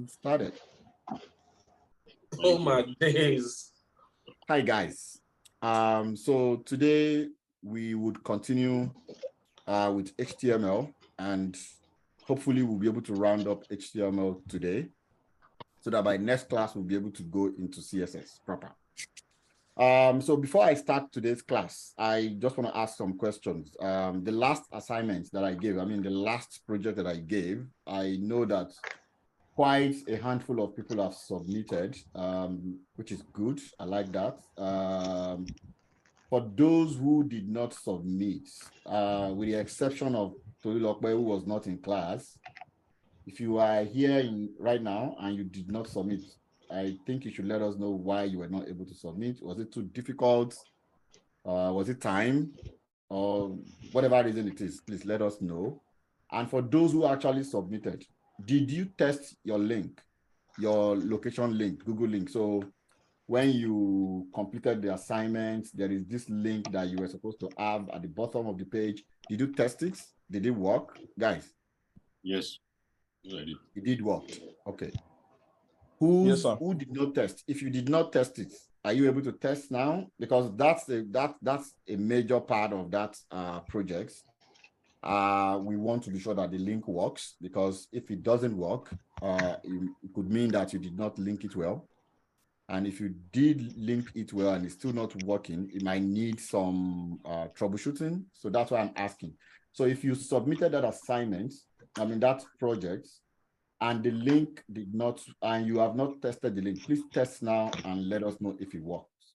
Started. Oh my days. Hi guys. So today we would continue with HTML, and hopefully we'll be able to round up HTML today so that by next class we'll be able to go into CSS proper. So before I start today's class, I just want to ask some questions. The last assignment that I gave, the last project that I gave, I know that quite a handful of people have submitted, which is good. I like that. For those who did not submit, with the exception of Tolulokpe, who was not in class, if you are here right now and you did not submit, I think you should let us know why you were not able to submit. Was it too difficult? Was it time? Or whatever reason it is, please let us know. And for those who actually submitted, did you test your link, your location link, Google link? So when you completed the assignment, there is this link that you were supposed to have at the bottom of the page. Did you test it? Did it work? Guys? Yes. Yes, I did. It did work. Okay. Yes, sir. Who did not test? If you did not test it, are you able to test now? Because that's a major part of that project. We want to be sure that the link works, because if it doesn't work, it could mean that you did not link it well. And if you did link it well and it's still not working, it might need some troubleshooting. So that's why I'm asking. So if you submitted that assignment, that project, and the link did not, and you have not tested the link, please test now and let us know if it works.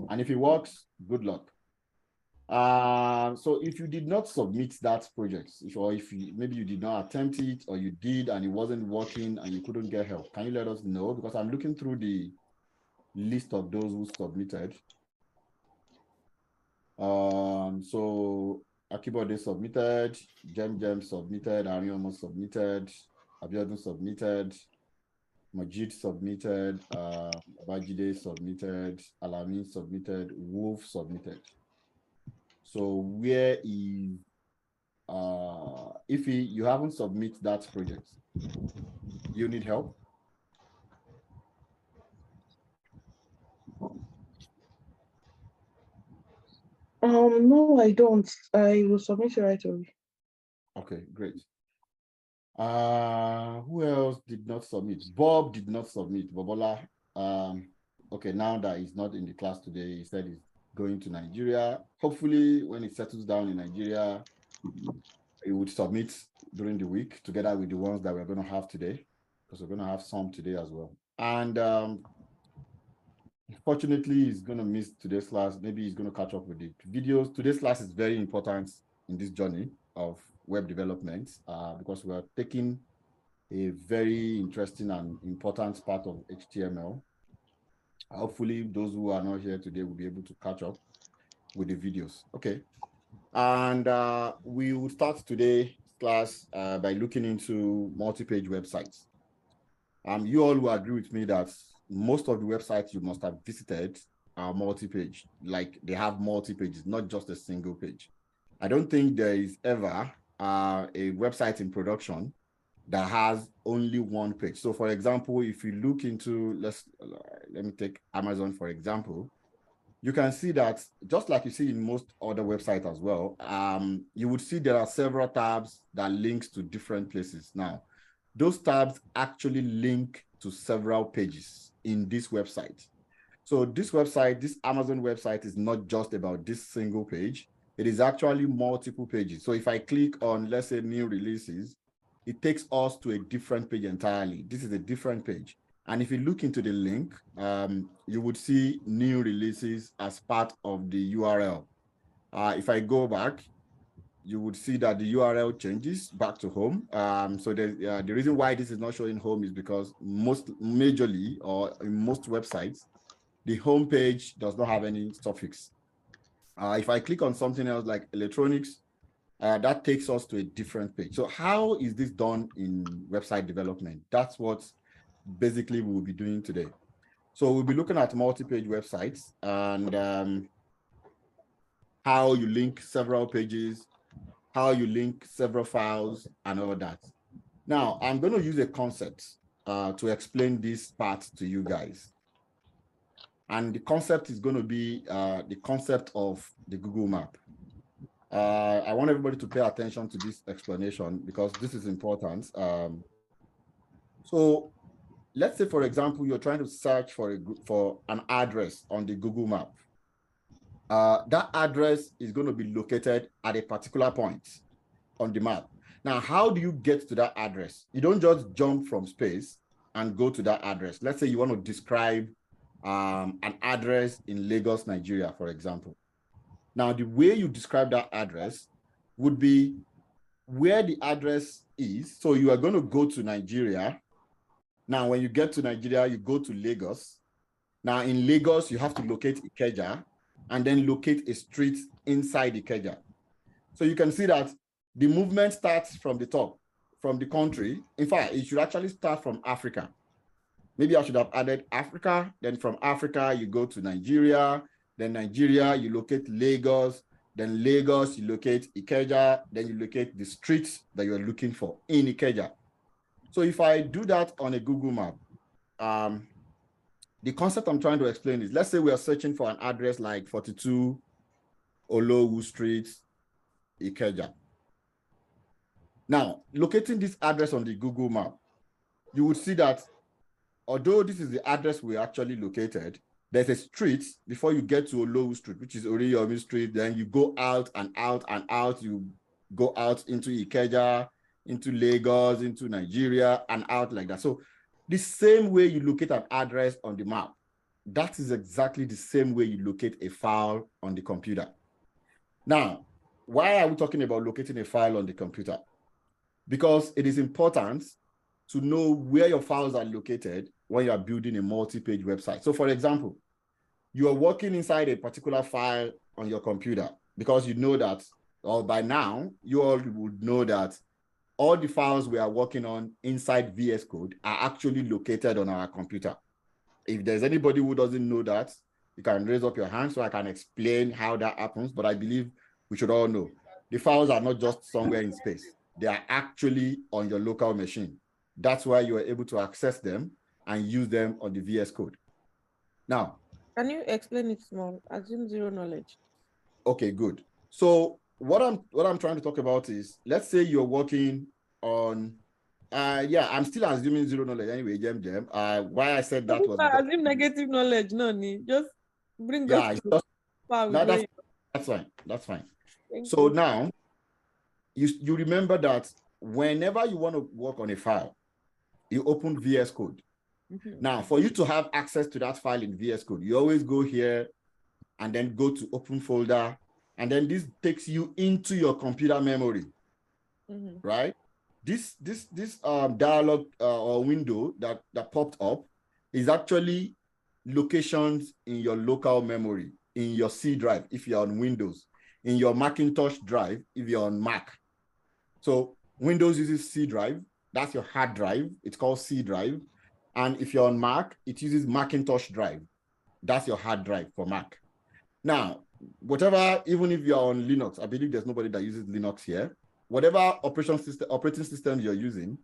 And if it works, good luck. So if you did not submit that project, maybe you did not attempt it, or you did and it wasn't working and you couldn't get help, can you let us know? Because I'm looking through the list of those who submitted. So Akibode submitted, Jem submitted, Ariomo submitted, Abiodun submitted, Majid submitted, Bajide submitted, Alamin submitted, Wolf submitted. So where is if you haven't submitted that project, you need help? No, I don't. I will submit it right away. Okay, great. Who else did not submit? Bob did not submit. Bobola. Okay, now that he's not in the class today, he said he's going to Nigeria. Hopefully, when he settles down in Nigeria, he would submit during the week together with the ones that we're going to have today, because we're going to have some today as well. And unfortunately, he's going to miss today's class. Maybe he's going to catch up with the videos. Today's class is very important in this journey of web development, because we are taking a very interesting and important part of HTML. Hopefully, those who are not here today will be able to catch up with the videos. Okay. And we will start today's class by looking into multi-page websites. You all will agree with me that most of the websites you must have visited are multi-page, like they have multi-pages, not just a single page. I don't think there is ever a website in production that has only one page. So for example, if you look into, let me take Amazon, for example, you can see that just like you see in most other websites as well, you would see there are several tabs that links to different places. Now, those tabs actually link to several pages in this website. So this website, this Amazon website, is not just about this single page. It is actually multiple pages. So if I click on, let's say, new releases, it takes us to a different page entirely. This is a different page. And if you look into the link, you would see new releases as part of the URL. If I go back, you would see that the URL changes back to home. So the reason why this is not showing home is because majorly, or in most websites, the home page does not have any suffix. If I click on something else like electronics, that takes us to a different page. So how is this done in website development? That's what basically we'll be doing today. So we'll be looking at multi-page websites and how you link several pages, how you link several files, and all that. Now, I'm going to use a concept to explain this part to you guys. And the concept is going to be the concept of the Google map. I want everybody to pay attention to this explanation because this is important. So let's say, for example, you're trying to search for an address on the Google map. That address is going to be located at a particular point on the map. Now, how do you get to that address? You don't just jump from space and go to that address. Let's say you want to describe an address in Lagos, Nigeria, for example. Now, the way you describe that address would be where the address is. So you are going to go to Nigeria. Now, when you get to Nigeria, you go to Lagos. Now, in Lagos, you have to locate Ikeja and then locate a street inside Ikeja. So you can see that the movement starts from the top, from the country. In fact, it should actually start from Africa. Maybe I should have added Africa. Then from Africa, you go to Nigeria. Then Nigeria, you locate Lagos. Then Lagos, you locate Ikeja. Then you locate the streets that you're looking for in Ikeja. So if I do that on a Google map, the concept I'm trying to explain is, let's say we are searching for an address like 42 Olowu Street, Ikeja. Now, locating this address on the Google map, you would see that although this is the address we actually located, there's a street before you get to Olowu Street, which is Oriyomi Street. Then you go out and out and out. You go out into Ikeja, into Lagos, into Nigeria, and out like that. So the same way you locate an address on the map, that is exactly the same way you locate a file on the computer. Now, why are we talking about locating a file on the computer? Because it is important to know where your files are located when you are building a multi-page website. So for example, you are working inside a particular file on your computer because you know that, or by now, you all would know that all the files we are working on inside VS Code are actually located on our computer. If there's anybody who doesn't know that, you can raise up your hand so I can explain how that happens, but I believe we should all know. The files are not just somewhere in space. They are actually on your local machine. That's why you are able to access them and use them on the VS Code. Now, can you explain it small? Assume zero knowledge. Okay, good. So what I'm trying to talk about is, let's say you're working on I'm still assuming zero knowledge anyway, Jem. Why I said that was because, assume negative knowledge, no need. Just bring us to that's fine. That's fine. So now you remember that whenever you want to work on a file, you open VS Code. Mm-hmm. Now, for you to have access to that file in VS Code, you always go here and then go to open folder. And then this takes you into your computer memory, right? This dialog or window that popped up is actually locations in your local memory, in your C drive, if you're on Windows, in your Macintosh drive, if you're on Mac. So Windows uses C drive. That's your hard drive. It's called C drive. And if you're on Mac, it uses Macintosh drive. That's your hard drive for Mac. Now, whatever, even if you're on Linux, I believe there's nobody that uses Linux here. Whatever operating system you're using,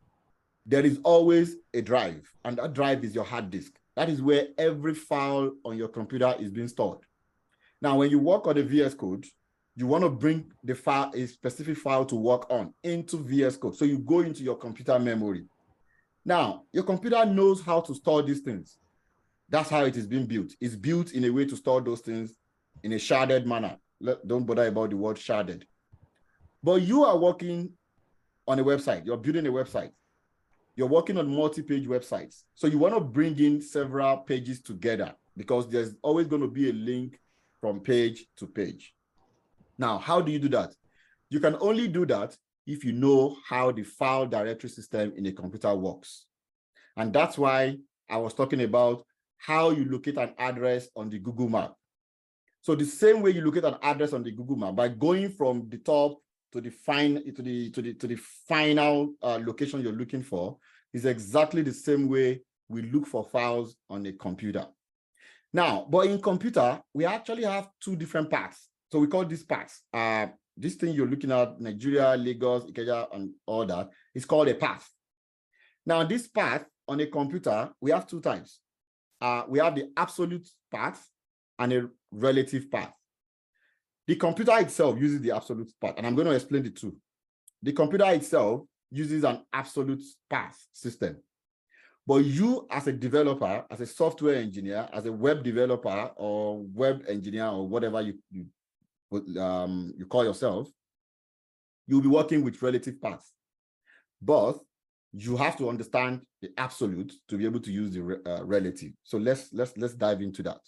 there is always a drive, and that drive is your hard disk. That is where every file on your computer is being stored. Now, when you work on the VS Code, you want to bring the file, a specific file to work on, into VS Code. So you go into your computer memory. Now, your computer knows how to store these things. That's how it is being built. It's built in a way to store those things in a sharded manner. Don't bother about the word sharded. But you are working on a website. You're building a website. You're working on multi-page websites. So you want to bring in several pages together because there's always going to be a link from page to page. Now, how do you do that? You can only do that if you know how the file directory system in a computer works. And that's why I was talking about how you locate an address on the Google map. So the same way you locate an address on the Google map, by going from the top to the final location you're looking for, is exactly the same way we look for files on a computer. Now, but in computer, we actually have two different paths. So we call these paths. This thing you're looking at, Nigeria, Lagos, Ikeja, and all that, is called a path. Now, this path on a computer, we have two types. We have the absolute path and a relative path. The computer itself uses the absolute path, and I'm going to explain the two. The computer itself uses an absolute path system. But you as a developer, as a software engineer, as a web developer or web engineer or whatever you call yourself, you'll be working with relative paths. But you have to understand the absolute to be able to use the relative. So let's dive into that.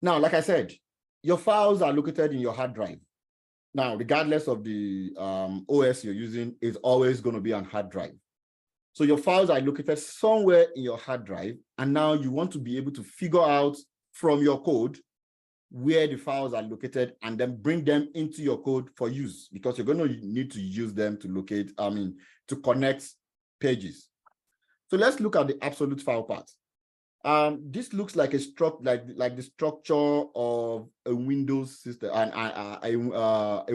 Now, like I said, your files are located in your hard drive. Now, regardless of the OS you're using, it's always going to be on hard drive. So your files are located somewhere in your hard drive, and now you want to be able to figure out from your code where the files are located and then bring them into your code for use, because you're going to need to use them to locate, to connect pages. So let's look at the absolute file part. This looks like like the structure of a Windows system and a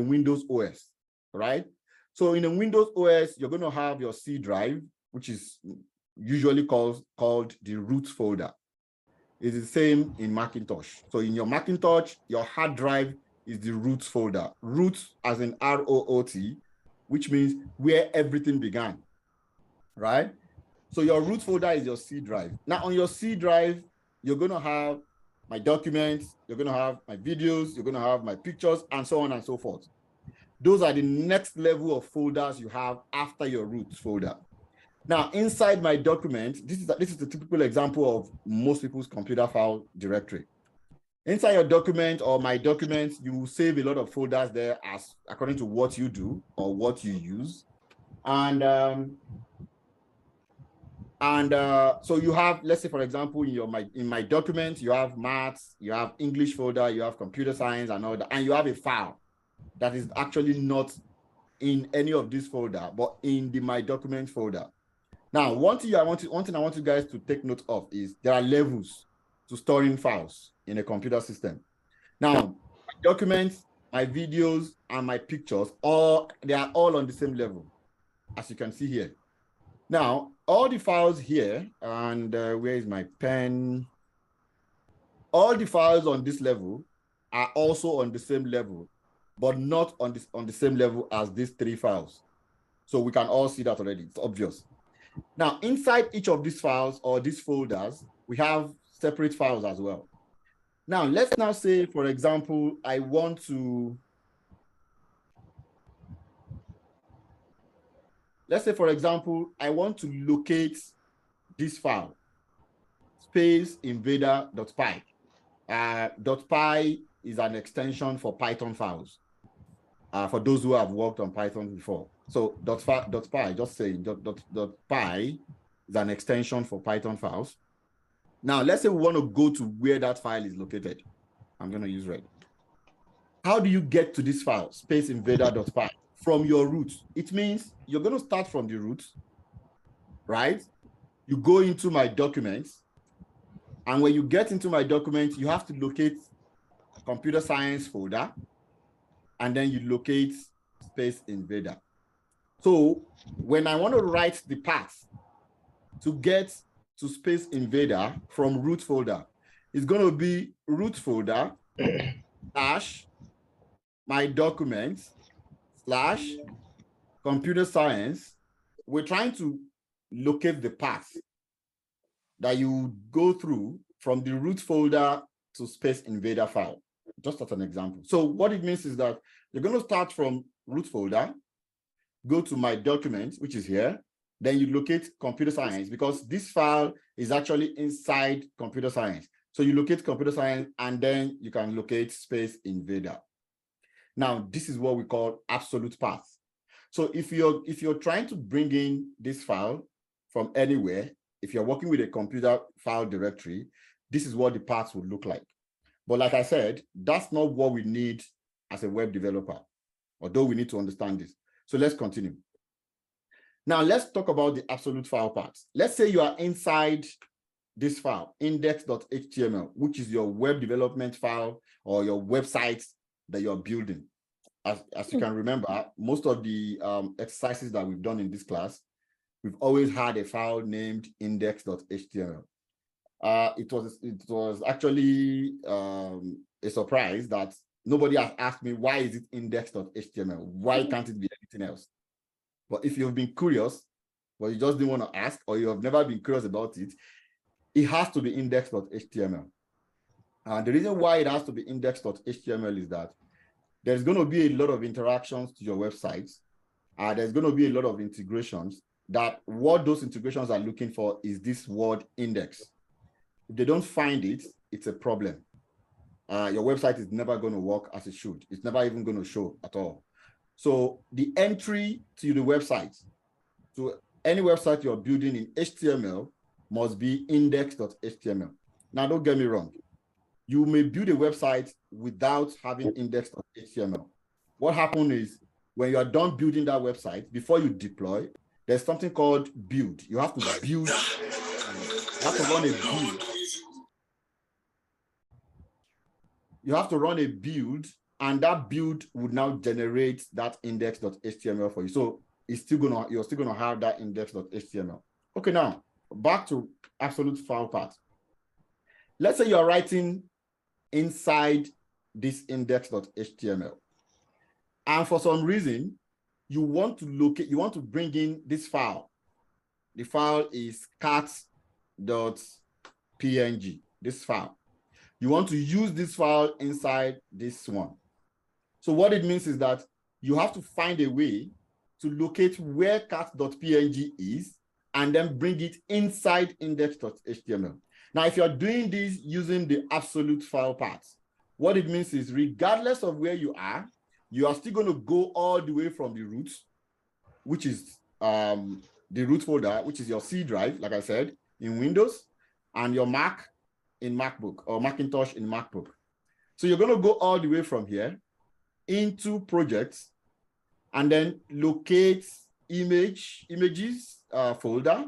Windows OS, right? So in a Windows OS, you're going to have your C drive, which is usually called the root folder. It's the same in Macintosh. So in your Macintosh, your hard drive is the root folder. Root as in R-O-O-T, which means where everything began, right? So your root folder is your C drive. Now on your C drive, you're going to have my documents, you're going to have my videos, you're going to have my pictures, and so on and so forth. Those are the next level of folders you have after your root folder. Now, inside my document, this is the typical example of most people's computer file directory. Inside your document or my documents, you will save a lot of folders there as according to what you do or what you use. And so you have, let's say, for example, in my document, you have maths, you have English folder, you have computer science and all that, and you have a file that is actually not in any of this folder, but in the my document folder. Now, one thing I want you guys to take note of is there are levels to storing files in a computer system. Now, my documents, my videos, and my pictures, they are all on the same level, as you can see here. Now, all the files here, and where is my pen? All the files on this level are also on the same level, but not on the same level as these three files. So we can all see that already. It's obvious. Now, inside each of these files or these folders, we have separate files as well. Now, let's now say, for example, I want to, locate this file, spaceinvader.py. .py is an extension for Python files. For those who have worked on Python before. So .py, just saying, .py is an extension for Python files. Now, let's say we want to go to where that file is located. I'm going to use red. How do you get to this file, spaceinvader.py? From your root. It means you're going to start from the root, right? You go into my documents. And when you get into my document, you have to locate computer science folder. And then you locate Space Invader. So when I want to write the path to get to Space Invader from root folder, it's going to be root folder / my documents / computer science. We're trying to locate the path that you go through from the root folder to Space Invader file. Just as an example. So what it means is that you're going to start from root folder, go to my document, which is here, then you locate computer science, because this file is actually inside computer science. So you locate computer science, and then you can locate Space Invader. Now, this is what we call absolute path. So if you're trying to bring in this file from anywhere, if you're working with a computer file directory, this is what the path would look like. But like I said, that's not what we need as a web developer, although we need to understand this. So let's continue. Now let's talk about the absolute file part. Let's say you are inside this file, index.html, which is your web development file or your website that you're building. As you can remember, most of the exercises that we've done in this class we've always had a file named index.html. It was actually a surprise that nobody has asked me, why is it index.html? Why can't it be anything else? But if you've been curious, but you just didn't want to ask, or you have never been curious about it, it has to be index.html. And the reason why it has to be index.html is that there's going to be a lot of interactions to your website. There's going to be a lot of integrations that what those integrations are looking for is this word index. If they don't find it, it's a problem. Your website is never going to work as it should. It's never even going to show at all. So the entry to the website, to any website you're building in HTML, must be index.html. Now, don't get me wrong. You may build a website without having index.html. What happens is when you are done building that website, before you deploy, there's something called build. You have to build, you have to run a build. You have to run a build, and that build would now generate that index.html for you. So it's still you're still gonna have that index.html. Okay, now back to absolute file part. Let's say you're writing inside this index.html, and for some reason you want to bring in this file. The file is cat.png, this file. You want to use this file inside this one. So what it means is that you have to find a way to locate where cat.png is and then bring it inside index.html. Now, if you're doing this using the absolute file part, what it means is regardless of where you are still going to go all the way from the root, which is the root folder, which is your C drive, like I said, in Windows, and your Mac in MacBook, or Macintosh in MacBook. So you're going to go all the way from here into projects and then locate images folder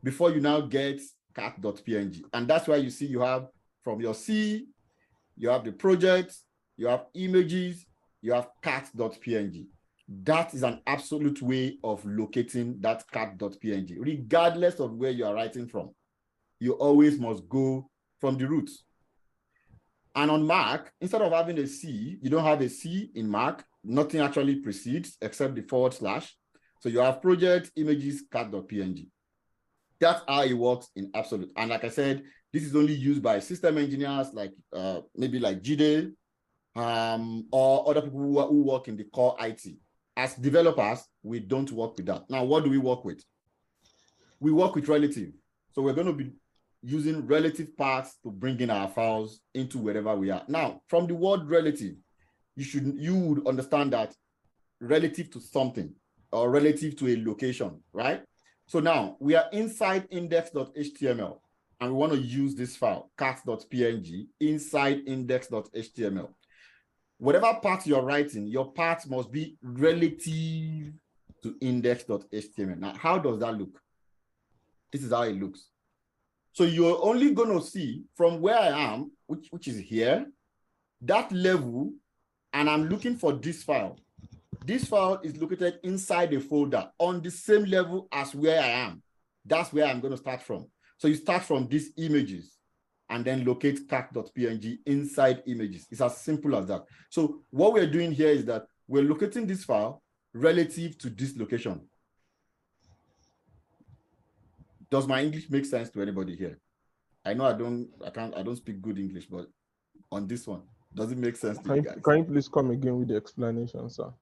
before you now get cat.png. And that's why you see you have from your C, you have the project, you have images, you have cat.png. That is an absolute way of locating that cat.png, regardless of where you are writing from. You always must go from the root. And on Mac, instead of having a C, you don't have a C in Mac. Nothing actually precedes except the /. So you have project, images, cat.png. That's how it works in absolute. And like I said, this is only used by system engineers like maybe like Jide, or other people who work in the core IT. As developers, we don't work with that. Now, what do we work with? We work with relative. So we're going to be using relative paths to bring in our files into wherever we are. Now, from the word relative, you would understand that relative to something or relative to a location, right? So now we are inside index.html and we want to use this file, cat.png, inside index.html. Whatever part you're writing, your part must be relative to index.html. Now, how does that look? This is how it looks. So you're only going to see from where I am, which is here, that level, and I'm looking for this file. This file is located inside a folder on the same level as where I am. That's where I'm going to start from. So you start from these images and then locate cat.png inside images. It's as simple as that. So what we're doing here is that we're locating this file relative to this location. Does my English make sense to anybody here? I know I don't speak good English, but on this one, does it make sense to you guys? Can you please come again with the explanation, sir?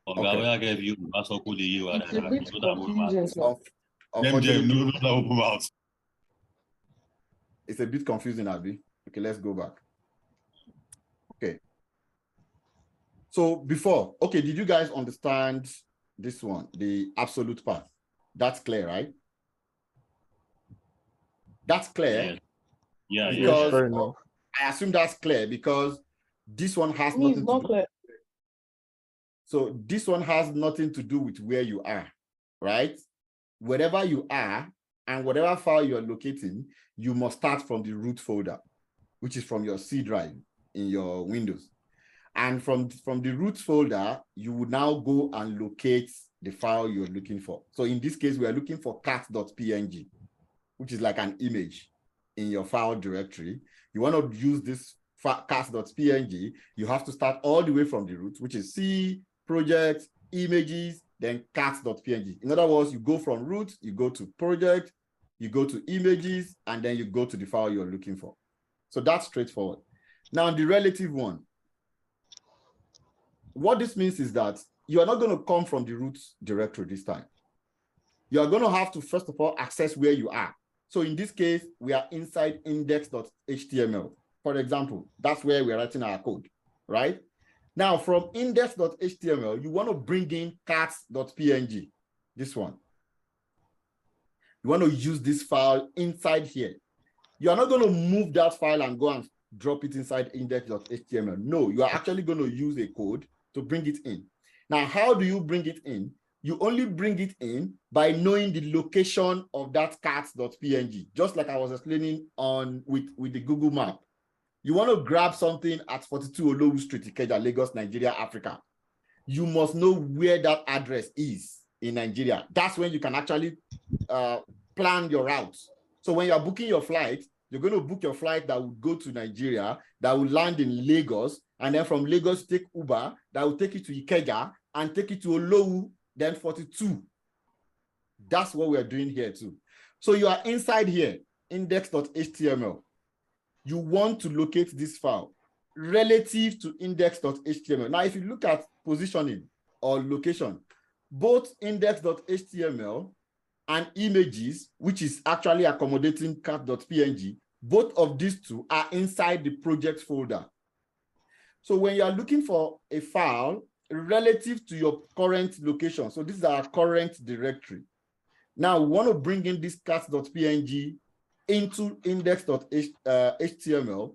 Okay. It's a bit confusing, sir. It's a bit confusing, Abby. Okay, let's go back. Okay. So before, okay, did you guys understand this one, the absolute path? That's clear, right? That's clear. Yeah. Because fair enough. I assume that's clear because this one has Me, nothing it's to not do. clear. So this one has nothing to do with where you are, right? Wherever you are and whatever file you are locating, you must start from the root folder, which is from your C drive in your Windows. And from the root folder, you would now go and locate the file you're looking for. So in this case, we are looking for cat.png, which is like an image in your file directory. You want to use this cat.png, you have to start all the way from the root, which is C, project, images, then cat.png. In other words, you go from root, you go to project, you go to images, and then you go to the file you're looking for. So that's straightforward. Now, the relative one, what this means is that you are not going to come from the root directory this time. You are going to have to, first of all, access where you are. So in this case, we are inside index.html. For example, that's where we're writing our code, right? Now, from index.html, you want to bring in cat.png, this one. You want to use this file inside here. You are not going to move that file and go and drop it inside index.html. No, you are actually going to use a code to bring it in. Now, how do you bring it in? You only bring it in by knowing the location of that cat.png, just like I was explaining with the Google map. You want to grab something at 42 Olowu Street, Ikeja, Lagos, Nigeria, Africa. You must know where that address is in Nigeria. That's when you can actually plan your route. So when you're booking your flight, you're going to book your flight that will go to Nigeria, that will land in Lagos, and then from Lagos, take Uber, that will take you to Ikeja, and take you to Olowu, then 42. That's what we're doing here too. So you are inside here, index.html. You want to locate this file relative to index.html. Now, if you look at positioning or location, both index.html and images, which is actually accommodating cat.png, both of these two are inside the project folder. So when you are looking for a file relative to your current location, so this is our current directory. Now we want to bring in this cat.png into index.html.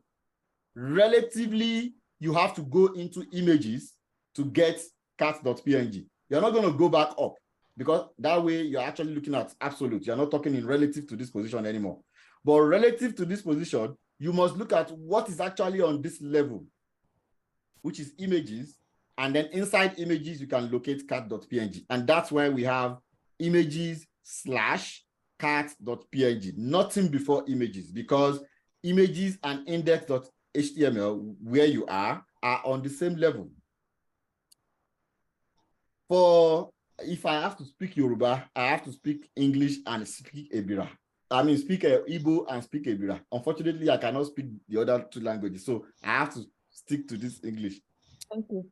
Relatively, you have to go into images to get cat.png. You're not going to go back up because that way you're actually looking at absolute. You're not talking in relative to this position anymore. But relative to this position, you must look at what is actually on this level, which is images. And then inside images, you can locate cat.png. And that's why we have images/cat.png, nothing before images, because images and index.html, where you are on the same level. For if I have to speak Yoruba, I have to speak English and speak Ebira. I mean, speak Igbo and speak Ebira. Unfortunately, I cannot speak the other two languages, so I have to stick to this English. Thank you.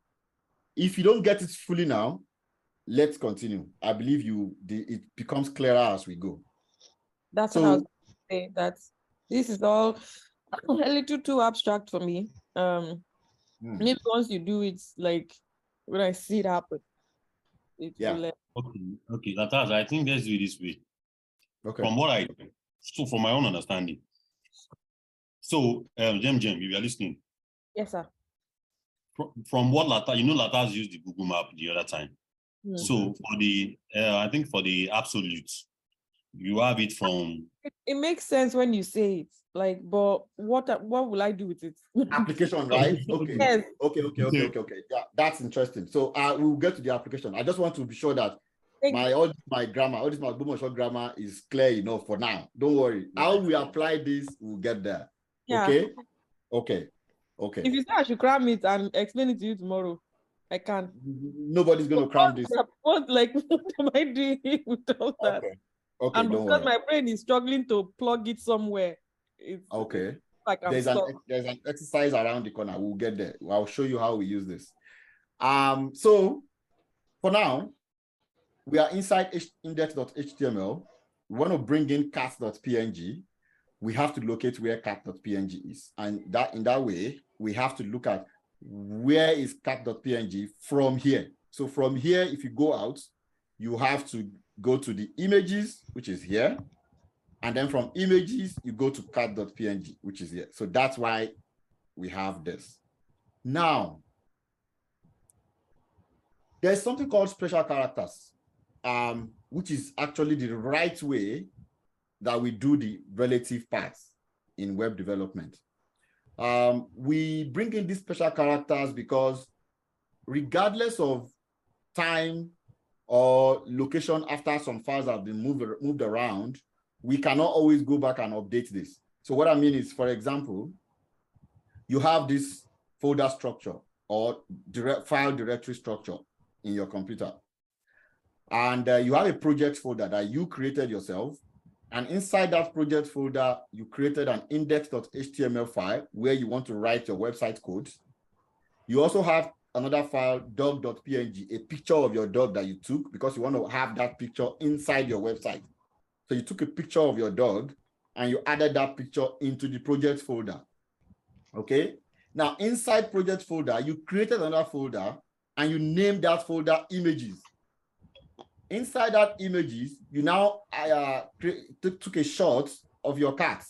If you don't get it fully now, let's continue. I believe it becomes clearer as we go. That's what I was going to say, that this is all a little too abstract for me. Maybe once you do it, like when I see it happen, it's Yeah. Okay, Lataz, I think let's do it this way. Okay. From my own understanding. So, Jem, if you are listening. Yes, sir. From what Lataz used the Google map the other time. So for the, I think for the absolute, you have it from. It makes sense when you say it, like, but what will I do with it? Application, right? Okay. Yes. Okay. Yeah, that's interesting. So we'll get to the application. I just want to be sure that all my Ogbomoso grammar is clear enough for now. Don't worry. How we apply this, we'll get there. Yeah. Okay. If you say I should cram it and explain it to you tomorrow, I can't. Nobody's going to cram this. What am I doing with all that? Okay, and because my brain is struggling to plug it somewhere. Okay. Like there's an exercise around the corner. We'll get there. I'll show you how we use this. So for now, we are inside index.html. We want to bring in cat.png. We have to locate where cat.png is. And in that way, we have to look at where is cat.png from here. So from here, if you go out, you have to go to the images, which is here. And then from images, you go to cat.png, which is here. So that's why we have this. Now, there's something called special characters, which is actually the right way that we do the relative paths in web development. We bring in these special characters because regardless of time or location after some files have been moved around, we cannot always go back and update this. So what I mean is, for example, you have this folder structure or file directory structure in your computer. And you have a project folder that you created yourself. And inside that project folder, you created an index.html file where you want to write your website code. You also have another file, dog.png, a picture of your dog that you took because you want to have that picture inside your website. So you took a picture of your dog and you added that picture into the project folder. Okay. Now, inside project folder, you created another folder and you named that folder images. Inside that images, you now took a shot of your cat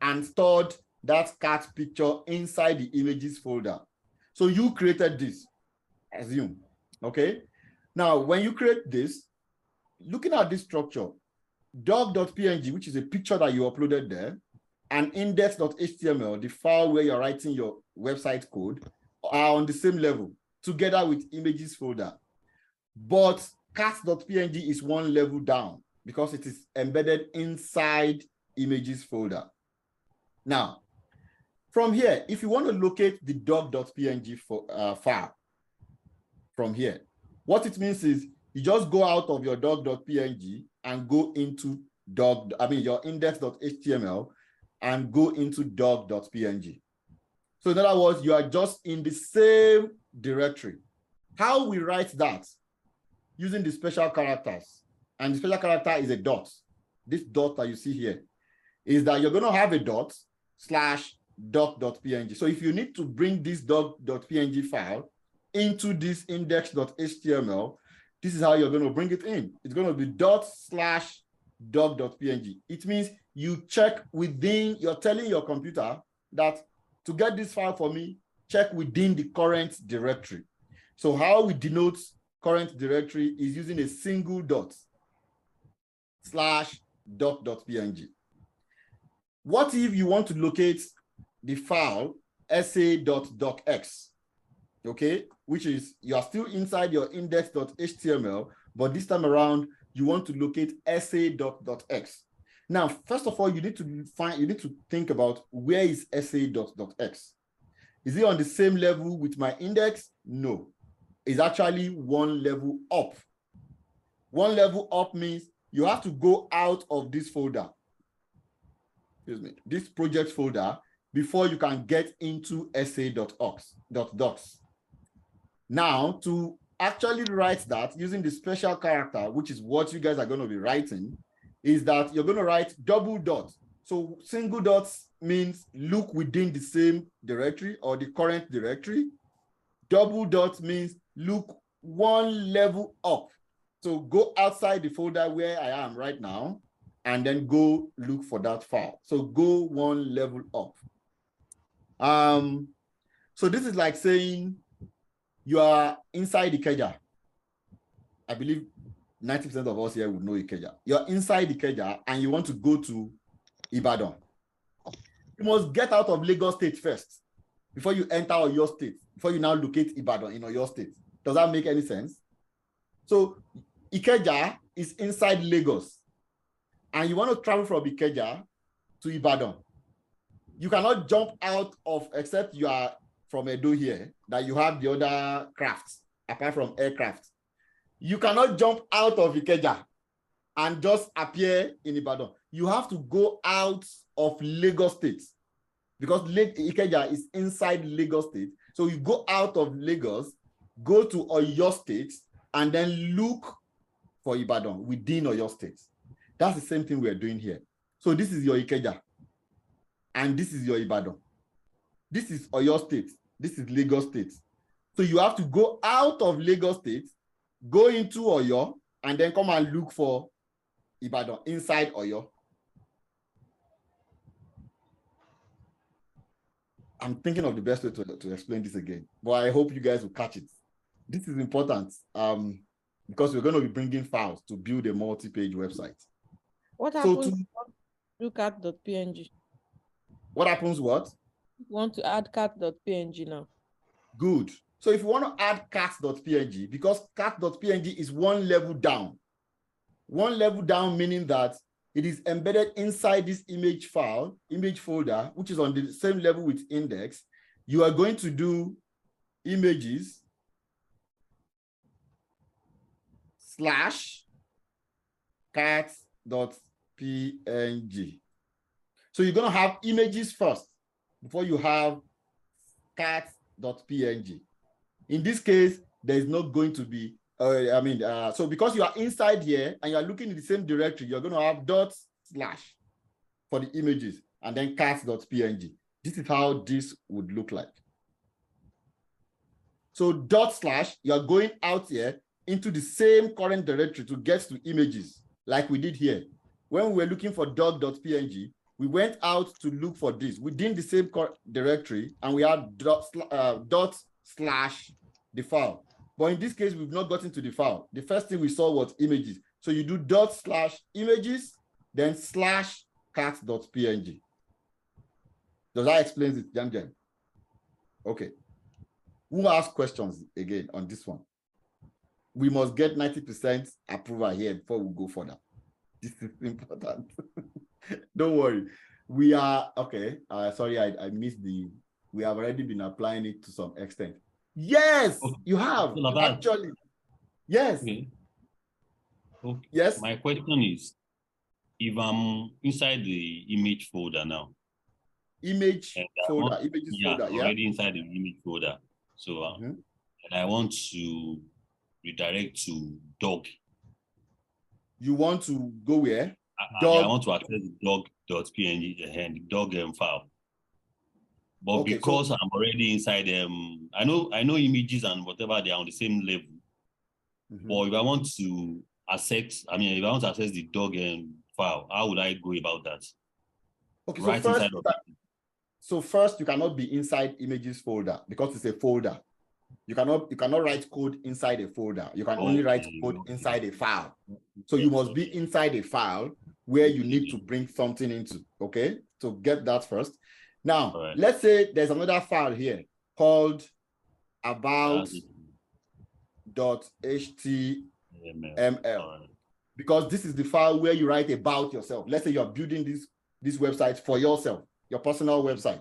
and stored that cat picture inside the images folder. So you created this, assume, okay? Now, when you create this, looking at this structure, dog.png, which is a picture that you uploaded there, and index.html, the file where you're writing your website code, are on the same level, together with images folder. But cat.png is one level down because it is embedded inside images folder. Now, from here, if you want to locate the dog.png file from here, what it means is you just go out of your dog.png and go into your index.html and go into dog.png. So in other words, you are just in the same directory. How we write that? Using the special characters. And the special character is a dot. This dot that you see here is that you're going to have a dot / dog.png. So if you need to bring this dog.png file into this index.html, this is how you're going to bring it in. It's going to be dot / dog.png. It means you check within, you're telling your computer that to get this file for me, check within the current directory. So how we denote current directory is using a single dot / dog.png. What if you want to locate the file sa.docx, okay, which is you are still inside your index.html, but this time around you want to locate sa.docx. Now, first of all, you need to think about where is sa.docx. Is it on the same level with my index? No, it's actually one level up. One level up means you have to go out of this folder, this project folder, before you can get into sa.docs. Now, to actually write that using the special character, which is what you guys are going to be writing, is that you're going to write double dot. So single dots means look within the same directory or the current directory. Double dot means look one level up. So go outside the folder where I am right now and then go look for that file. So go one level up. So this is like saying you are inside Ikeja. I believe 90% of us here would know Ikeja. You're inside Ikeja and you want to go to Ibadan. You must get out of Lagos State first before you enter Oyo State, before you now locate Ibadan in Oyo State. Does that make any sense? So Ikeja is inside Lagos and you want to travel from Ikeja to Ibadan. You cannot jump out of, except you are from Edo here, that you have the other crafts, apart from aircraft. You cannot jump out of Ikeja and just appear in Ibadan. You have to go out of Lagos State because Ikeja is inside Lagos State. So you go out of Lagos, go to Oyo State, and then look for Ibadan within Oyo State. That's the same thing we're doing here. So this is your Ikeja. And this is your Ibadan. This is Oyo State. This is Lagos State. So you have to go out of Lagos State, go into Oyo, and then come and look for Ibadan inside Oyo. I'm thinking of the best way to explain this again, but I hope you guys will catch it. This is important because we're going to be bringing files to build a multi-page website. What happens to look at .png? What happens what? You want to add cat.png now. Good. So if you want to add cat.png, because cat.png is one level down meaning that it is embedded inside this image file, image folder, which is on the same level with index, you are going to do images / cat.png. So you're going to have images first before you have cat.png. In this case, there is not going to be, so because you are inside here and you are looking in the same directory, you're going to have / for the images and then cat.png. This is how this would look like. So / you're going out here into the same current directory to get to images like we did here. When we were looking for dog.png, we went out to look for this within the same directory and we had / the file. But in this case, we've not gotten to the file. The first thing we saw was images. So you do / images, then / cat.png. Does that explain it, Jan? Okay. Who has questions again on this one? We must get 90% approval here before we go further. This is important. Don't worry. We are, okay. Sorry, I missed we have already been applying it to some extent. Yes, okay. You have, actually. Yes. Okay. Okay. Yes. My question is, if I'm inside the image folder now. Images folder, already inside the image folder. So, and I want to redirect to dog. You want to go where? I want to access the dog.png and the dog file. But okay, because I'm already inside I know images and whatever, they are on the same level. But if I want to access, if I want to access the dog file, how would I go about that? Okay, so first you cannot be inside images folder because it's a folder. You cannot write code inside a folder. You can only write code inside a file. So you must be inside a file where you need to bring something into, okay? So get that first. Now, let's say there's another file here called about.html. Because this is the file where you write about yourself. Let's say you're building this website for yourself, your personal website.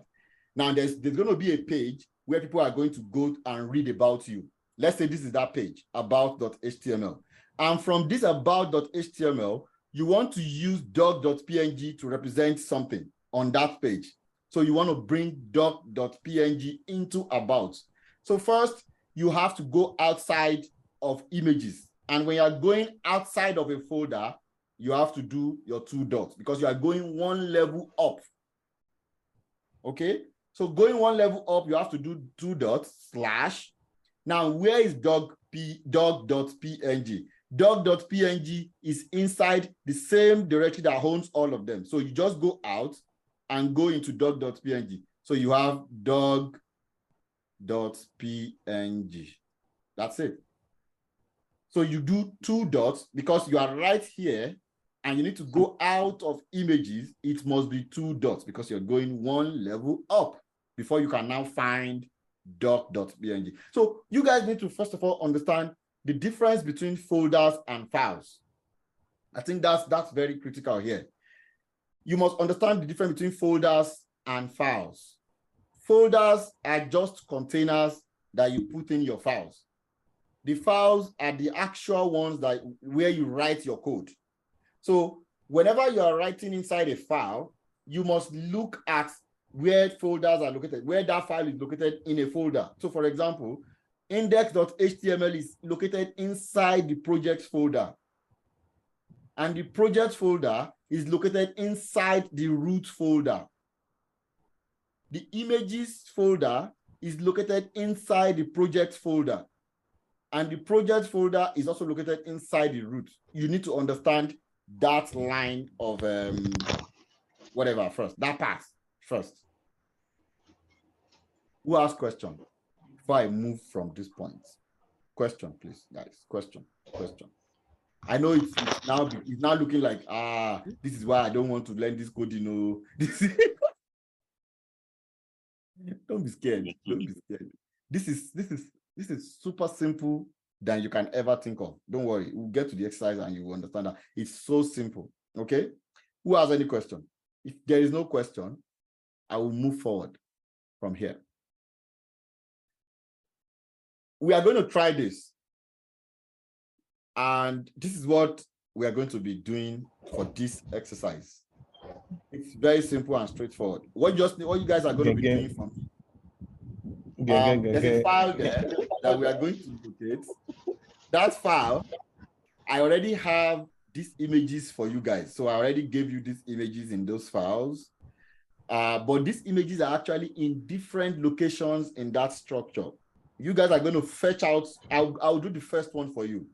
Now, there's going to be a page where people are going to go and read about you. Let's say this is that page, about.html. And from this about.html, you want to use dog.png to represent something on that page. So you want to bring dog.png into about. So first, you have to go outside of images. And when you're going outside of a folder, you have to do your 2 dots because you are going one level up. Okay? So going one level up, you have to do 2 dots /. Now, where is dog.png? Dog.png is inside the same directory that owns all of them. So you just go out and go into dog.png. So you have dog.png. That's it. So you do 2 dots because you are right here and you need to go out of images. It must be 2 dots because you're going one level up before you can now find doc.png. So you guys need to, first of all, understand the difference between folders and files. I think that's very critical here. You must understand the difference between folders and files. Folders are just containers that you put in your files. The files are the actual ones where you write your code. So whenever you are writing inside a file, you must look at where folders are located, where that file is located in a folder. So for example, index.html is located inside the project folder. And the project folder is located inside the root folder. The images folder is located inside the project folder. And the project folder is also located inside the root. You need to understand that line of whatever first, that part first. Who has question? Before I move from this point. Question, please, guys. Question. I know it's now looking like, this is why I don't want to learn this code, Don't be scared. Don't be scared. This is This is super simple than you can ever think of. Don't worry, we'll get to the exercise and you will understand that it's so simple. Okay. Who has any question? If there is no question, I will move forward from here. We are going to try this. And this is what we are going to be doing for this exercise. It's very simple and straightforward. What you guys are going to be doing for me. There's a file there that we are going to locate. That file, I already have these images for you guys. So I already gave you these images in those files. But these images are actually in different locations in that structure. You guys are going to fetch out, I'll do the first one for you,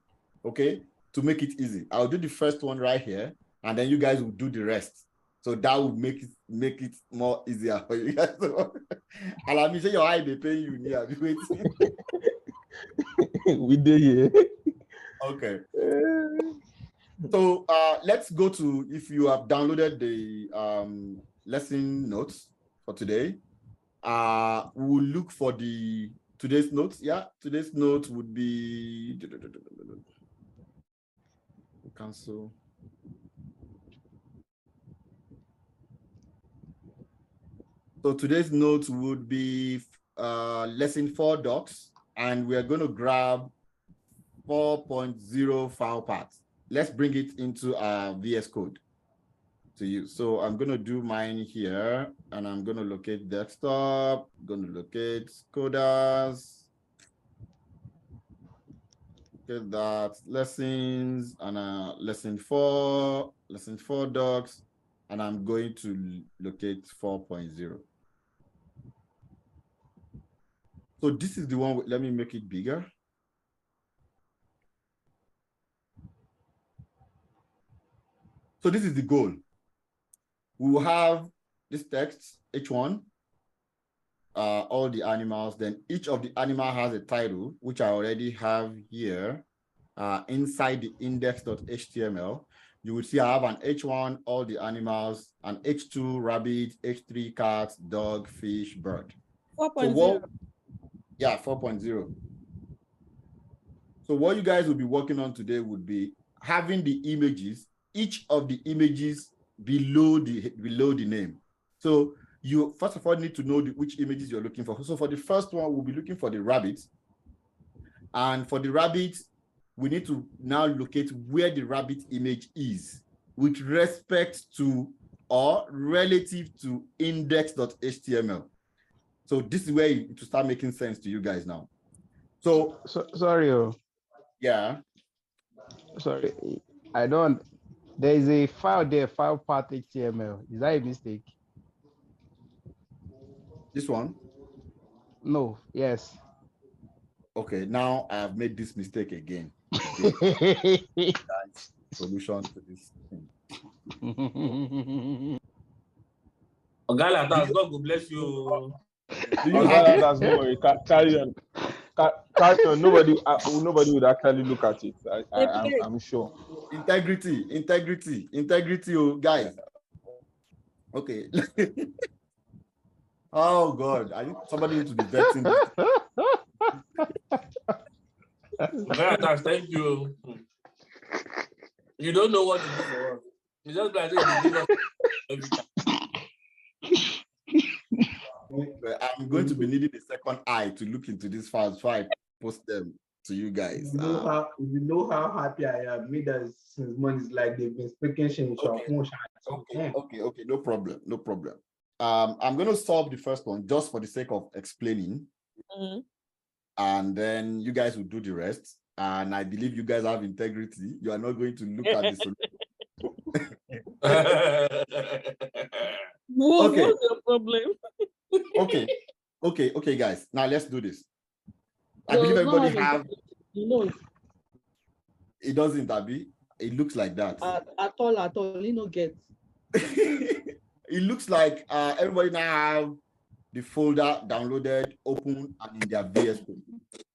okay? To make it easy. I'll do the first one right here, and then you guys will do the rest. So that will make it more easier for you guys. And let me say your eye, they pay you near. We did here. Okay. So let's go to, if you have downloaded the lesson notes for today, we'll look for the today's notes. Yeah, today's note would be cancel. So today's notes would be lesson 4 docs, and we are going to grab 4.0 file path. Let's bring it into our VS Code to use. So I'm going to do mine here, and I'm going to locate desktop, going to locate coders, get that lessons, and lesson 4 docs, and I'm going to locate 4.0. So this is the one, let me make it bigger. So this is the goal. We will have this text, H1, all the animals, then each of the animal has a title, which I already have here inside the index.html. You will see I have an H1, all the animals, an H2, rabbit, H3, cat, dog, fish, bird. 4.0. So yeah, 4.0. So what you guys will be working on today would be having the images, each of the images below the name. So you first of all need to know which images you're looking for. So for the first one, we'll be looking for the rabbit. And for the rabbit, we need to now locate where the rabbit image is with respect to or relative to index.html. So this is where it will start making sense to you guys now. So sorry. Yeah. Sorry, I don't. There is a file there, file path HTML. Is that a mistake? This one? No. Yes. Okay, now I have made this mistake again. Solution to this thing. Ogala, God will bless you. Do you have that's more? Carry on. Carry on. Nobody would actually look at it. I'm sure. Integrity, oh guys. Okay. Oh God, somebody needs to be vetting this. Ogala, thank you. You don't know what to do for us. You just like to give us every time. I'm going to be needing a second eye to look into these files before I post them to you guys. You know how happy I am. Me that since months like they've been speaking Okay, no problem. I'm going to solve the first one just for the sake of explaining. Mm-hmm. And then you guys will do the rest. And I believe you guys have integrity. You are not going to look at the solution. Whoa, Okay. what's your problem? Okay, guys. Now let's do this. I believe everybody have. It doesn't, Abby. It looks like that. At all, you know, get. It looks like everybody now have the folder downloaded, open, and in their VS Code.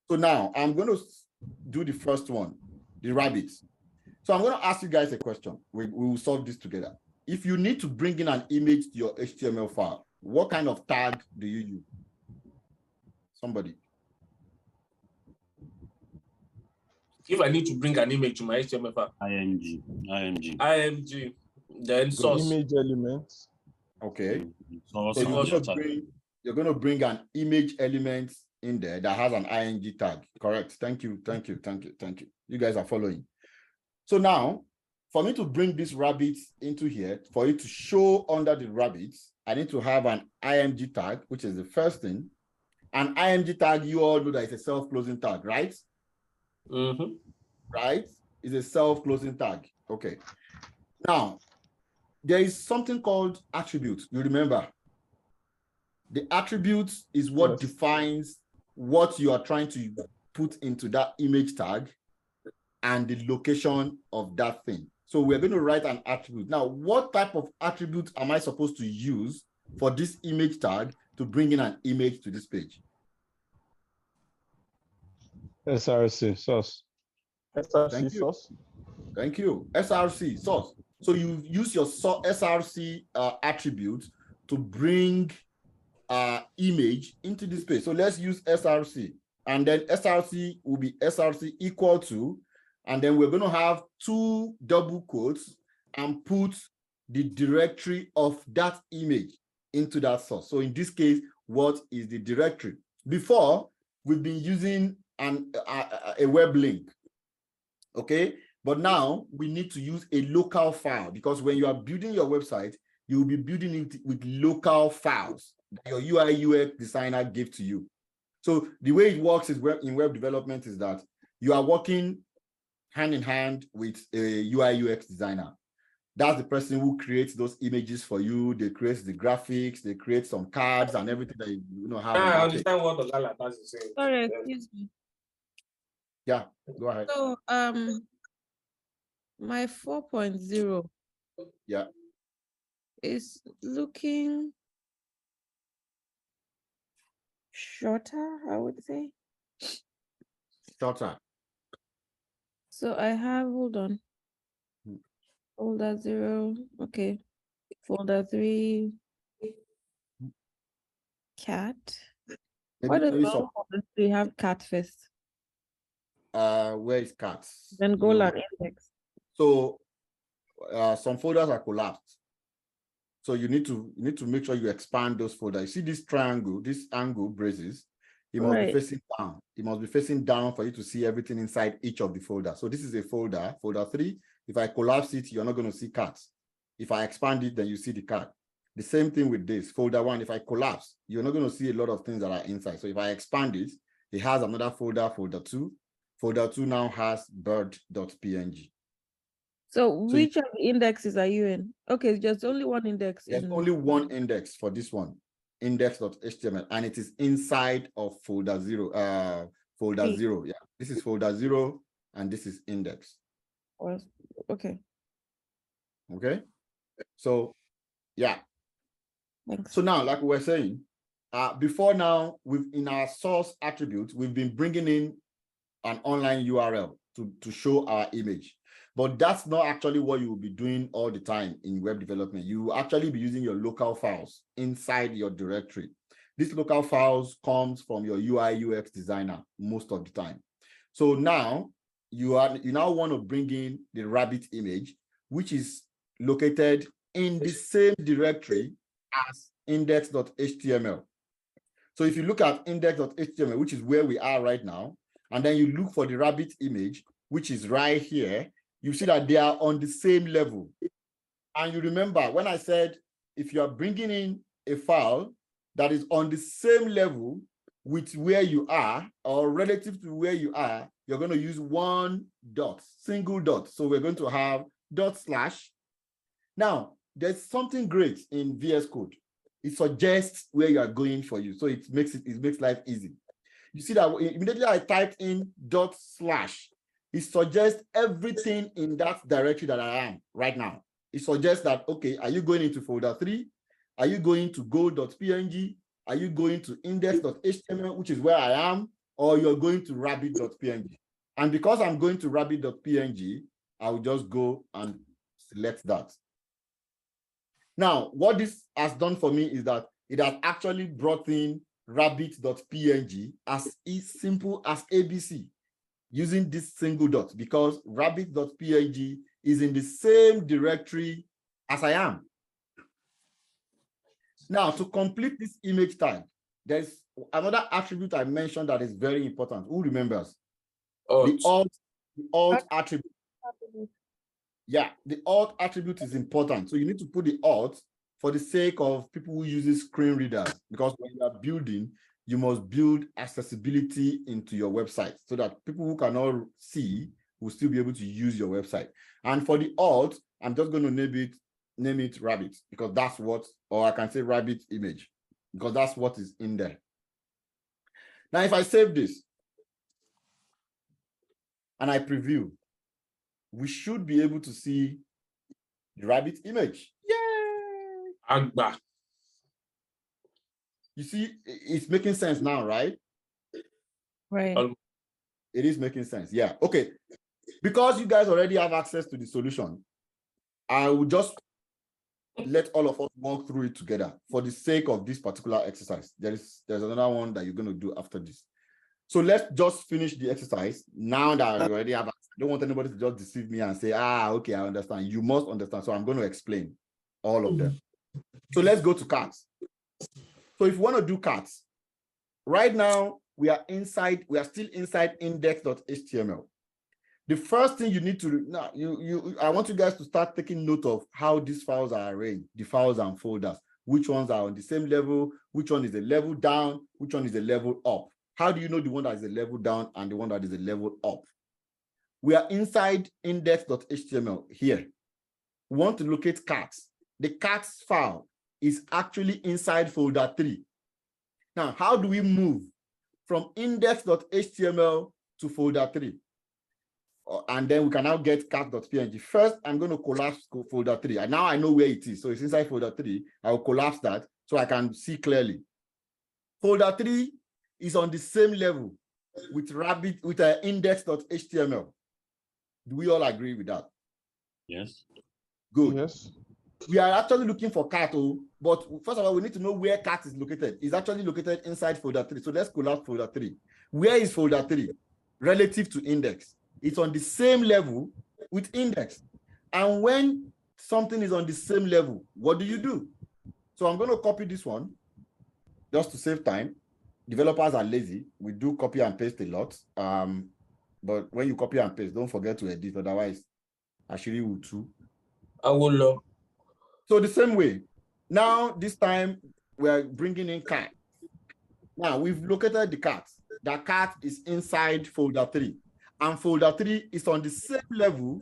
So now I'm going to do the first one, the rabbits. So I'm going to ask you guys a question. We will solve this together. If you need to bring in an image to your HTML file, what kind of tag do you use? Somebody. if I need to bring an image to my HTML file, IMG, then source. Image elements. Okay. Source. So you're going to bring an image element in there that has an ing tag. Correct. Thank you. You guys are following. So now, for me to bring this rabbit into here, for it to show under the rabbits, I need to have an img tag, which is the first thing. An img tag, you all know that it's a self-closing tag, right? Mm-hmm. Right? It's a self-closing tag. Okay. Now, there is something called attribute. You remember? The attribute is what defines what you are trying to put into that image tag and the location of that thing. So we're going to write an attribute. Now, what type of attribute am I supposed to use for this image tag to bring in an image to this page? SRC, source. SRC, source. Thank you. SRC, source. So you use your SRC attribute to bring image into this page. So let's use SRC. And then SRC will be SRC equal to, and then we're going to have 2 double quotes and put the directory of that image into that source. So in this case, what is the directory? Before, we've been using a web link, okay? But now we need to use a local file, because when you are building your website, you will be building it with local files that your UI UX designer gave to you. So the way it works is in web development is that you are working hand in hand with a UI UX designer. That's the person who creates those images for you. They create the graphics, they create some cards and everything that you know have. I understand what Ogala is saying. Sorry, excuse me. Yeah, go ahead. So my 4.0 is looking shorter, I would say. Shorter. So I have, hold on. Folder 0, okay. Folder 3, cat. Why does all folder 3 have cat first? Where is cat? Then Golang index. So some folders are collapsed. So you need to make sure you expand those folders. You see this triangle, this angle braces, it must be facing down. It must be facing down for you to see everything inside each of the folders. So this is a folder, folder 3. If I collapse it, you're not going to see cats. If I expand it, then you see the cat. The same thing with this, folder 1. If I collapse, you're not going to see a lot of things that are inside. So if I expand it, it has another folder, folder 2. Folder 2 now has bird.png. So which of the indexes are you in? Okay, just only one index. There's only one index for this one, index.html, and it is inside of folder 0. Folder 0, yeah. This is folder 0, and this is index. Okay. Okay. So, yeah. Thanks. So now, like we were saying, before now, in our source attribute, we've been bringing in an online URL to show our image. But that's not actually what you will be doing all the time in web development. You will actually be using your local files inside your directory. These local files comes from your UI UX designer most of the time. So now you now want to bring in the rabbit image, which is located in the same directory as index.html. So if you look at index.html, which is where we are right now, and then you look for the rabbit image, which is right here, you see that they are on the same level. And you remember when I said, if you are bringing in a file that is on the same level with where you are or relative to where you are, you're going to use one dot, single dot. So we're going to have /. Now, there's something great in VS Code. It suggests where you are going for you. So it makes life easy. You see that immediately I typed in /. It suggests everything in that directory that I am right now. It suggests that, okay, are you going into folder 3? Are you going to go.png? Are you going to index.html, which is where I am? Or you're going to rabbit.png? And because I'm going to rabbit.png, I will just go and select that. Now, what this has done for me is that it has actually brought in rabbit.png as simple as ABC. using this single dot because rabbit.png is in the same directory as I am. Now, to complete this image tag, there's another attribute I mentioned that is very important. Who remembers? The alt attribute. Yeah, the alt attribute is important. So you need to put the alt for the sake of people who use screen readers, because when you are building, you must build accessibility into your website so that people who cannot see will still be able to use your website. And for the alt, I'm just going to name it rabbit, because that's what, or I can say rabbit image, because that's what is in there. Now, if I save this and I preview, we should be able to see the rabbit image. Yay! Agba. You see, it's making sense now, right? Right. It is making sense. Yeah. Okay. Because you guys already have access to the solution, I will just let all of us walk through it together for the sake of this particular exercise. There's another one that you're going to do after this. So let's just finish the exercise now that I already have. I don't want anybody to just deceive me and say, okay, I understand. You must understand. So I'm going to explain all of them. So let's go to cards. So if you want to do cards, right now we are still inside index.html. The first thing you need to now, I want you guys to start taking note of how these files are arranged, the files and folders, which ones are on the same level, which one is a level down, which one is a level up. How do you know the one that is a level down and the one that is a level up? We are inside index.html here. We want to locate cards. The cards file is actually inside folder 3. Now, how do we move from index.html to folder 3? And then we can now get cat.png. First, I'm going to collapse folder 3. And now I know where it is. So it's inside folder 3. I will collapse that so I can see clearly. Folder 3 is on the same level with index.html. Do we all agree with that? Yes. Good. Yes. We are actually looking for cat, but first of all, we need to know where cat is located. It's actually located inside folder 3. So let's collapse folder 3. Where is folder 3 relative to index? It's on the same level with index. And when something is on the same level, what do you do? So I'm going to copy this one just to save time. Developers are lazy. We do copy and paste a lot. But when you copy and paste, don't forget to edit. Otherwise, actually will too. I will love. So the same way. Now, this time, we're bringing in cat. Now, we've located the cat. The cat is inside folder 3. And folder 3 is on the same level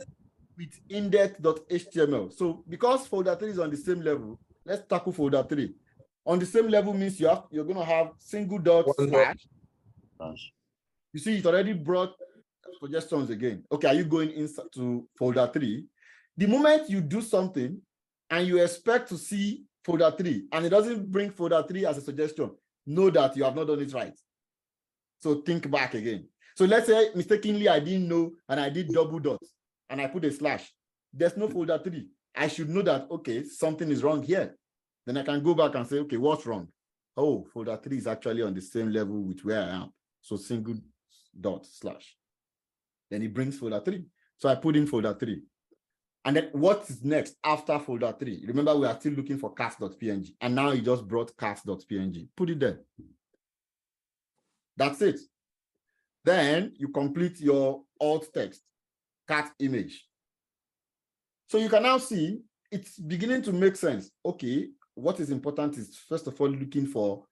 with index.html. So because folder 3 is on the same level, let's tackle folder 3. On the same level means you're going to have single dot slash. You see, it already brought suggestions again. Okay, are you going inside to folder 3? The moment you do something and you expect to see folder 3 and it doesn't bring folder 3 as a suggestion, know that you have not done it right. So think back again. So let's say mistakenly I didn't know and I did double dots and I put a slash. There's no folder 3. I should know that, okay, something is wrong here. Then I can go back and say, okay, what's wrong? Oh, folder 3 is actually on the same level with where I am. So single dot slash. Then it brings folder 3. So I put in folder 3. And then what is next after folder 3? Remember, we are still looking for cast.png. And now it just brought cast.png. Put it there. That's it. Then you complete your alt text, cat image. So you can now see it's beginning to make sense. Okay, what is important is first of all looking for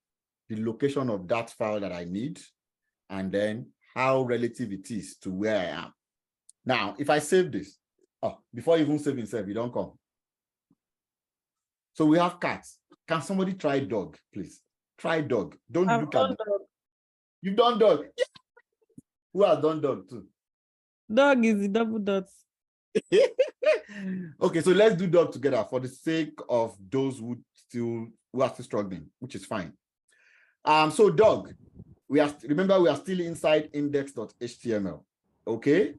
the location of that file that I need, and then how relative it is to where I am. Now, if I save this, before even saving, you don't come. So we have cats. Can somebody try dog, please? Try dog. Don't look at it. You've done dog. Yeah. Who has done dog too? Dog is the double dots. Okay, so let's do dog together for the sake of those who are still struggling, which is fine. So dog, remember we are still inside index.html. Okay.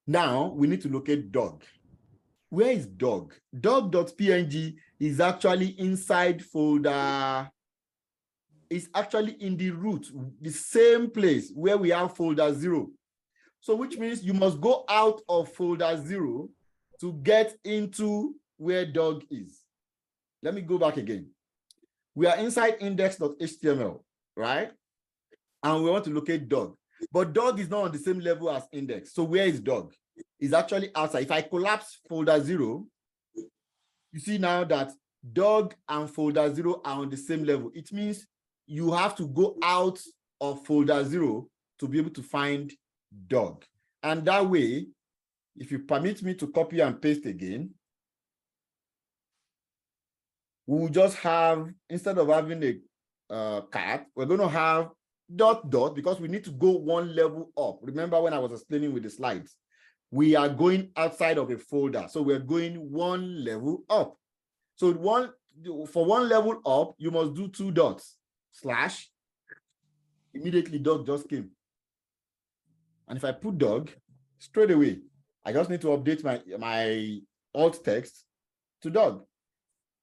Now we need to locate dog. Where is dog? Dog.png is actually inside folder. It's actually in the root, the same place where we have folder 0. So which means you must go out of folder 0 to get into where dog is. Let me go back again. We are inside index.html, right? And we want to locate dog. But dog is not on the same level as index. So where is dog? It's actually outside. If I collapse folder 0, you see now that dog and folder 0 are on the same level. It means you have to go out of folder 0 to be able to find dog. And that way, if you permit me to copy and paste again, we'll just have, instead of having a cat, we're going to have ... because we need to go one level up. Remember when I was explaining with the slides, we are going outside of a folder. So we're going one level up. So for one level up, you must do 2 dots, slash, immediately dog just came. And if I put dog, straight away, I just need to update my alt text to dog.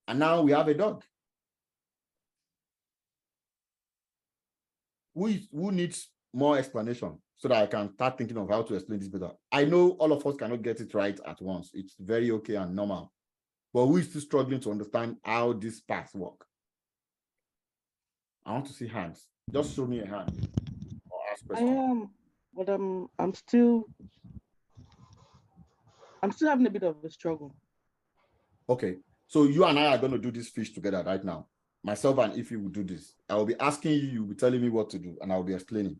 And now we have a dog. Who needs more explanation so that I can start thinking of how to explain this better? I know all of us cannot get it right at once. It's very okay and normal. But who is still struggling to understand how these paths work? I want to see hands. Just show me a hand or ask questions. I am, but I'm still having a bit of a struggle. Okay, so you and I are going to do this fish together right now. Myself and Ify will do this. I will be asking you, you'll be telling me what to do, and I'll be explaining.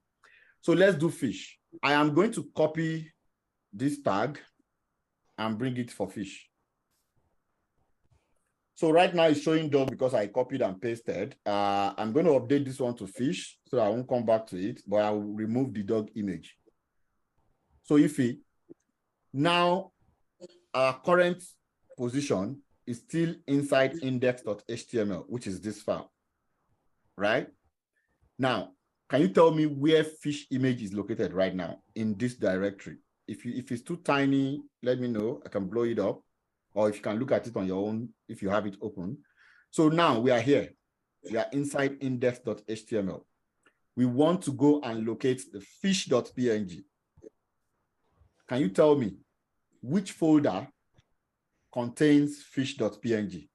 So let's do fish. I am going to copy this tag and bring it for fish. So right now it's showing dog because I copied and pasted. I'm going to update this one to fish so that I won't come back to it, but I will remove the dog image. So Ify, now our current position is still inside index.html, which is this file, right? Now, can you tell me where fish image is located right now in this directory? If it's too tiny, let me know. I can blow it up, or if you can look at it on your own, if you have it open. So now we are here. We are inside index.html. We want to go and locate the fish.png. Can you tell me which folder contains fish.png?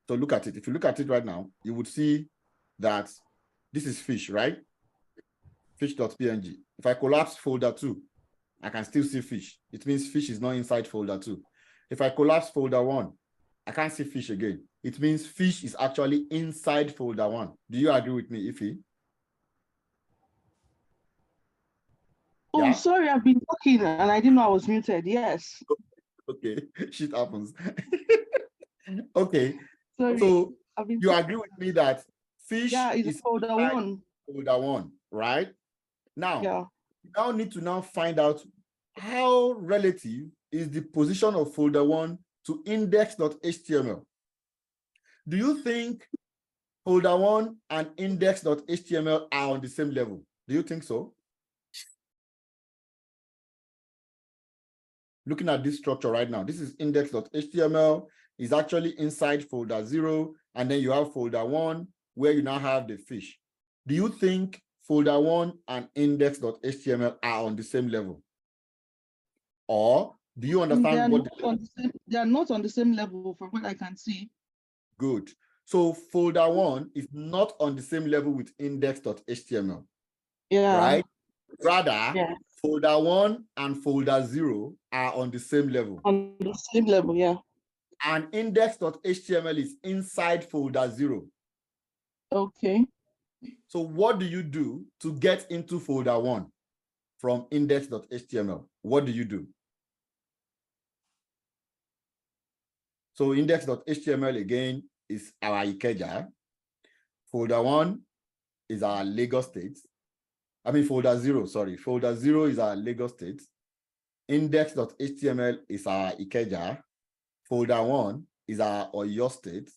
So look at it. If you look at it right now, you would see that this is fish, right? Fish.png. If I collapse folder 2, I can still see fish. It means fish is not inside folder 2. If I collapse folder 1, I can't see fish again. It means fish is actually inside folder 1. Do you agree with me, Ify? Oh, yeah? Sorry, I've been talking and I didn't know I was muted. Yes. Okay, shit happens. Okay, sorry. So you agree with me that fish is folder 1. Folder 1, right? Now, you now need to now find out how relative is the position of folder 1 to index.html. Do you think folder 1 and index.html are on the same level? Do you think so? Looking at this structure right now, this is index.html, is actually inside folder 0, and then you have folder 1 where you now have the fish. Do you think folder 1 and index.html are on the same level? Or do you understand they are not on the same level from what I can see. Good. So folder 1 is not on the same level with index.html. Yeah. Right? Rather, folder 1 and folder 0 are on the same level. On the same level, yeah. And index.html is inside folder 0. Okay. So what do you do to get into folder 1 from index.html? What do you do? So index.html again is our Ikeja. Folder 1 is our Lagos State. I mean folder 0, sorry. Folder 0 is our Lagos State. Index.html is our Ikeja. Folder 1 is our Oyo State.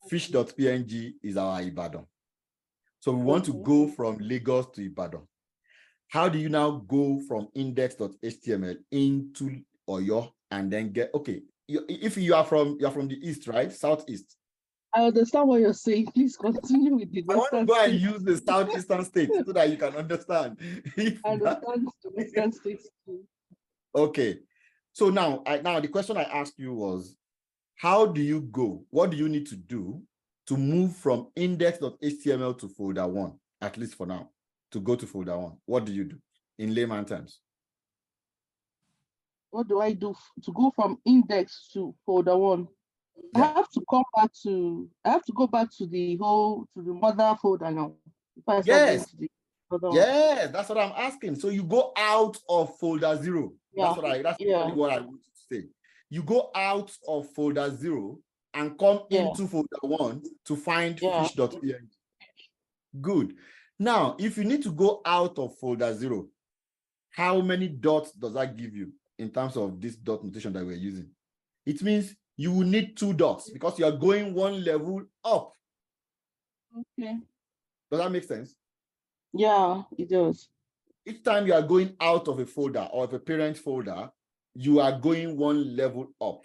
Fish.png is our Ibadan. So we want to go from Lagos to Ibadan. How do you now go from index.html into Oyo and then get, okay, if you're from the east, right? Southeast. I understand what you're saying. Please continue with the I want to Western go and states. use the southeastern states so that you can understand. I understand the Western states too. Okay. So now the question I asked you was, how do you go? What do you need to do to move from index.html to folder 1, at least for now, to go to folder 1? What do you do in layman terms? What do I do to go from index to folder 1? Yeah. I have to go back to the mother folder now. If I start going Yes. to the other one. Yes, that's what I'm asking. So you go out of folder 0. Yeah. That's really what I want to say. You go out of folder 0 and come into folder 1 to find fish.png. Good. Now, if you need to go out of folder 0, how many dots does that give you in terms of this dot notation that we're using? It means you will need 2 dots because you are going 1 level up. Okay. Does that make sense? Yeah, it does. Each time you are going out of a folder or of a parent folder, you are going 1 level up.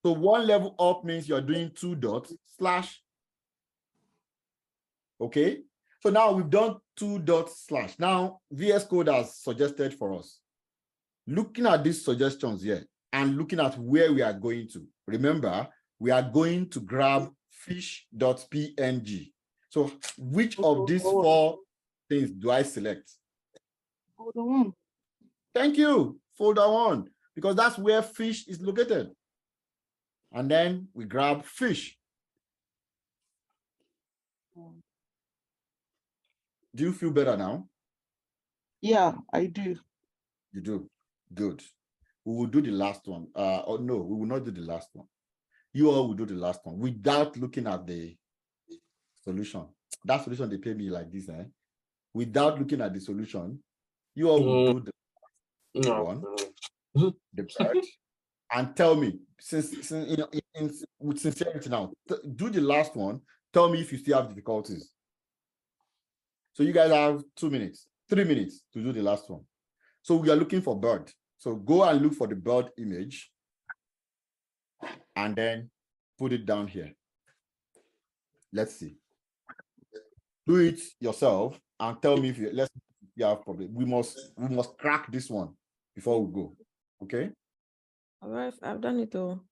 So 1 level up means you're doing 2 dots slash. Okay. So now we've done 2 dots slash. Now VS Code has suggested for us, looking at these suggestions here and looking at where we are going to. Remember, we are going to grab fish.png. So which of these 4 things do I select? Folder 1. Thank you, folder 1, because that's where fish is located. And then we grab fish. Do you feel better now? Yeah, I do. You do. Good. We will do the last one. Or no, we will not do the last one. You all will do the last one without looking at the solution. That solution, they pay me like this, eh? Without looking at the solution, you all will do the one, the bird, and tell me, with sincerity now, do the last one. Tell me if you still have difficulties. So you guys have 2 minutes, 3 minutes to do the last one. So we are looking for bird. So go and look for the bird image and then put it down here. Let's see. Do it yourself and tell me if you have problem. We must crack this one before we go. Okay? All right, I've done it all.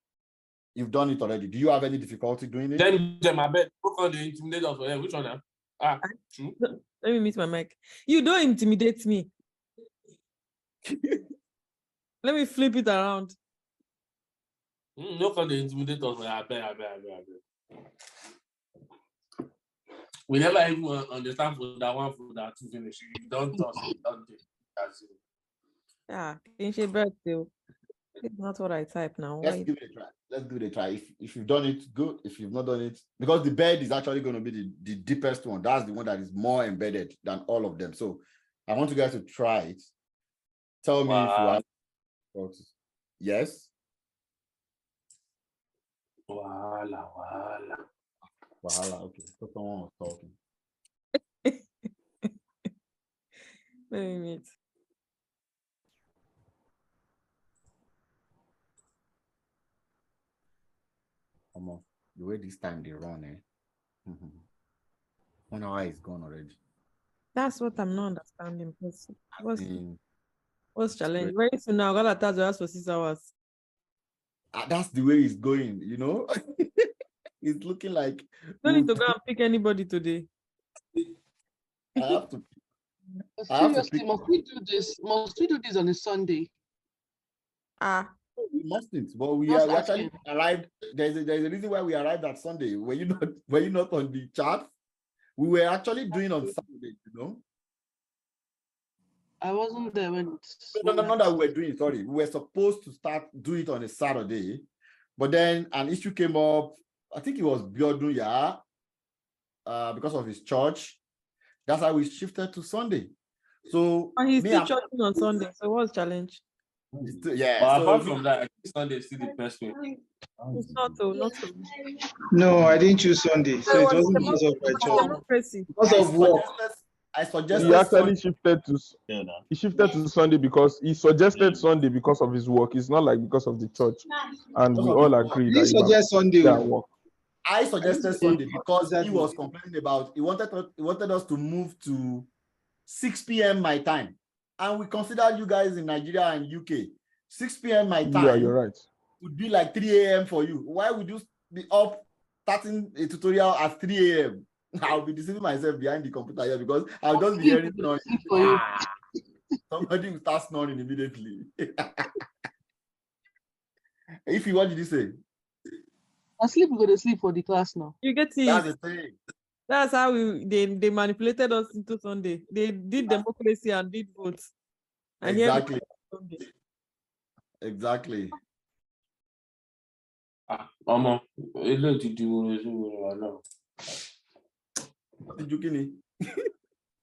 You've done it already. Do you have any difficulty doing it? Then I bet look on the intimidator for them. Which one? True. Let me mute my mic. You don't intimidate me. Let me flip it around. Look on the intimidator for I bet. We never even understand for that 1 for that 2 finish. You don't trust it, don't do it. That's it. Yeah, ancient bird still. It's not what I type now. Let's give it a try. Let's give it a try. If you've done it, good. If you've not done it, because the bed is actually going to be the deepest one. That's the one that is more embedded than all of them. So I want you guys to try it. Tell me if you have difficulties. Yes. Wahala. Okay. So someone was talking. Let me mute. Come on. The way this time they run, eh? 1 hour is gone already. That's what I'm not understanding. What's challenge? great. Very soon now, I'm gonna tell us for 6 hours. That's the way it's going, you know? It's looking like Don't need to go and pick anybody today. I have to. Seriously, must we do this? Must we do this on a Sunday? We mustn't, but we Just actually asking. arrived. There's a reason why we arrived at Sunday. Were you not on the chart? We were actually doing on Saturday, you know. I wasn't there when. No, not that we were doing. Sorry, we were supposed to start do it on a Saturday, but then an issue came up. I think it was Biodun, because of his church. That's how we shifted to Sunday. So And he's still churching on Sunday. So what's the challenge? Yeah. But So apart from that, I think Sunday is still the best way. It's not so, not so. No, I didn't choose Sunday, so it wasn't because of my church. Democracy. Because of work. I suggested He actually Sunday. shifted to Sunday because he suggested Sunday because of his work. It's not like because of the church, and we all agree He that suggest Sunday. that work. I suggested Sunday because he Exactly. was complaining about he wanted us to move to 6 p.m. my time. And we consider you guys in Nigeria and UK. 6 p.m. my time Yeah, you're right. would be like 3 a.m. for you. Why would you be up starting a tutorial at 3 a.m.? I'll be deceiving myself behind the computer here because I'll just be hearing snoring. For you. Somebody will start snoring immediately. If you, what did you say? I sleep, we go to sleep for the class now. You get That's it. the thing. That's how they manipulated us into Sunday. They did democracy and did votes. And Exactly. here we are Sunday. Exactly. Mama, hello, did you know? Did you kill me?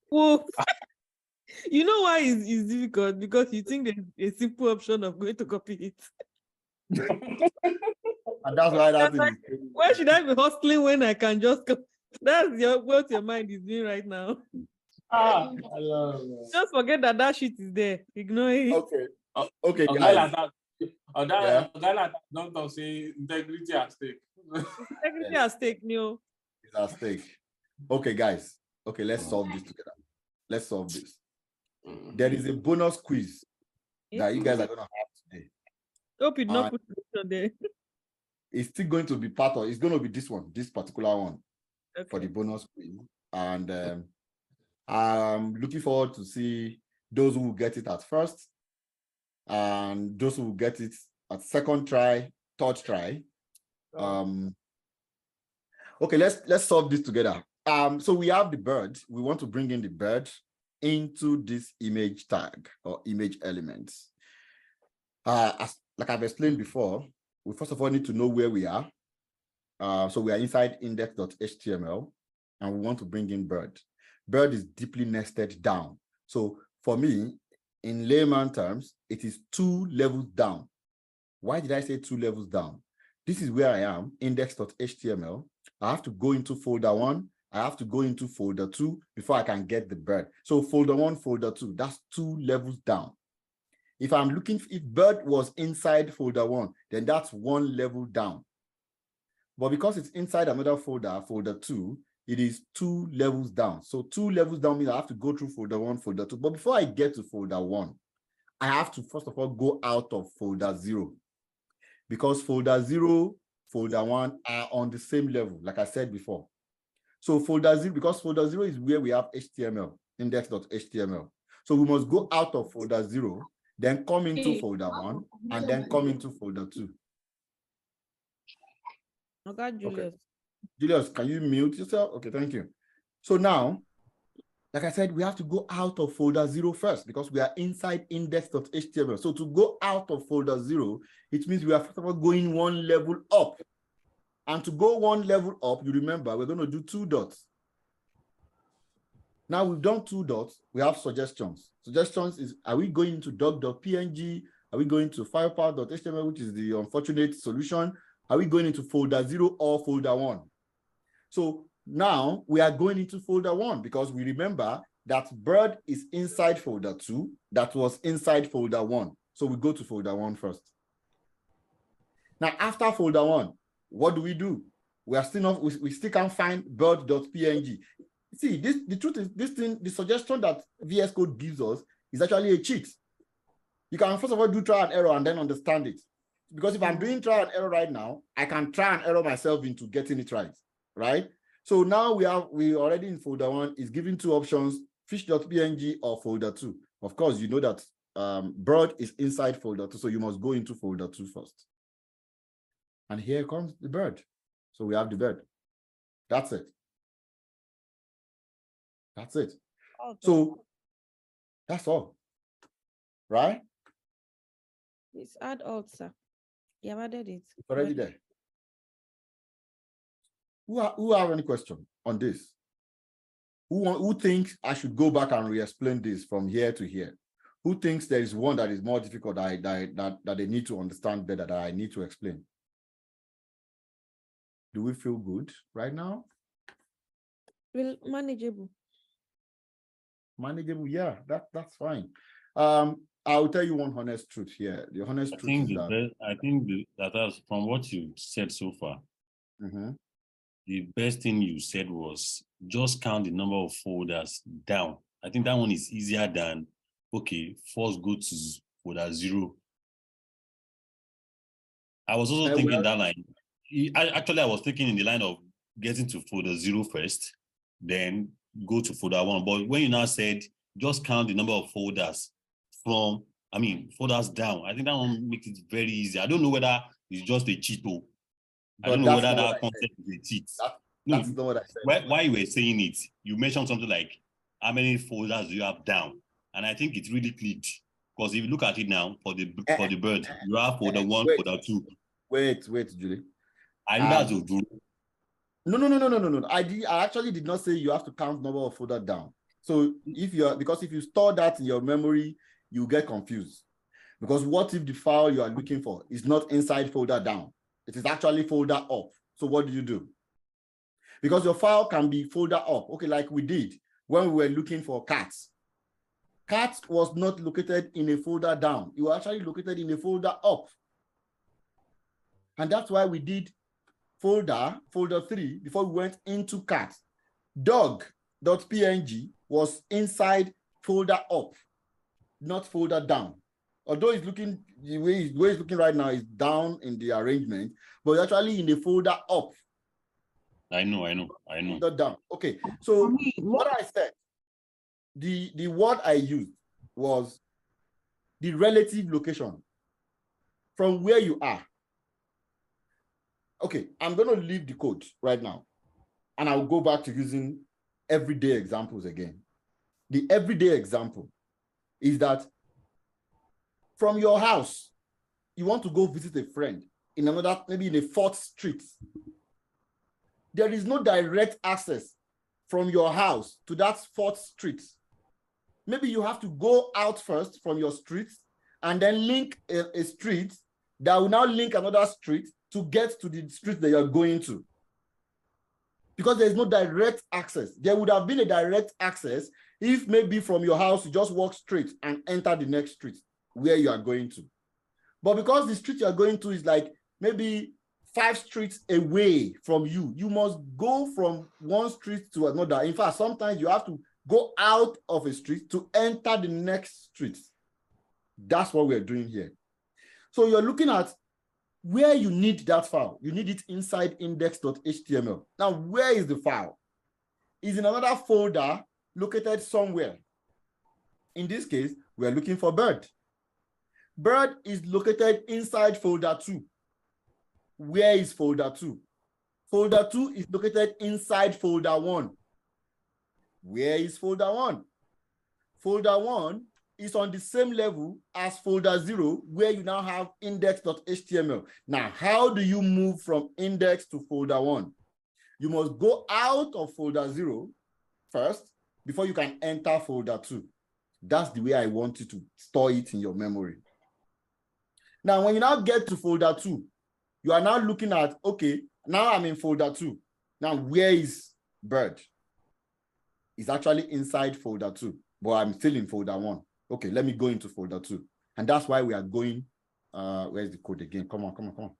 Whoa. You know why it's difficult? Because you think there's a simple option of going to copy it. And that's why that Like, is. why should I be hustling when I can just go? That's what your mind is doing right now. Just forget that shit is there. Ignore it. Okay. Okay, guys. Yeah. Don't say integrity at stake. Integrity at stake, Neil. It's at stake. Okay, guys. Okay, let's solve this together. Let's solve this. There is a bonus quiz that you guys are gonna have today. Hope you not put it on there. It's still going to be part of. It's going to be this one, this particular one, Okay. for the bonus quiz. And I'm looking forward to see those who will get it at first, and those who will get it at second try, third try. Okay, let's solve this together. So we have the bird. We want to bring in the bird into this image tag or image elements. Like I've explained before, we first of all need to know where we are. So we are inside index.html, and we want to bring in bird. Bird is deeply nested down. So for me, in layman terms, it is 2 levels down. Why did I say 2 levels down? This is where I am, index.html. I have to go into folder 1. I have to go into folder 2 before I can get the bird. So folder 1, folder 2, that's 2 levels down. If I'm looking, if bird was inside folder 1, then that's 1 level down. But because it's inside another folder, folder 2, it is 2 levels down. So 2 levels down means I have to go through folder 1, folder 2. But before I get to folder 1, I have to first of all go out of folder 0. Because folder 0, folder 1 are on the same level, like I said before. So folder 0, because folder 0 is where we have HTML, index.html. So we must go out of folder 0, then come into folder 1, and then come into folder 2. Okay, Julius. Okay. Julius, can you mute yourself? Okay, thank you. So now, like I said, we have to go out of folder 0 first because we are inside index.html. So to go out of folder 0, it means we are first of all going 1 level up. And to go 1 level up, you remember, we're going to do 2 dots. Now we've done 2 dots, we have suggestions. Suggestions is, are we going to doc.png? Are we going to filepath.html, which is the unfortunate solution? Are we going into folder 0 or folder 1? So now we are going into folder 1 because we remember that bird is inside folder 2, that was inside folder 1. So we go to folder 1 first. Now after folder 1, what do? We are still not, we still can't find bird.png. See, the truth is, this thing, the suggestion that VS Code gives us is actually a cheat. You can first of all do trial and error and then understand it. Because if I'm doing trial and error right now, I can try and error myself into getting it right? So now we already in folder 1 is giving 2 options, fish.png or folder 2. Of course, you know that bird is inside folder 2, so you must go into folder 2 first. And here comes the bird. So we have the bird. That's it. That's it. Okay. So that's all. Right? It's add alt, sir. You have added it. It's already there. Who have any question on this? Who thinks I should go back and re-explain this from here to here? Who thinks there is one that is more difficult that they need to understand better, that I need to explain? Do we feel good right now? Well, manageable. Manageable, yeah, that's fine. I'll tell you one honest truth here. The honest truth is that I think that from what you said so far, The best thing you said was just count the number of folders down. I think that one is easier than, okay, first go to folder 0. I was also thinking that line. I was thinking in the line of getting to folder 0 first, then go to folder 1. But when you now said just count the number of folders folders down, I think that one makes it very easy. I don't know whether it's just a cheat or I don't know whether that concept is a cheat. That's not what I said. Why you were saying it, you mentioned something like how many folders do you have down? And I think it's really clicked. Because if you look at it now, for the bird, you have folder 1, folder 2. Wait, Julie. I know that's a do. No. I actually did not say you have to count number of folder down. So if you store that in your memory, you get confused. Because what if the file you are looking for is not inside folder down? It is actually folder up. So what do you do? Because your file can be folder up. Okay, like we did when we were looking for cats. Cats was not located in a folder down. It was actually located in a folder up. And that's why we did folder 3 before we went into cat. Dog.png was inside folder up, not folder down. Although it's looking, the way it's looking right now is down in the arrangement, but it's actually in the folder up. I know. Folder down. Okay, so what I said, the word I used was the relative location from where you are. Okay, I'm going to leave the code right now, and I'll go back to using everyday examples again. The everyday example is that from your house, you want to go visit a friend in another, maybe in a 4th street. There is no direct access from your house to that 4th street. Maybe you have to go out first from your street and then link a street that will now link another street to get to the street that you're going to. Because there's no direct access. There would have been a direct access if maybe from your house, you just walk straight and enter the next street where you are going to. But because the street you're going to is like maybe 5 streets away from you, you must go from one street to another. In fact, sometimes you have to go out of a street to enter the next street. That's what we're doing here. So you're looking at where you need that file. You need it inside index.html. Now, where is the file? It's in another folder located somewhere. In this case, we're looking for bird. Bird is located inside folder 2. Where is folder 2? Folder 2 is located inside folder 1. Where is folder 1? Folder 1 is on the same level as folder 0, where you now have index.html. Now, how do you move from index to folder 1? You must go out of folder 0 first before you can enter folder 2. That's the way I want you to store it in your memory. Now, when you now get to folder 2, you are now looking at, okay, now I'm in folder 2. Now, where is bird? It's actually inside folder 2, but I'm still in folder 1. Okay, let me go into folder 2. And that's why we are going, where's the code again? Come on.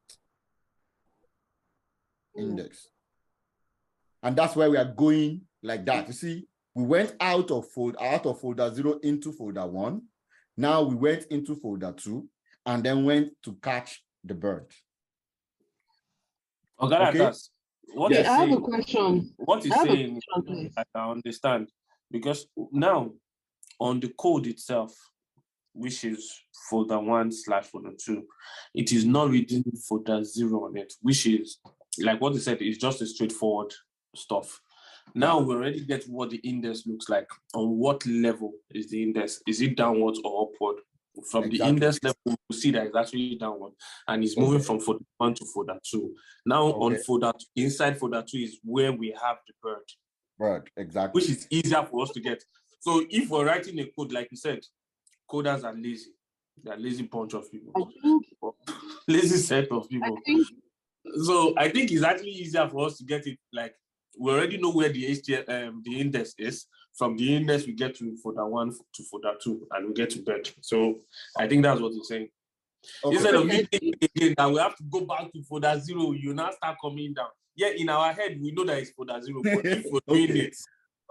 Index. And that's why we are going like that. You see, we went out of folder 0 into folder 1. Now we went into folder 2 and then went to catch the bird. Okay. What I have a question. What he's saying, I understand. Because now, on the code itself, which is folder 1/folder 2, it is not reading folder 0 on it, which is, like what he said, is just a straightforward stuff. Now we already get what the index looks like. On what level is the index? Is it downwards or upward? From the index level, we see that it's actually downward, and it's moving from folder 1 to folder 2. Now on folder 2, inside folder 2 is where we have the bird. Bird, exactly. Which is easier for us to get. So if we're writing a code, like you said, coders are lazy. They're a lazy bunch of people. Lazy set of people. So I think it's actually easier for us to get it. Like, we already know where the index is. From the index, we get to folder 1 to folder 2, and we get to bird. So I think that's what he's saying. Okay. Instead of thinking again that we have to go back to folder 0, you now start coming down. yeah, in our head, we know that it's folder 0, but if we're doing it,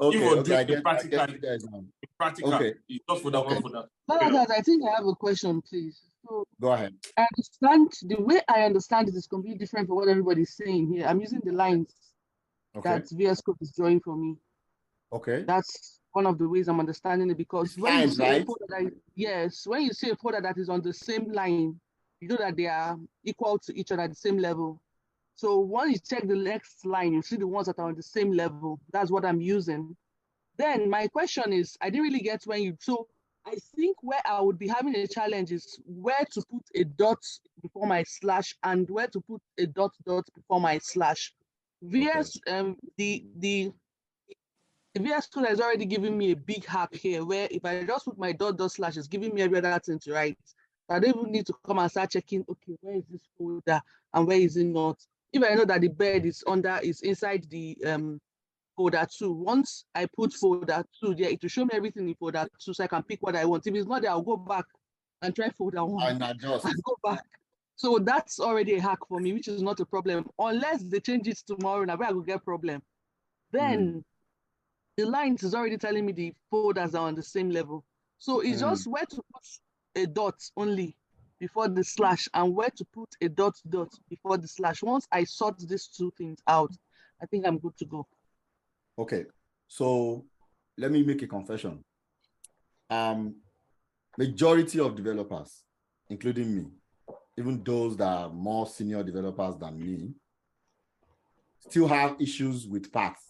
Okay, if we're okay, I doing get, it practically, you guys now. practical, Okay. it's not folder 1, Okay. folder 2. Malagas, I think I have a question, please. So Go ahead. I understand the way I understand it is completely different from what everybody's saying here. I'm using the lines Okay. that VS Code is drawing for me. Okay. That's one of the ways I'm understanding it, because when Lines, you see right? a folder that yes, when you see a folder that is on the same line, you know that they are equal to each other at the same level. So once you check the next line, you see the ones that are on the same level. That's what I'm using. Then my question is, I didn't really get when you, so I think where I would be having a challenge is where to put a dot before my slash and where to put a dot before my slash. VS, the VS Code has already given me a big hack here where if I just put my dot slash, it's giving me every other thing to write. I don't even need to come and start checking, okay, where is this folder and where is it not? If I know that the bed is inside the folder 2, once I put folder 2 there, it will show me everything in folder 2 so I can pick what I want. If it's not there, I'll go back and try folder 1 and adjust. and go back. So that's already a hack for me, which is not a problem. Unless they change it tomorrow, now I will get problem. Then the lines is already telling me the folders are on the same level. So it's just where to put a dot only before the slash and where to put a dot before the slash. Once I sort these two things out, I think I'm good to go. Okay, so let me make a confession. Majority of developers, including me, even those that are more senior developers than me, still have issues with paths.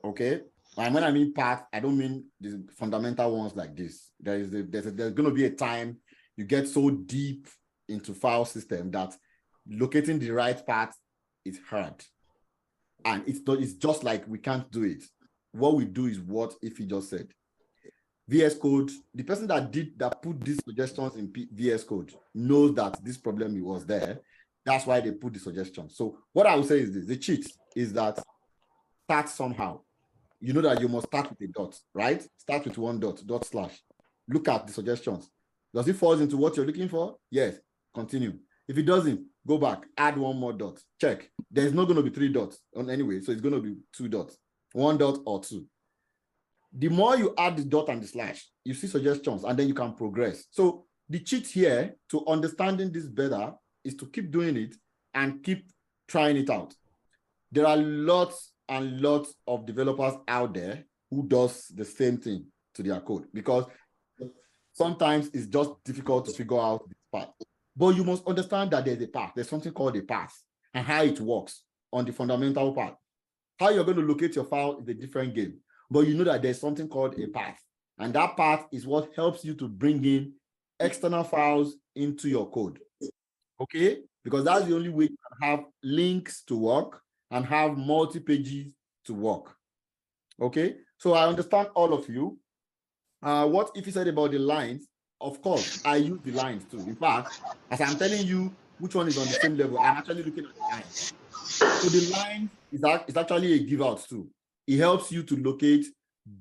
Okay, and when I mean path, I don't mean the fundamental ones like this. There's going to be a time you get so deep into file system that locating the right path is hard. And it's just like we can't do it. What we do is what Ify just said. VS Code, the person that put these suggestions in VS Code knows that this problem was there. That's why they put the suggestion. So what I would say is this: the cheat is that start somehow. You know that you must start with a dot, right? Start with one dot slash. Look at the suggestions. Does it fall into what you're looking for? Yes. Continue. If it doesn't, go back, add one more dot. Check. There's not going to be 3 dots on anyway, so it's going to be 2 dots, 1 dot or 2. The more you add the dot and the slash, you see suggestions, and then you can progress. So the cheat here to understanding this better is to keep doing it and keep trying it out. There are lots and lots of developers out there who does the same thing to their code, because sometimes it's just difficult to figure out this part. But you must understand that there's a path. There's something called a path and how it works on the fundamental part. How you're going to locate your file is a different game. But you know that there's something called a path. And that path is what helps you to bring in external files into your code. Okay? Because that's the only way you can have links to work and have multi-pages to work. Okay? So I understand all of you. What Ify said about the lines, of course, I use the lines too. In fact, as I'm telling you which one is on the same level, I'm actually looking at the lines. So the line is actually a give out too. It helps you to locate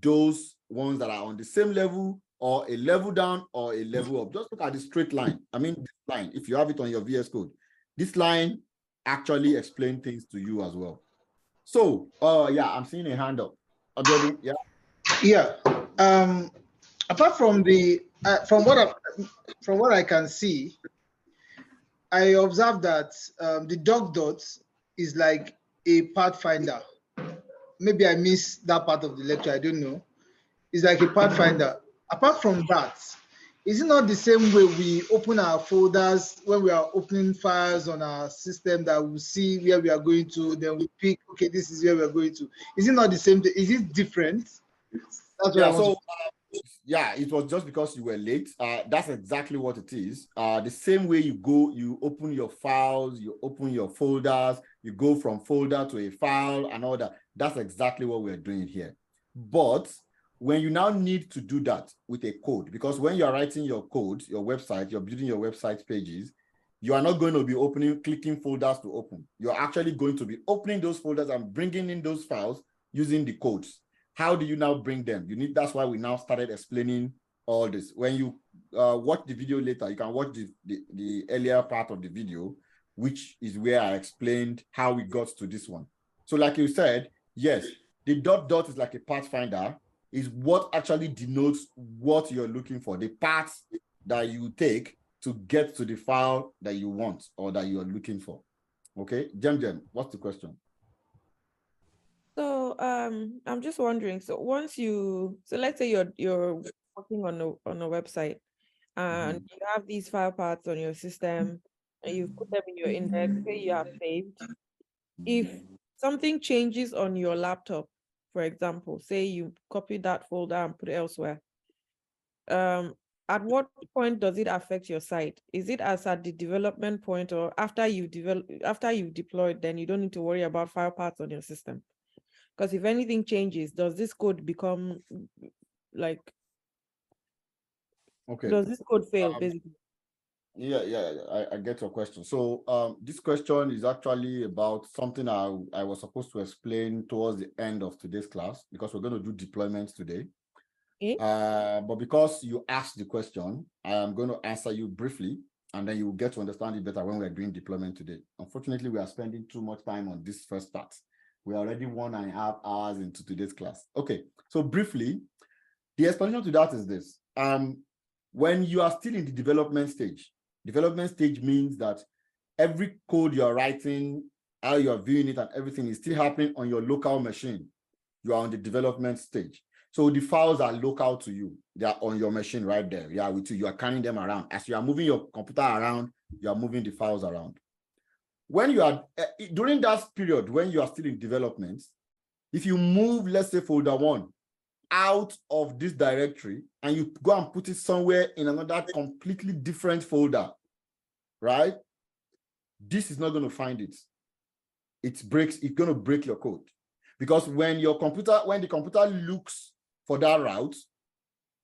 those ones that are on the same level or a level down or a level up. Just look at the straight line. I mean, this line, if you have it on your VS Code, this line actually explains things to you as well. So, yeah, I'm seeing a hand up. Yeah. Yeah. Apart from the from what I can see, I observed that the dot is like a pathfinder. Maybe I missed that part of the lecture. I don't know. It's like a pathfinder. Apart from that, is it not the same way we open our folders when we are opening files on our system, that we see where we are going to, then we pick, okay, this is where we are going to. Is it not the same thing? Is it different? That's what I want to... Yeah, it was just because you were late. That's exactly what it is. The same way you go, you open your files, you open your folders, you go from folder to a file and all that. That's exactly what we're doing here. But when you now need to do that with a code, because when you're writing your code, your website, you're building your website pages, you are not going to be clicking folders to open. You're actually going to be opening those folders and bringing in those files using the codes. How do you now bring them? That's why we now started explaining all this. When you watch the video later, you can watch the earlier part of the video which is where I explained how we got to this one. So like you said, yes, the ... is like a pathfinder, is what actually denotes what you're looking for, the paths that you take to get to the file that you want or that you're looking for. Okay, Jem, what's the question? So I'm just wondering, so once let's say you're working on a website and you have these file paths on your system and you put them in your index, say you have saved. If something changes on your laptop, for example, say you copy that folder and put it elsewhere, at what point does it affect your site? Is it as at the development point, or after you've deployed, then you don't need to worry about file paths on your system? Because if anything changes, does this code become like, okay, does this code fail basically? Yeah, I get your question. So this question is actually about something I was supposed to explain towards the end of today's class, because we're going to do deployments today. Okay. But because you asked the question, I am going to answer you briefly, and then you will get to understand it better when we're doing deployment today. Unfortunately, we are spending too much time on this first part. We're already 1.5 hours into today's class. Okay, so briefly, the explanation to that is this. When you are still in the development stage means that every code you're writing, how you're viewing it, and everything is still happening on your local machine. You are on the development stage. So the files are local to you. They are on your machine right there. Yeah, with you. You are carrying them around. As you are moving your computer around, you are moving the files around. When you are, during that period, when you are still in development, if you move, let's say, folder 1 out of this directory and you go and put it somewhere in another completely different folder, right? This is not going to find it. It's going to break your code. Because when the computer looks for that route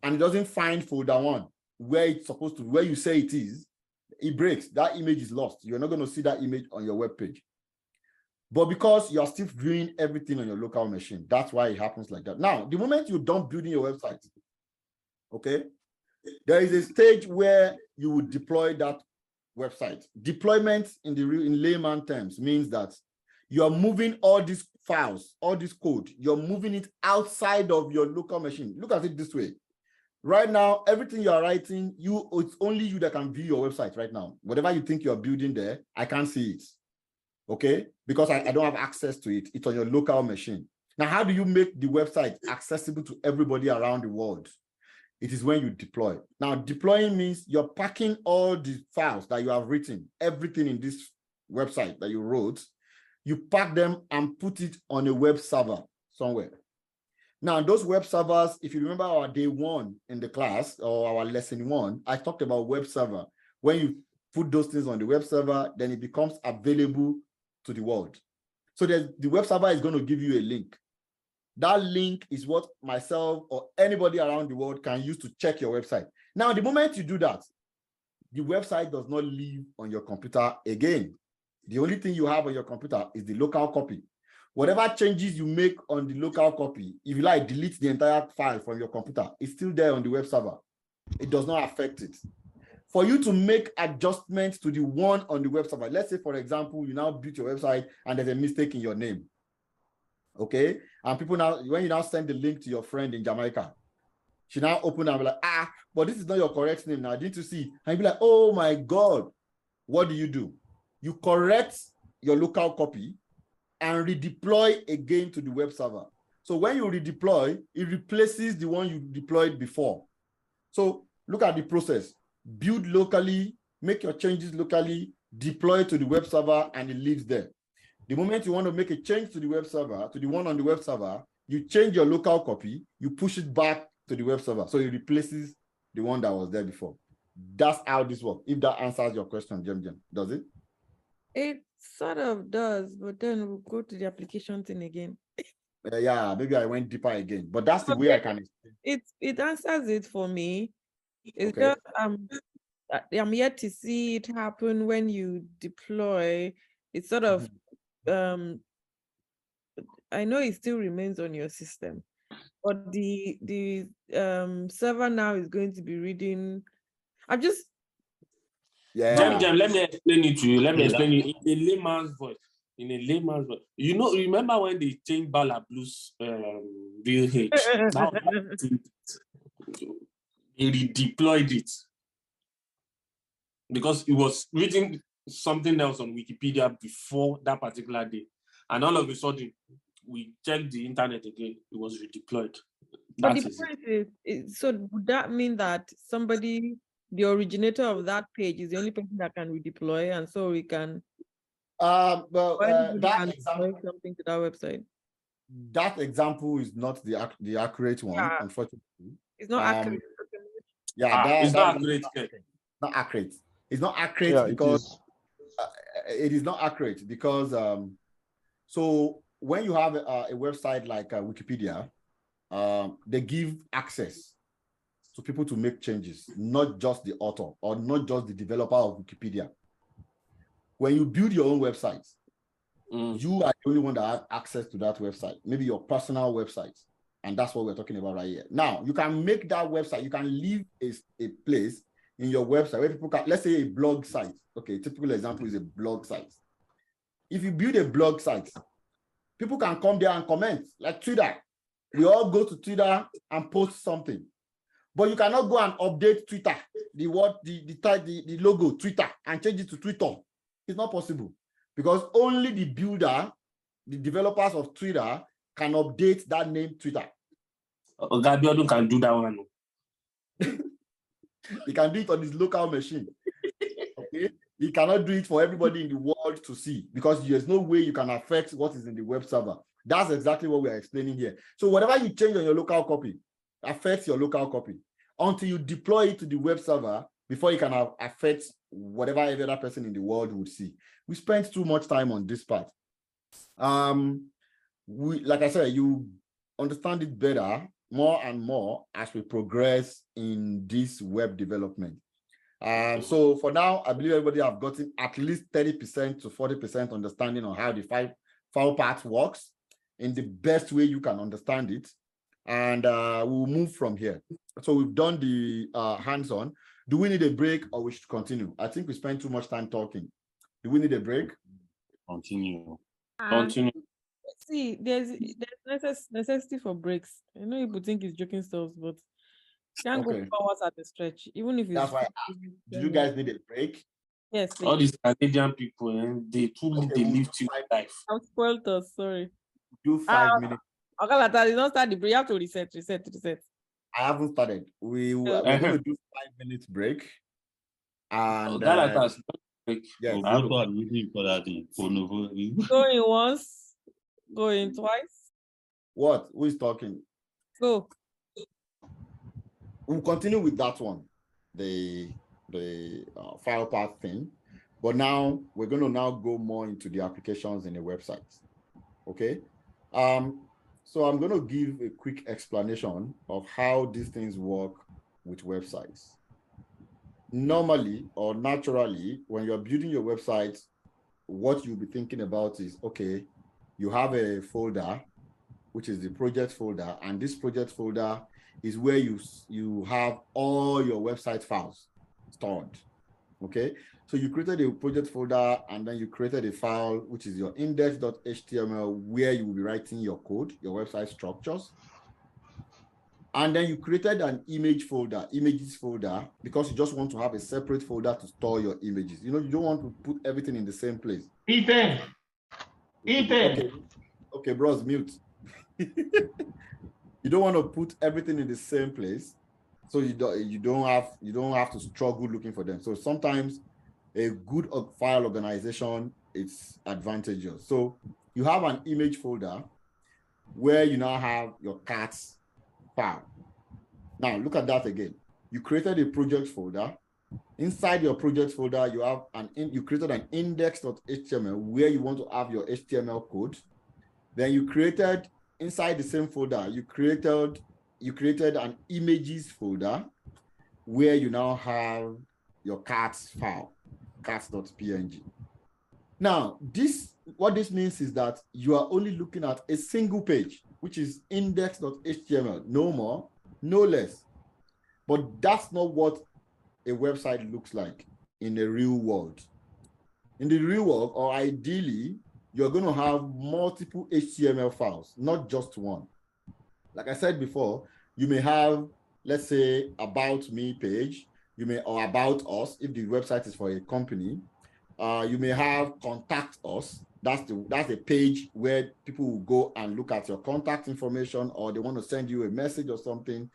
and it doesn't find folder 1 where it's supposed to, where you say it is, it breaks. That image is lost. You're not going to see that image on your web page. But because you're still viewing everything on your local machine, that's why it happens like that. Now, the moment you're done building your website, okay, there is a stage where you would deploy that website. Deployment in layman terms means that you are moving all these files, all this code, you're moving it outside of your local machine. Look at it this way. Right now, everything you are writing, it's only you that can view your website right now. Whatever you think you're building there, I can't see it. Okay, because I don't have access to it. It's on your local machine. Now, how do you make the website accessible to everybody around the world? It is when you deploy. Now, deploying means you're packing all the files that you have written, everything in this website that you wrote, you pack them and put it on a web server somewhere. Now, those web servers, if you remember our day 1 in the class or our lesson 1, I talked about web server. When you put those things on the web server, then it becomes available to the world. So the web server is going to give you a link. That link is what myself or anybody around the world can use to check your website. Now, the moment you do that, the website does not live on your computer again. The only thing you have on your computer is the local copy. Whatever changes you make on the local copy, if you like, delete the entire file from your computer, it's still there on the web server. It does not affect it. For you to make adjustments to the one on the web server, let's say, for example, you now build your website and there's a mistake in your name. Okay? And people now, when you now send the link to your friend in Jamaica, she now open and be like, but this is not your correct name now. Didn't you see? And you be like, oh my God. What do? You correct your local copy and redeploy again to the web server. So when you redeploy, it replaces the one you deployed before. So look at the process. Build locally, make your changes locally, deploy to the web server, and it lives there. The moment you want to make a change to the web server, to the one on the web server, you change your local copy, you push it back to the web server. So it replaces the one that was there before. That's how this works. If that answers your question, Jem, does it? It sort of does, but then we'll go to the application thing again. Yeah, maybe I went deeper again, but that's the way I can explain. It answers it for me. It's okay. Just I'm yet to see it happen when you deploy. It's sort of I know it still remains on your system, but the server now is going to be reading. Jam, let me explain it to you. Let me explain it in a layman's voice. You remember when they changed Bala Blues VH? They redeployed it because it was written something else on Wikipedia before that particular day. And all of a sudden, we checked the internet again. It was redeployed. But the point is, so would that mean that somebody, the originator of that page, is the only person that can redeploy, and so we can that example, something to that website? That example is not the accurate one, unfortunately. It's not accurate. It's not accurate. Not accurate. It's not accurate because it is not accurate because so when you have a website like Wikipedia, they give access to people to make changes, not just the author or not just the developer of Wikipedia. When you build your own website, you are the only one that has access to that website, maybe your personal website. And that's what we're talking about right here. Now, you can make that website, you can leave a place in your website where people can, let's say a blog site. Okay, a typical example is a blog site. If you build a blog site, people can come there and comment, like Twitter. We all go to Twitter and post something. But you cannot go and update Twitter, the logo Twitter, and change it to Twitter. It's not possible because only the builder, the developers of Twitter can update that name Twitter. Gabiodun can do that one. He can do it on his local machine. Okay? He cannot do it for everybody in the world to see because there's no way you can affect what is in the web server. That's exactly what we are explaining here. So whatever you change on your local copy affects your local copy until you deploy it to the web server before you can affect whatever every other person in the world would see. We spent too much time on this part. Like I said, you understand it better more and more as we progress in this web development. So for now, I believe everybody have gotten at least 30% to 40% understanding on how the file path works in the best way you can understand it. And we'll move from here. So we've done the hands-on. Do we need a break or we should continue? I think we spent too much time talking. Do we need a break? Continue. Continue. See, there's necessity for breaks. I know people think it's joking stuff, but can't go forward at the stretch, even if it's. That's why. Do you guys need a break? Yes. Please. All these Canadian people, they live to life. I'm spoiled us. Sorry. Do 5 minutes. Okay, don't start the break. You have to reset. I haven't started. We're going to do 5 minutes break. And yes, going once, going twice. What? Who is talking? Go. We'll continue with that one, the file path thing. But now we're going to go more into the applications in the website. Okay. So I'm going to give a quick explanation of how these things work with websites. Normally or naturally, when you're building your website, what you'll be thinking about is, okay, you have a folder, which is the project folder, and this project folder is where you have all your website files stored. Okay, so you created a project folder and then you created a file, which is your index.html, where you will be writing your code, your website structures. And then you created an images folder, because you just want to have a separate folder to store your images. You know, you don't want to put everything in the same place. Ethan. Okay, bros, mute. You don't want to put everything in the same place, so you don't have to struggle looking for them. So sometimes a good file organization is advantageous. So you have an image folder where you now have your cards file. Now look at that again. You created a project folder. Inside your project folder, you created an index.html where you want to have your HTML code. Then you created inside the same folder, you created an images folder where you now have your cards file, cards.png. Now, what this means is that you are only looking at a single page, which is index.html, no more, no less. But that's not what a website looks like in the real world. In the real world, or ideally, you're going to have multiple HTML files, not just one. Like I said before, you may have, let's say, about me page, or about us, if the website is for a company. You may have contact us. That's the page where people will go and look at your contact information, or they want to send you a message or something.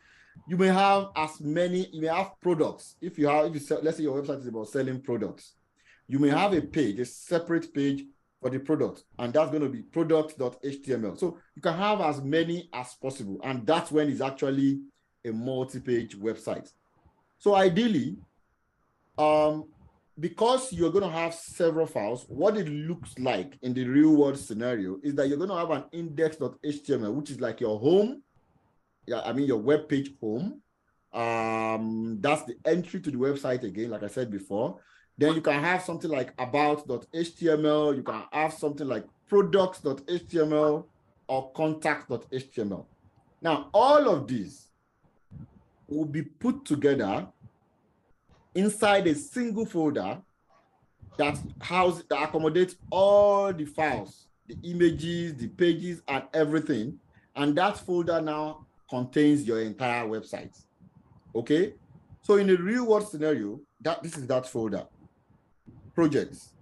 You may have you may have products. If you sell, let's say your website is about selling products, you may have a page, a separate page for the product, and that's going to be product.html. So you can have as many as possible, and that's when it's actually a multi-page website. So ideally, because you're going to have several files, what it looks like in the real world scenario is that you're going to have an index.html, which is like your home. Yeah, I mean your web page home. That's the entry to the website again, like I said before. Then you can have something like about.html. You can have something like products.html or contact.html. Now, all of these will be put together inside a single folder that accommodates all the files, the images, the pages, and everything. And that folder now contains your entire website. Okay? So in a real world scenario, this is that folder. Projects.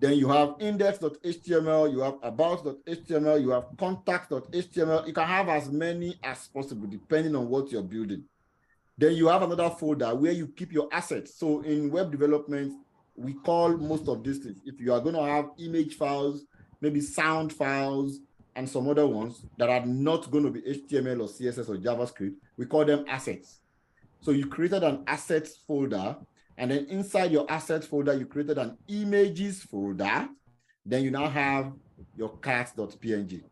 Then you have index.html, you have about.html, you have contact.html. You can have as many as possible depending on what you're building. Then you have another folder where you keep your assets. So in web development, we call most of these things, if you are going to have image files, maybe sound files, and some other ones that are not going to be HTML or CSS or JavaScript, we call them assets. So you created an assets folder, and then inside your assets folder, you created an images folder. Then you now have your cats.png.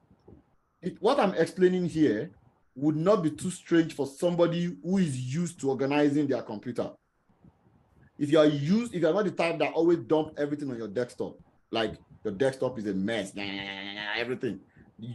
What I'm explaining here would not be too strange for somebody who is used to organizing their computer. If you are not the type that always dump everything on your desktop, like your desktop is a mess, everything,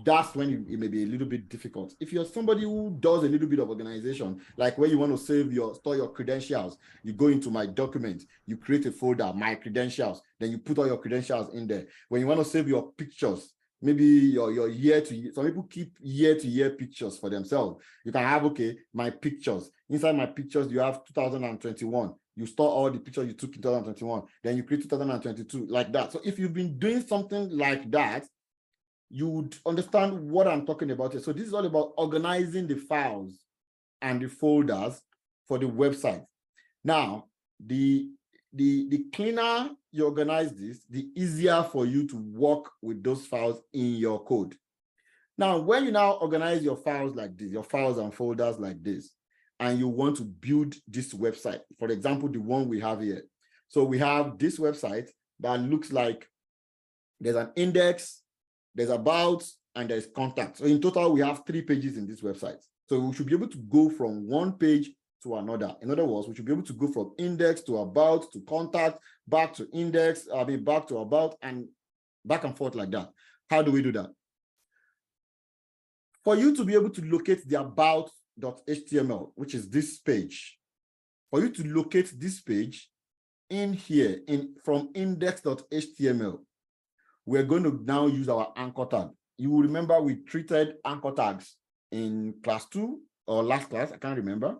that's when it may be a little bit difficult. If you're somebody who does a little bit of organization, like when you want to store your credentials, you go into my document, you create a folder, my credentials, then you put all your credentials in there. When you want to save your pictures, maybe your year to year, some people keep year-to-year pictures for themselves. You can have, okay, my pictures. Inside my pictures, you have 2021. You store all the pictures you took in 2021. Then you create 2022, like that. So if you've been doing something like that, you would understand what I'm talking about here. So this is all about organizing the files and the folders for the website. Now, the cleaner you organize this, the easier for you to work with those files in your code. Now, when you now organize your files like this, your files and folders like this, and you want to build this website, for example, the one we have here. So we have this website that looks like there's an index, there's about, and there's contact. So in total, we have 3 pages in this website. So we should be able to go from one page to another. In other words, we should be able to go from index to about to contact, back to index, back to about, and back and forth like that. How do we do that? For you to be able to locate the about.html, which is this page, for you to locate this page in here, from index.html, we're going to now use our anchor tag. You will remember we treated anchor tags in class 2 or last class, I can't remember.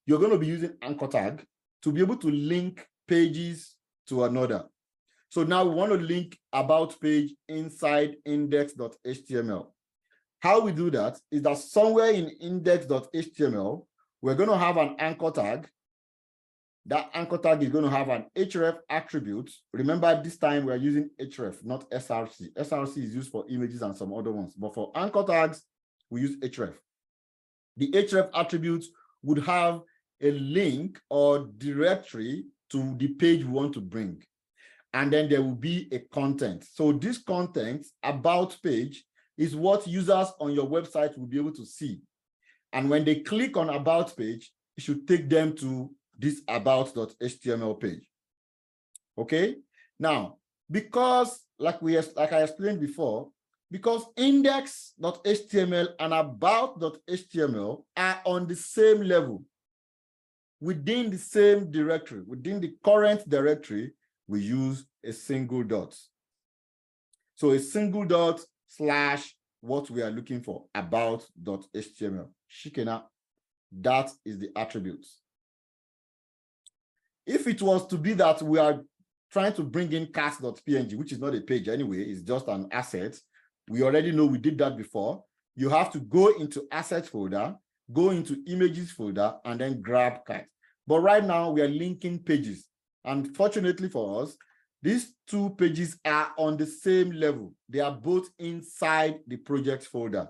You're going to be using anchor tag to be able to link pages to another. So now we want to link about page inside index.html. How we do that is that somewhere in index.html, we're going to have an anchor tag. That anchor tag is going to have an href attribute. Remember, this time we're using href, not src. Src is used for images and some other ones, but for anchor tags, we use href. The href attribute would have a link or directory to the page we want to bring. And then there will be a content. So this content, about page, is what users on your website will be able to see. And when they click on about page, it should take them to this about.html page. Okay? Now, because like I explained before, because index.html and about.html are on the same level, within the same directory, within the current directory, we use a single dot. So a single dot slash what we are looking for, about.html. Shikena, that is the attributes. If it was to be that we are trying to bring in cast.png, which is not a page anyway, it's just an asset, we already know we did that before. You have to go into assets folder, go into images folder, and then grab cast. But right now we are linking pages. And fortunately for us, these two pages are on the same level. They are both inside the project folder.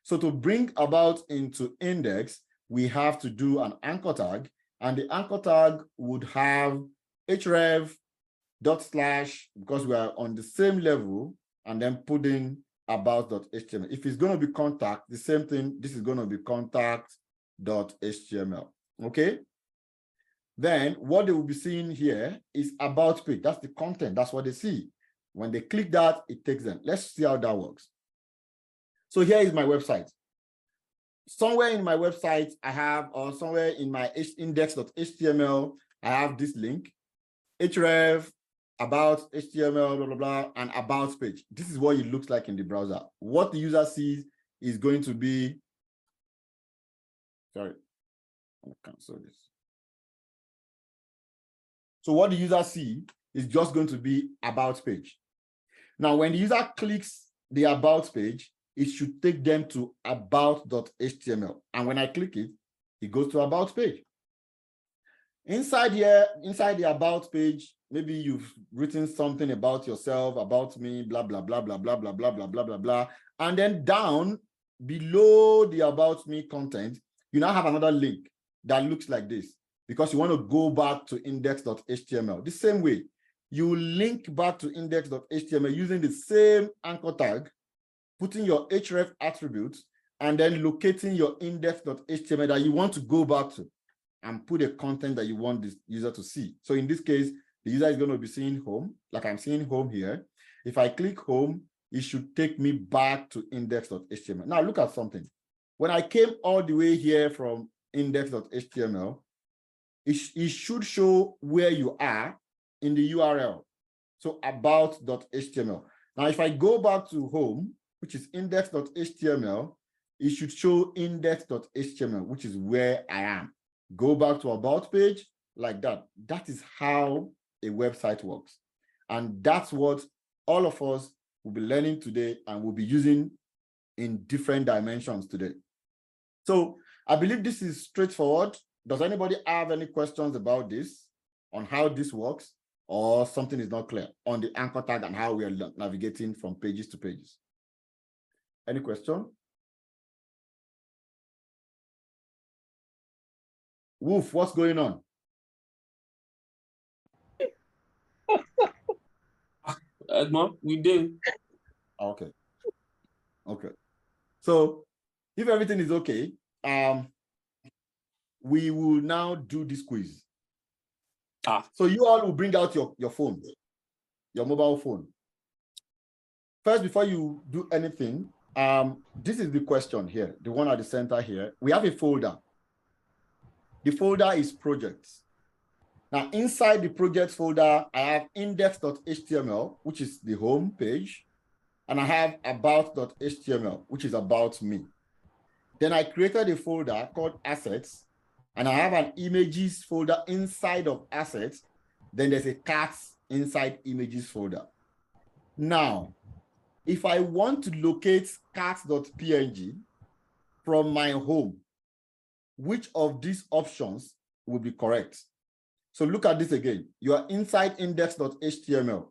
So to bring about into index, we have to do an anchor tag, and the anchor tag would have href dot slash, because we are on the same level, and then put in about.html. If it's going to be contact, the same thing, this is going to be contact.html. Okay? Then what they will be seeing here is about page. That's the content. That's what they see. When they click that, it takes them. Let's see how that works. So here is my website. Somewhere in my website, I have, or somewhere in my index.html, I have this link, href, about HTML, blah, blah, blah, and about page. This is what it looks like in the browser. What the user sees is going to be, sorry, I'll cancel this. So what the user sees is just going to be about page. Now, when the user clicks the about page, it should take them to about.html. And when I click it, it goes to about page. Inside here, inside the about page, maybe you've written something about yourself, about me, blah, blah, blah, blah, blah, blah, blah, blah, blah, blah, blah. And then down below the about me content, you now have another link that looks like this, because you want to go back to index.html. The same way, you link back to index.html using the same anchor tag, putting your href attributes, and then locating your index.html that you want to go back to, and put the content that you want this user to see. So in this case, the user is going to be seeing home, like I'm seeing home here. If I click home, it should take me back to index.html. Now look at something. When I came all the way here from index.html, it should show where you are in the URL. So about.html. Now, if I go back to home, which is index.html, it should show index.html, which is where I am. Go back to about page like that. That is how a website works. And that's what all of us will be learning today and will be using in different dimensions today. So I believe this is straightforward. Does anybody have any questions about this, on how this works, or something is not clear on the anchor tag and how we are navigating from pages to pages? Any question? Wolf, what's going on? Edmond, we did. Okay. Okay. So if everything is okay, we will now do this quiz. So you all will bring out your phone, your mobile phone. First, before you do anything, this is the question here, the one at the center here. We have a folder. The folder is projects. Now, inside the projects folder, I have index.html, which is the home page, and I have about.html, which is about me. Then I created a folder called assets, and I have an images folder inside of assets. Then there's a cats inside images folder. Now, if I want to locate cats.png from my home, which of these options will be correct? So look at this again. You are inside index.html.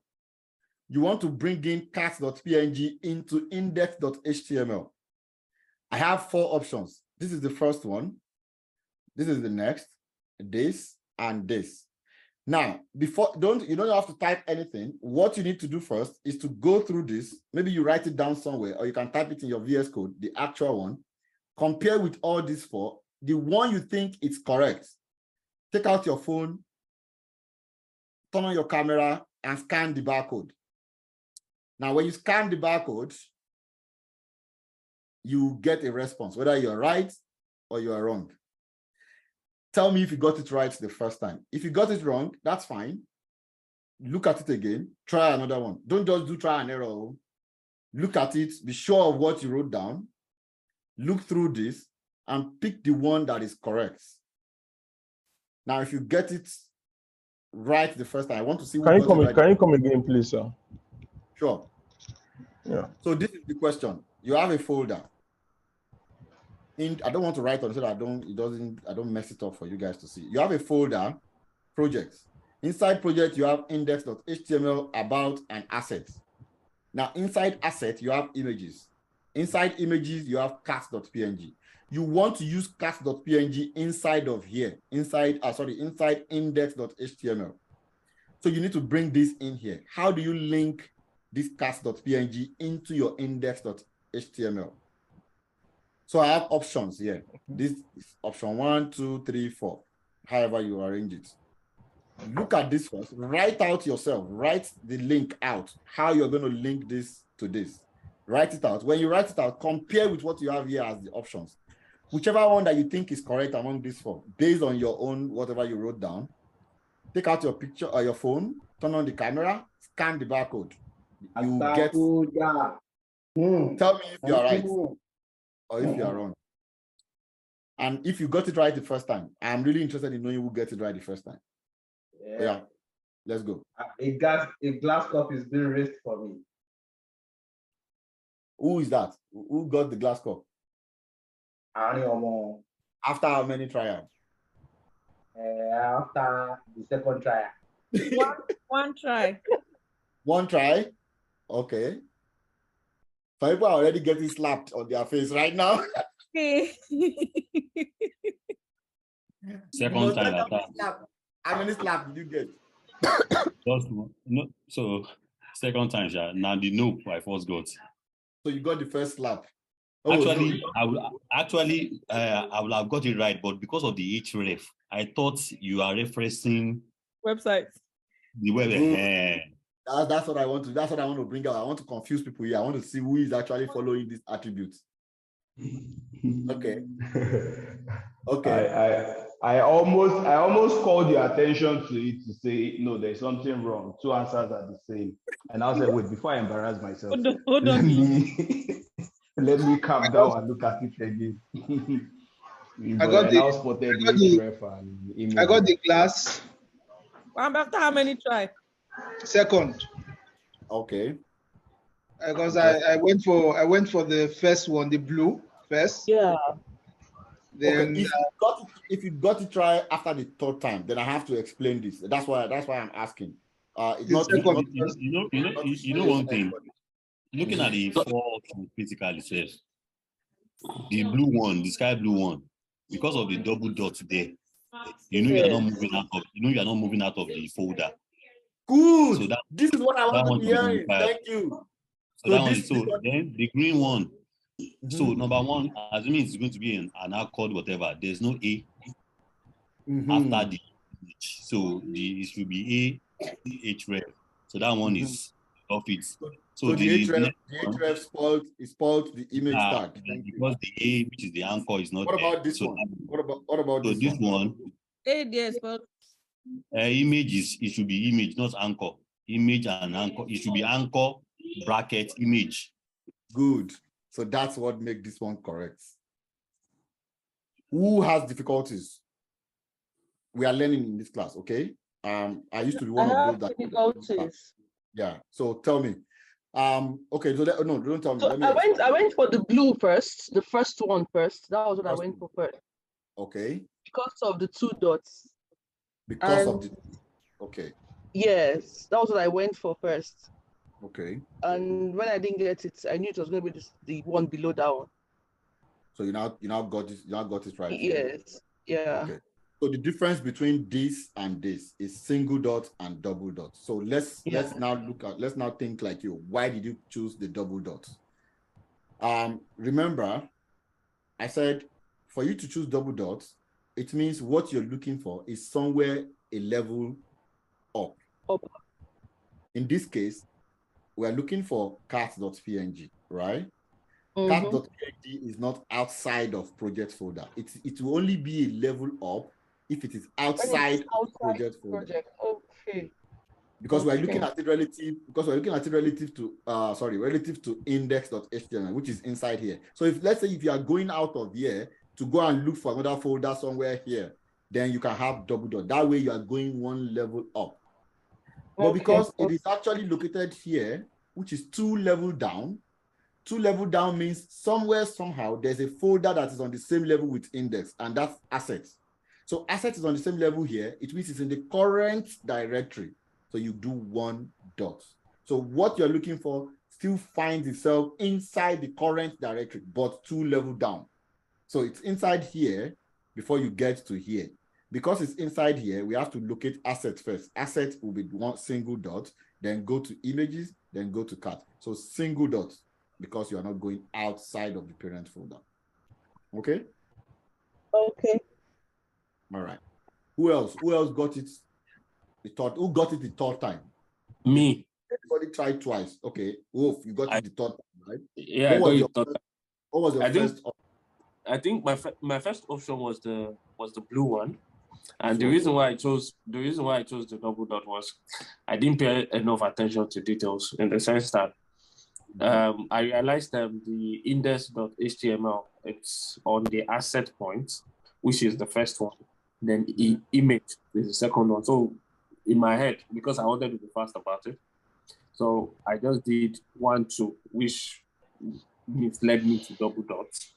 You want to bring in cats.png into index.html. I have 4 options. This is the first one. This is the next, this, and this. Now, you don't have to type anything. What you need to do first is to go through this. Maybe you write it down somewhere, or you can type it in your VS Code, the actual one. Compare with all these 4. The one you think is correct, take out your phone, turn on your camera, and scan the barcode. Now, when you scan the barcode, you get a response, whether you're right or you are wrong. Tell me if you got it right the first time. If you got it wrong, that's fine. Look at it again. Try another one. Don't just do try and error. Look at it. Be sure of what you wrote down. Look through this and pick the one that is correct. Now, if you get it right the first time, I want to see. Can you come again, please, sir? Sure. Yeah. So this is the question. You have a folder. I don't want to write on so that I don't mess it up for you guys to see. You have a folder, projects. Inside project, you have index.html, about, and assets. Now, inside asset, you have images. Inside images, you have cast.png. You want to use cast.png inside of here, inside index.html. So you need to bring this in here. How do you link this cast.png into your index.html? So I have options here. This is option 1, 2, 3, 4, however you arrange it. Look at this first, write out yourself, write the link out, how you're going to link this to this. Write it out. When you write it out, compare with what you have here as the options. Whichever one that you think is correct among these four, based on your own, whatever you wrote down, take out your picture or your phone, turn on the camera, scan the barcode. You get, tell me if you are right or if you are wrong. And if you got it right the first time, I'm really interested in knowing who gets it right the first time. Yeah, let's go. A glass cup is being raised for me. Who is that? Who got the glass cup? After how many trials? After the second trial. One try. One try? Okay. Some people are already getting slapped on their face right now. Second time. How many slaps did you get? Just no. So second time, now the no I first got. So you got the first slap. Oh, actually, no. I would have got it right, but because of the href, I thought you are referencing websites. The web. That's what I want to. That's what I want to bring out. I want to confuse people here. I want to see who is actually following these attributes. Okay. Okay. I almost called your attention to it to say no, there's something wrong. Two answers are the same, and I was like, wait, before I embarrass myself, hold on. Let me calm down and look at it again. I got the glass. After how many try? Second. Okay. Because I went for the first one, the blue first. Yeah. Then okay. If you got to try after the third time, then I have to explain this. That's why I'm asking. It's not you know one thing. Looking at the 4 options physically itself, the blue one, the sky blue one, because of the double dot there, you're not moving out of the folder. Good. So this is what I want to hear. Thank you. So then the green one. So number one, assuming it's going to be an accord, whatever, there's no A after the image. So it should be A href. So that one is off it. So the href spoiled the image tag. Because the A, which is the anchor, is not. What about this one? What about this one? A yes, but image it should be image, not anchor. Image and anchor. It should be anchor bracket image. Good. So that's what makes this one correct. Who has difficulties? We are learning in this class, okay? I used to be one of those that difficulties. Yeah. So tell me. Okay. So no, don't tell me. So I went for the blue first, the first one first. That was what I went for first. Okay. Because of the 2 dots. Okay. Yes, that was what I went for first. Okay. And when I didn't get it, I knew it was going to be the one below that one. So you now got it. You now got it right. Yes. Yeah. Okay. So the difference between this and this is single dot and double dot. So let's now think like you. Why did you choose the double dot? Remember, I said for you to choose double dots, it means what you're looking for is somewhere a level up. In this case, we're looking for cast.png, right? Cast.png is not outside of project folder. It will only be a level up if it is outside project folder. Okay. Because we're looking at it relative, relative to index.html, which is inside here. So if, let's say, if you are going out of here to go and look for another folder somewhere here, then you can have double dot. That way you are going one level up. But because it is actually located here, which is 2 level down, 2 level down means somewhere, somehow, there's a folder that is on the same level with index, and that's assets. So assets is on the same level here. It means it's in the current directory. So you do 1 dot. So what you're looking for still finds itself inside the current directory, but 2 level down. So it's inside here before you get to here. Because it's inside here, we have to locate assets first. Assets will be 1 single dot, then go to images, then go to cart. So single dot, because you are not going outside of the parent folder. Okay? Okay. All right. Who else? Who else got it? Who got it the third time? Me. Everybody tried twice. Okay. Wolf, you got it the third time, right? Yeah, what I was your first? I think my first option was the blue one. And the reason why I chose the double dot was I didn't pay enough attention to details, in the sense that I realized that the index.html, it's on the asset point, which is the first one. Then image is the second one. So in my head, because I wanted to be fast about it, so I just did 1, 2, which led me to double dots.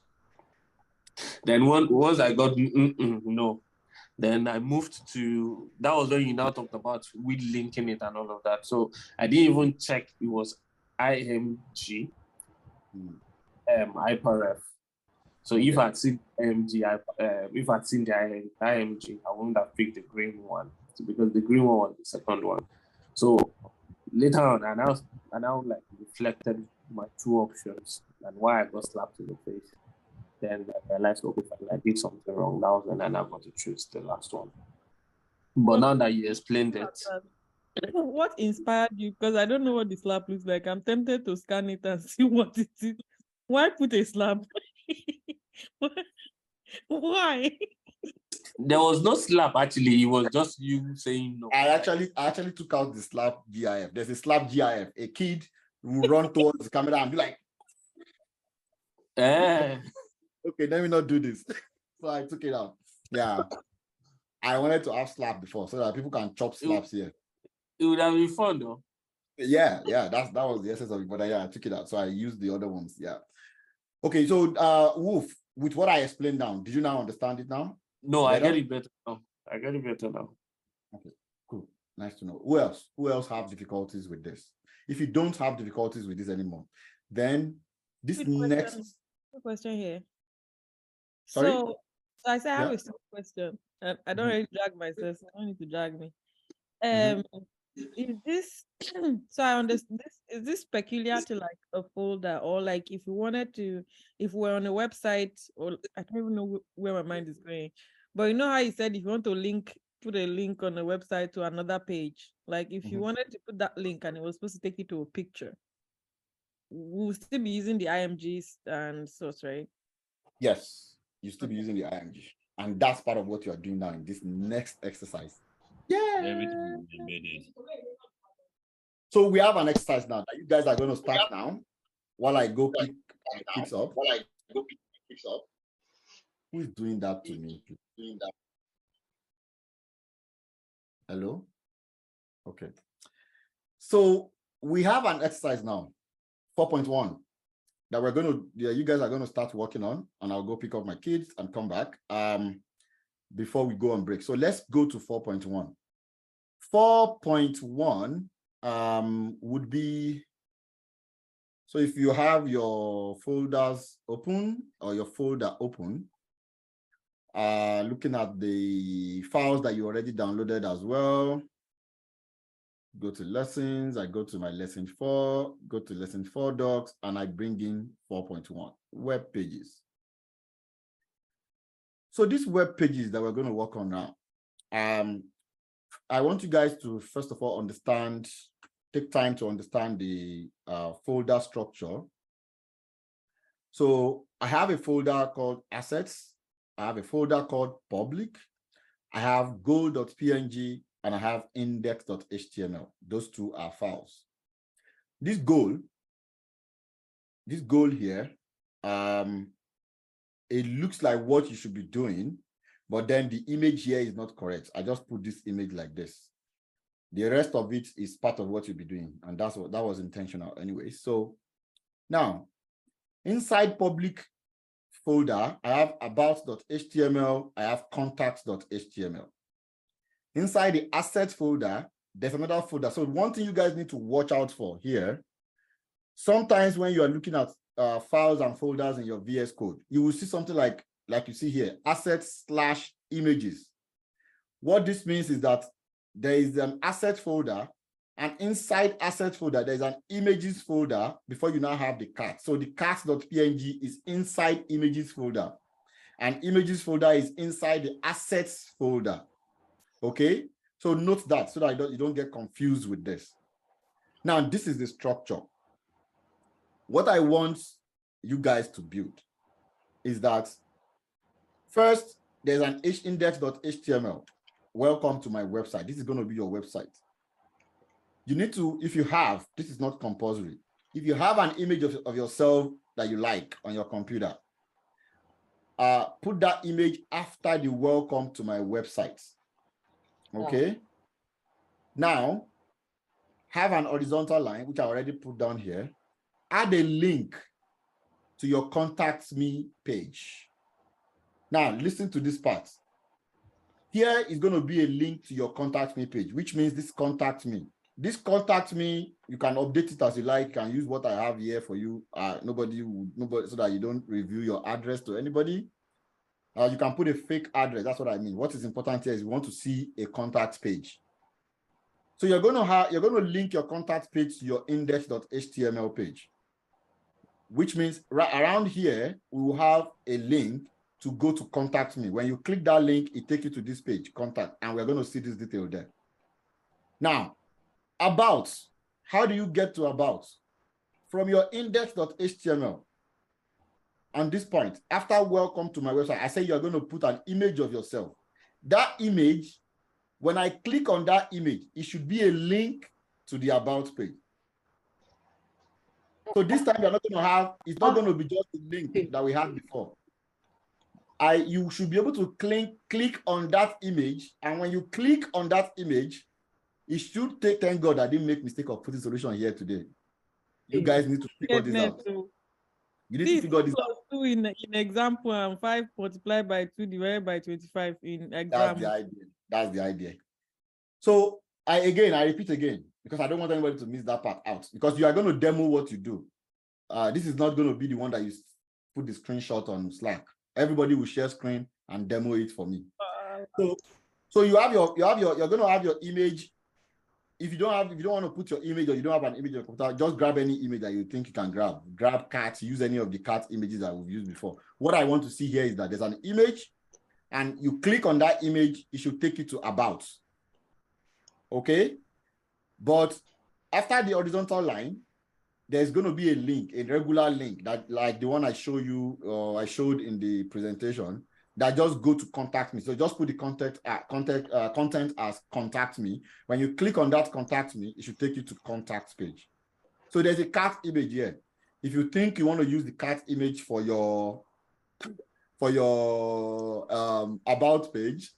Then once I got no, then I moved to, that was when you now talked about with linking it and all of that. So I didn't even check it was IMG, hyperref. So if I'd seen IMG, if I'd seen the IMG, I wouldn't have picked the green one, because the green one was the second one. So later on, I now like reflected my 2 options and why I got slapped in the face. Then I realized, okay, I did something wrong. That was when I now got to choose the last one. But now that you explained it, what inspired you? Because I don't know what the slap looks like. I'm tempted to scan it and see what it is. Why put a slap? Why? There was no slap, actually. It was just you saying no. I actually took out the slap GIF. There's a slap GIF. A kid will run towards the camera and be like, okay, let me not do this. So I took it out. Yeah. I wanted to have slap before so that people can chop slaps here. It would have been fun though. Yeah, that was the essence of it. But yeah, I took it out. So I used the other ones. Yeah. Okay, so Wolf, with what I explained now, did you now understand it now? No, better? I get it better now. I get it better now. Okay, cool. Nice to know. Who else? Who else have difficulties with this? If you don't have difficulties with this anymore, then this next question here. Sorry? So I say I have a simple question. I don't really drag myself. So I don't need to drag me. Is this so I understand this, is this peculiar to like a folder, or like if we wanted to, if we're on a website, or I don't even know where my mind is going, but you know how you said if you want to put a link on a website to another page, like if you wanted to put that link and it was supposed to take you to a picture, we'll still be using the IMGs and source, right? Yes, you still be using the IMG, and that's part of what you are doing now in this next exercise. Yeah. Everything is embedded. So we have an exercise now that you guys are going to start now while I go pick picks up. Who is doing that to me? Hello? Okay. So we have an exercise now, 4.1, that we're going to, you guys are going to start working on, and I'll go pick up my kids and come back before we go on break. So let's go to 4.1. 4.1 would be, so if you have your folders open or your folder open, looking at the files that you already downloaded as well, go to lessons, I go to my lesson 4, go to lesson 4 docs, and I bring in 4.1, web pages. So these web pages that we're going to work on now, I want you guys to, first of all, take time to understand the folder structure. So I have a folder called assets. I have a folder called public. I have goal.png and I have index.html. Those two are files. This goal here, it looks like what you should be doing, but then the image here is not correct. I just put this image like this. The rest of it is part of what you'll be doing, and that was intentional anyway. So now, inside public folder, I have about.html, I have contacts.html. Inside the assets folder, there's another folder. So one thing you guys need to watch out for here, sometimes when you are looking at files and folders in your VS Code, you will see something like you see here, assets/images. What this means is that there is an asset folder, and inside asset folder, there's an images folder before you now have the cat. So the cat.png is inside images folder, and images folder is inside the assets folder. Okay, so note that so that you don't get confused with this. Now, this is the structure. What I want you guys to build is that first, there's an index.html. Welcome to my website. This is going to be your website. You need to, if you have, this is not compulsory. If you have an image of yourself that you like on your computer, put that image after the welcome to my website. Okay. Now, have an horizontal line, which I already put down here. Add a link to your contact me page. Now, listen to this part. Here is going to be a link to your contact me page, which means this contact me. This contact me, you can update it as you like. You can use what I have here for you. Nobody, so that you don't reveal your address to anybody. You can put a fake address. That's what I mean. What is important here is you want to see a contact page. So you're going to link your contact page to your index.html page, which means right around here, we will have a link to go to contact me. When you click that link, it takes you to this page, contact, and we're going to see this detail there. Now, about, how do you get to about? From your index.html. On this point, after welcome to my website, I say you're going to put an image of yourself. That image, when I click on that image, it should be a link to the about page. So this time you're not going to have, it's not going to be just a link that we had before. You should be able to click on that image, and when you click on that image, it should take, thank God I didn't make mistake of putting solution here today. You guys need to figure this out. You need to figure this out. 2 in example and 5 multiplied by 2 divided by 25 in exam. That's the idea. That's the idea. So I repeat again, because I don't want anybody to miss that part out, because you are going to demo what you do. This is not going to be the one that you put the screenshot on Slack. Everybody will share screen and demo it for me. So you're going to have your image. If you don't want to put your image, or you don't have an image on your computer, just grab any image that you think you can grab. Grab cats, use any of the cat images that we've used before. What I want to see here is that there's an image, and you click on that image, it should take you to about. Okay? But after the horizontal line, there's going to be a link, a regular link, that like the one I show you, or I showed in the presentation, that just go to contact me. So just put the content as contact me. When you click on that contact me, it should take you to contact page. So there's a cat image here. If you think you want to use the cat image for your about page,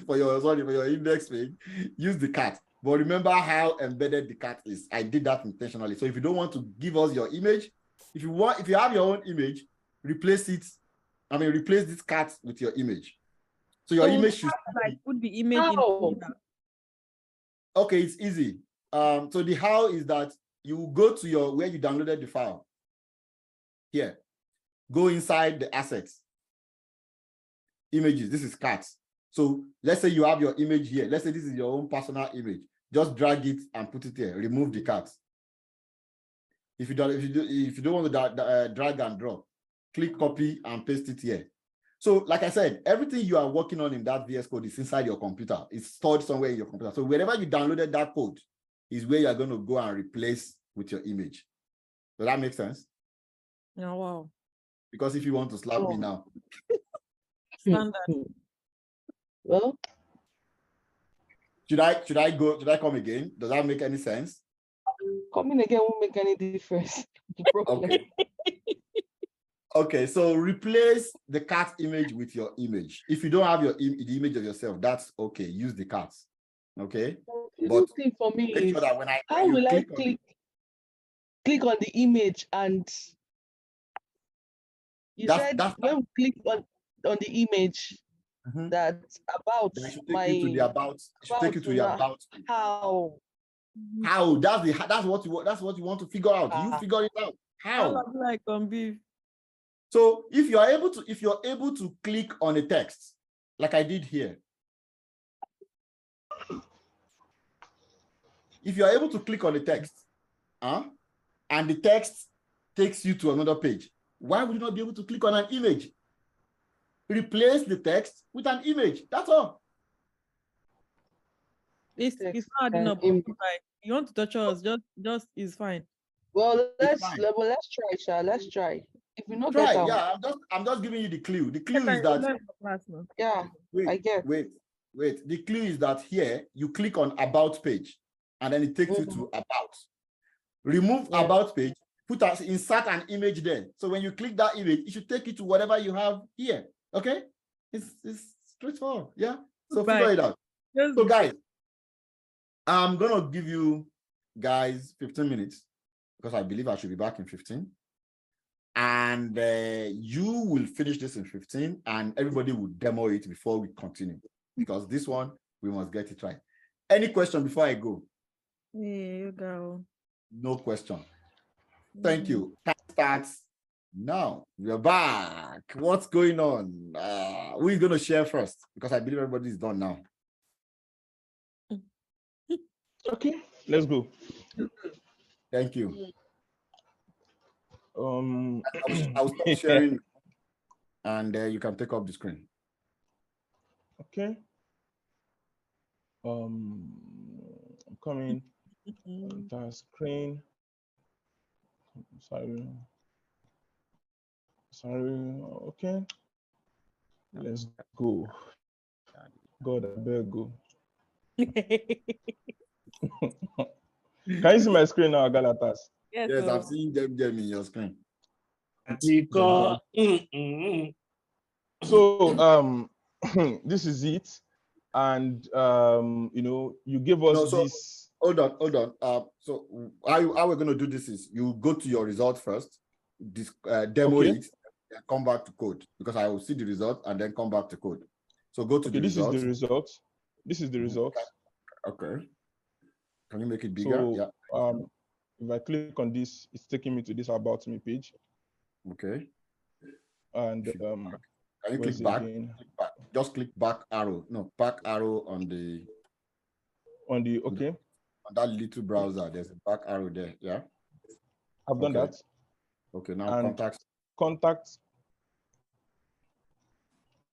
for your index page, use the cat. But remember how embedded the cat is. I did that intentionally. So if you don't want to give us your image, if you have your own image, replace this cat with your image. So your image should put the image in. Okay, it's easy. So the how is that you go to where you downloaded the file. Here, go inside the assets. Images, this is cats. So let's say you have your image here. Let's say this is your own personal image. Just drag it and put it here. Remove the cat. If you don't want to drag and drop, click copy and paste it here. So like I said, everything you are working on in that VS Code is inside your computer. It's stored somewhere in your computer. So wherever you downloaded that code is where you're going to go and replace with your image. Does that make sense? Oh, wow. Because if you want to slap me now. Standard. Well, Should I go? Should I come again? Does that make any sense? Coming again won't make any difference. Okay. Okay, so replace the cat image with your image. If you don't have the image of yourself, that's okay. Use the cat. Okay. The But thing for me make is sure that how will I click on the image and you said when we click on the image that's about my you to the about. It should take you to the about. How? That's what you want to figure out. You figure it out. How? Like on beef. So if you're able to click on a text, like I did here. If you're able to click on the text, and the text takes you to another page, why would you not be able to click on an image? Replace the text with an image. That's all. It's not enough. You want to touch us? Just is fine. Well, let's try, Sha. Let's try. If we not try, get yeah, I'm just giving you the clue. The clue is that I get. Wait. The clue is that here you click on about page, and then it takes you to about. Remove about page. Insert an image there. So when you click that image, it should take you to whatever you have here. Okay, it's straightforward. Yeah. So figure it out. So guys, I'm gonna give you guys 15 minutes because I believe I should be back in 15. And you will finish this in 15, and everybody will demo it before we continue, because this one we must get it right. Any question before I go? Yeah, you go. No question. Thank you. Time starts now. We're back. What's going on? Who is going to share first? Because I believe everybody is done now. Okay, let's go. Thank you. I'll stop sharing, and you can take up the screen. Okay. I'm coming. The screen. Sorry. Okay. Let's go. God, I better go. Can you see my screen now, Galatas? Yes, I'm seeing them in your screen. So this is it, and you give us this. Hold on. So how we're going to do this is you go to your result first, demo it, and come back to code, because I will see the result and then come back to code. So go to the result. This is the result. This is the result. Okay. Can you make it bigger? So, if I click on this, it's taking me to this about me page. Okay. And can you click back? Just click back arrow. No, back arrow on the okay. On that little browser, there's a back arrow there. Yeah. I've done that. Okay, now contacts.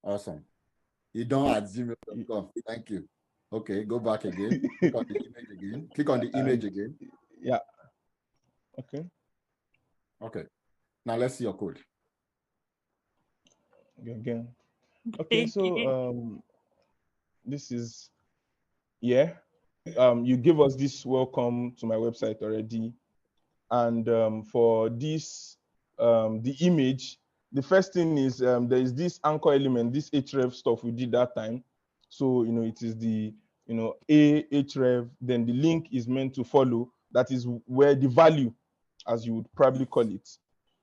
Awesome. You don't at gmail.com. Thank you. Okay, go back again. Click on the image again. Click on the image again. Yeah. Okay. Okay. Now let's see your code. Again. Okay, so this is you give us this welcome to my website already. And for this the image, the first thing is there is this anchor element, this href stuff we did that time. So it is the href, then the link is meant to follow. That is where the value, as you would probably call it.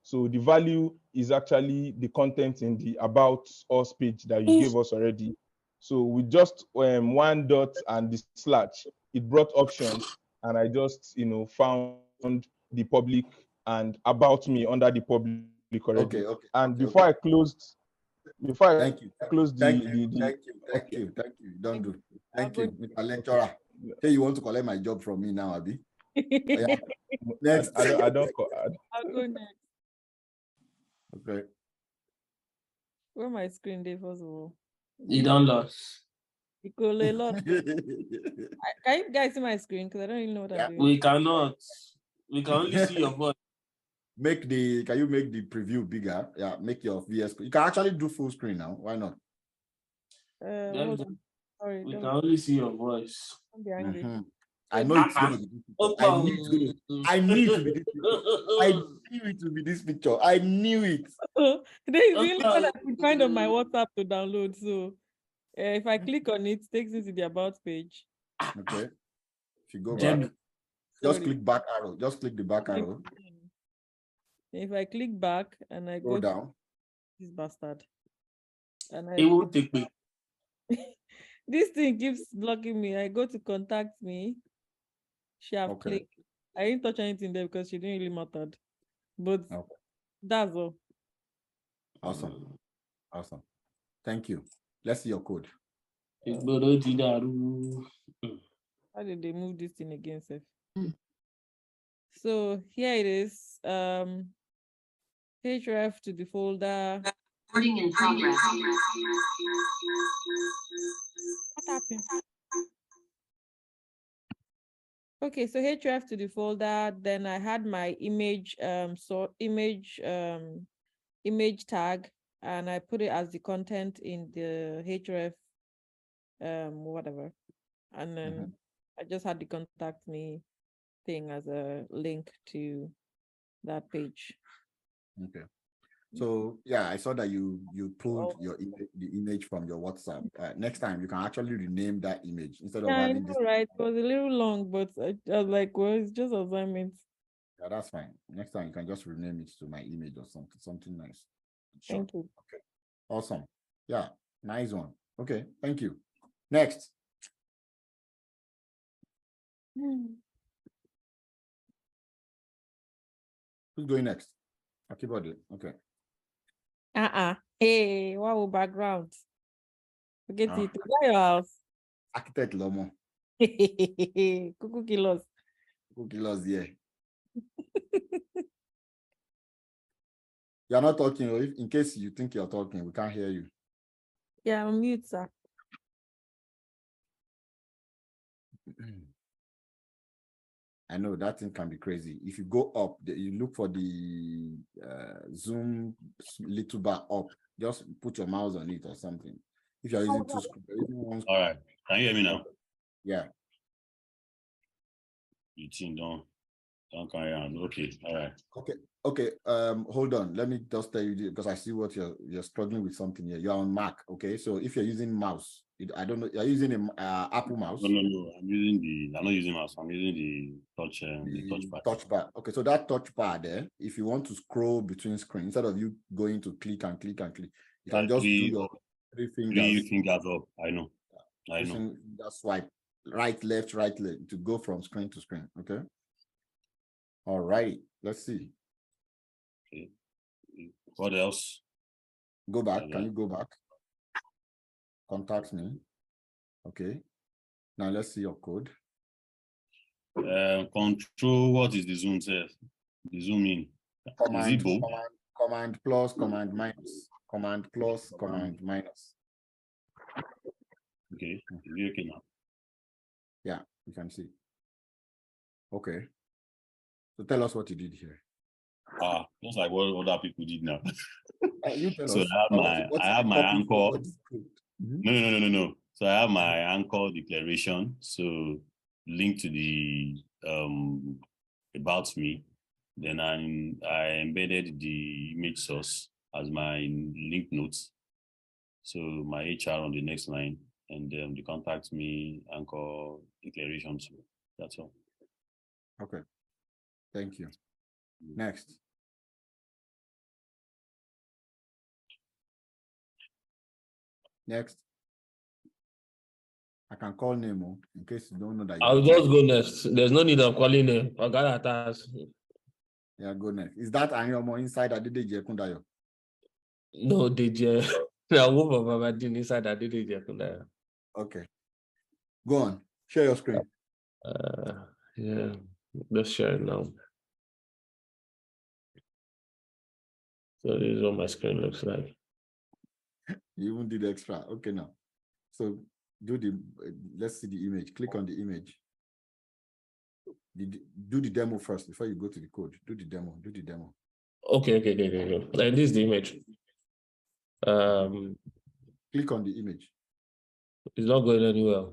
So the value is actually the content in the about us page that you gave us already. So with just one dot and the slash, it brought options, and I just found the public and about me under the public already. Okay. And before I closed, thank you. Don't do. Thank you, Mr. Lecturer. Hey, you want to collect my job from me now, Abi? Yeah. Next. I don't. I'll go next. Okay. Where my screen day first of all? You don't lose. Can you guys see my screen? Because I don't even know what I'm doing. We cannot. We can only see your voice. Can you make the preview bigger? Yeah, make your VS. You can actually do full screen now. Why not? Hold on. Sorry, We don't, can only see your voice. don't be angry. I know it's gonna be this picture. I knew it's gonna. I knew it to be this picture. I knew it to be this picture. I knew it. Today is the only one I could find on my WhatsApp to download. So if I click on it, it takes me to the about page. Okay. If you go Jemmy. back, just Sorry. click back arrow. Just click the back arrow. If I click back and I Go go down. to this bastard, and It won't take me. this thing keeps blocking me. I go to contact me. She have Okay. clicked. I didn't touch anything there because she didn't really matter. But Okay. that's all. Awesome. Awesome. Thank you. Let's see your code. How did they move this thing again, Seth? So here it is. href to the folder. Recording in progress. What happened? Okay, so href to the folder. Then I had my image image tag, and I put it as the content in the href whatever, and then I just had the contact me thing as a link to that page. Okay. So yeah, I saw that you pulled the image from your WhatsApp. Next time you can actually rename that image instead of having this. Right, it was a little long, but I was like, well, it's just assignment. Yeah, that's fine. Next time you can just rename it to my image or something nice. Sure. Thank you. Okay. Awesome. Yeah, nice one. Okay, thank you. Next. Who's going next? Akibode. Okay. Hey, wow, background. Forget it. Is that your house? Architect Lomo. Cuckoo kilos. Cuckoo kilos, yeah. You're not talking, or in case you think you're talking, we can't hear you. Yeah, I'm mute, sir. I know that thing can be crazy. If you go up, you look for the Zoom little bar up, just put your mouse on it or something. If you're using two screens. All right. Can you hear me now? Yeah. You think don't carry on. Okay. All right. Okay. Hold on. Let me just tell you this, because I see what you're struggling with something here. You're on Mac. Okay. So if you're using mouse, I don't know. You're using an Apple mouse. No. I'm not using mouse. I'm using the touchpad. Touchpad. Okay. So that touchpad there, if you want to scroll between screens, instead of you going to click and click and click, you can just do your three fingers up. I know. Just swipe right, left to go from screen to screen. Okay. All right. Let's see. Okay. What else? Go back. Can you go back? Contact me. Okay. Now let's see your code. Control. What is the zoom says? The zoom in. Command plus, command minus. Command plus, command minus. Okay. Okay now. Yeah, you can see. Okay. So tell us what you did here. Just like what other people did now. You tell so us. I have my anchor. No. So I have my anchor declaration. So link to the about me. Then I embedded the image source as my link notes. So my HR on the next line, and the contact me anchor declaration. So that's all. Okay. Thank you. Next. I can call Nemo in case you don't know that. I'll just go next. There's no need of calling him. I got that. Yeah, go next. Is that Anyomo inside Adedeji Ekundayo? No, DJ. I'll go for Babadin inside Adedeji Ekundayo. Okay. Go on. Share your screen. Yeah. Let's share it now. So this is what my screen looks like. You even did extra. Okay, now. So let's see the image. Click on the image. Do the demo first before you go to the code. Do the demo. Okay. Like this is the image. Click on the image. It's not going anywhere.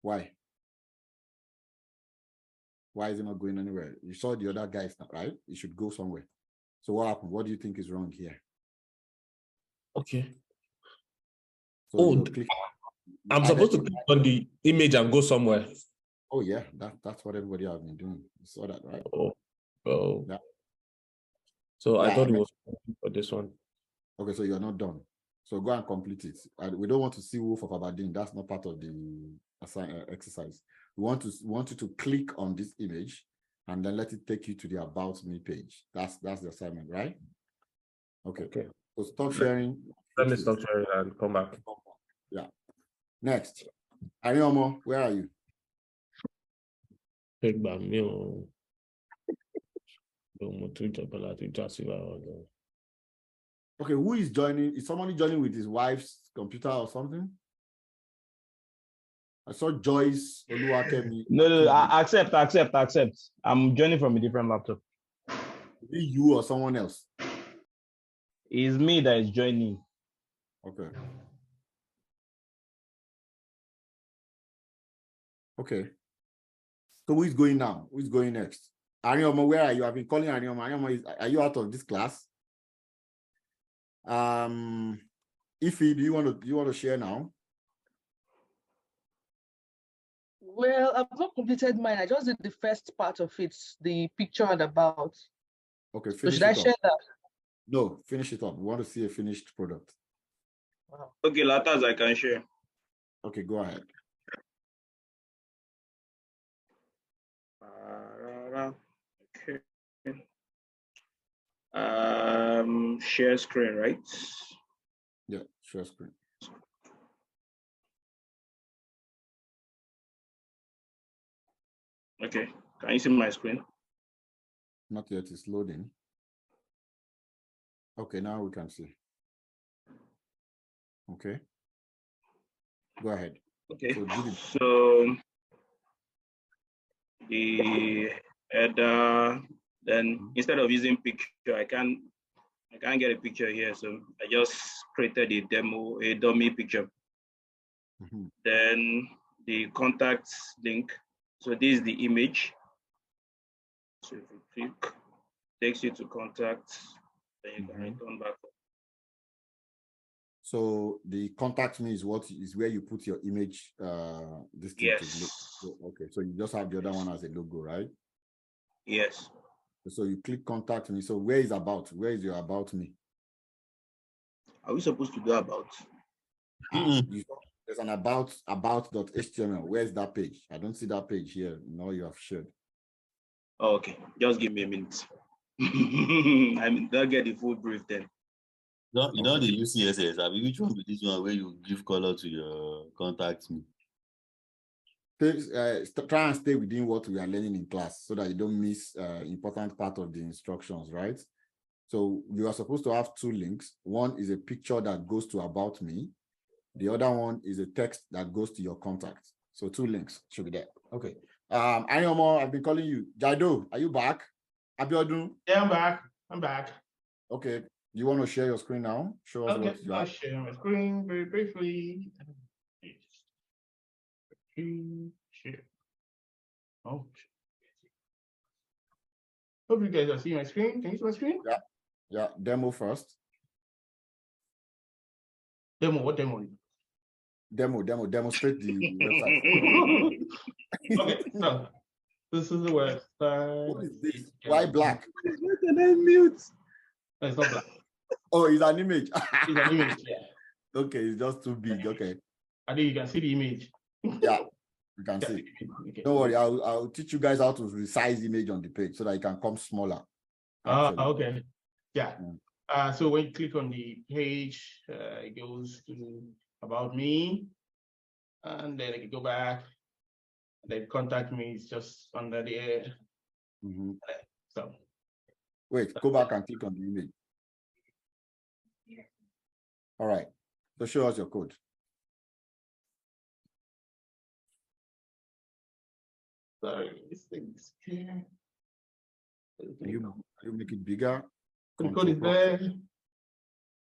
Why? Why is it not going anywhere? You saw the other guys, right? It should go somewhere. So what happened? What do you think is wrong here? Okay. So Oh, I'm supposed to click on the image and go somewhere. Oh yeah, that's what everybody has been doing. You saw that, right? Oh. Yeah. So yeah, I thought it was for this one. Okay, so you're not done. So go and complete it. We don't want to see Wolf of Aberdeen. That's not part of the exercise. We want you to click on this image and then let it take you to the About Me page. That's the assignment, right? Okay. So stop sharing. Let me stop sharing and come back. Yeah. Next. Ariomo, where are you? Okay, who is joining? Is somebody joining with his wife's computer or something? I saw Joyce Oluwakemi. No, accept. I'm joining from a different laptop. Is it you or someone else? It's me that is joining. Okay. Okay. So who is going now? Who is going next? Ariomo, where are you? I've been calling Ariomo. Ariomo, are you out of this class? Ify, do you want to share now? Well, I've not completed mine. I just did the first part of it, the picture and about. Okay, so should I share that? No, finish it up. We want to see a finished product. Wow. Okay, Latas, I can share. Okay, go ahead. Okay. Share screen, right? Yeah, share screen. Okay, can you see my screen? Not yet, it's loading. Okay, now we can see. Okay. Go ahead. Okay, so the header, then instead of using picture, I can't get a picture here, so I just created a dummy picture. Then the contacts link. So this is the image. So if you click, takes you to contacts, then you can return back. So the contact me is where you put your image. This thing. Yes. Okay, so you just have the other one as a logo, right? Yes. So you click contact me. So where is about? Where is your about me? Are we supposed to do about? There's an about.html. Where's that page? I don't see that page here. No, you have shared. Oh, okay, just give me a minute. I mean, don't get the full brief then. No, you know the UCSS. I mean, which one is this one where you give color to your contact me? Try and stay within what we are learning in class so that you don't miss important part of the instructions, right? So you are supposed to have two links. One is a picture that goes to about me. The other one is a text that goes to your contact. So two links should be there. Okay. Ariomo, I've been calling you. Jaido, are you back? Abiodun? Yeah, I'm back. Okay. You want to share your screen now? Show us what you have. I'll share my screen very briefly. Share. Oh. Hope you guys are seeing my screen. Can you see my screen? Yeah. Yeah. Demo first. Demo. What demo? Demonstrate the website. Okay, so this is the website. What is this? Why black? What can I mute? No, it's not black. Oh, it's an image. It's an image, yeah. Okay, it's just too big. Okay. I think you can see the image. Yeah, you can see. Okay. Don't worry, I'll teach you guys how to resize image on the page so that it can come smaller. Okay. Yeah. So when you click on the page, it goes to about me, and then I can go back. And then contact me is just under the air. So wait, go back and click on the image. All right. So show us your code. Sorry, this thing's here. You make it bigger. The code is there.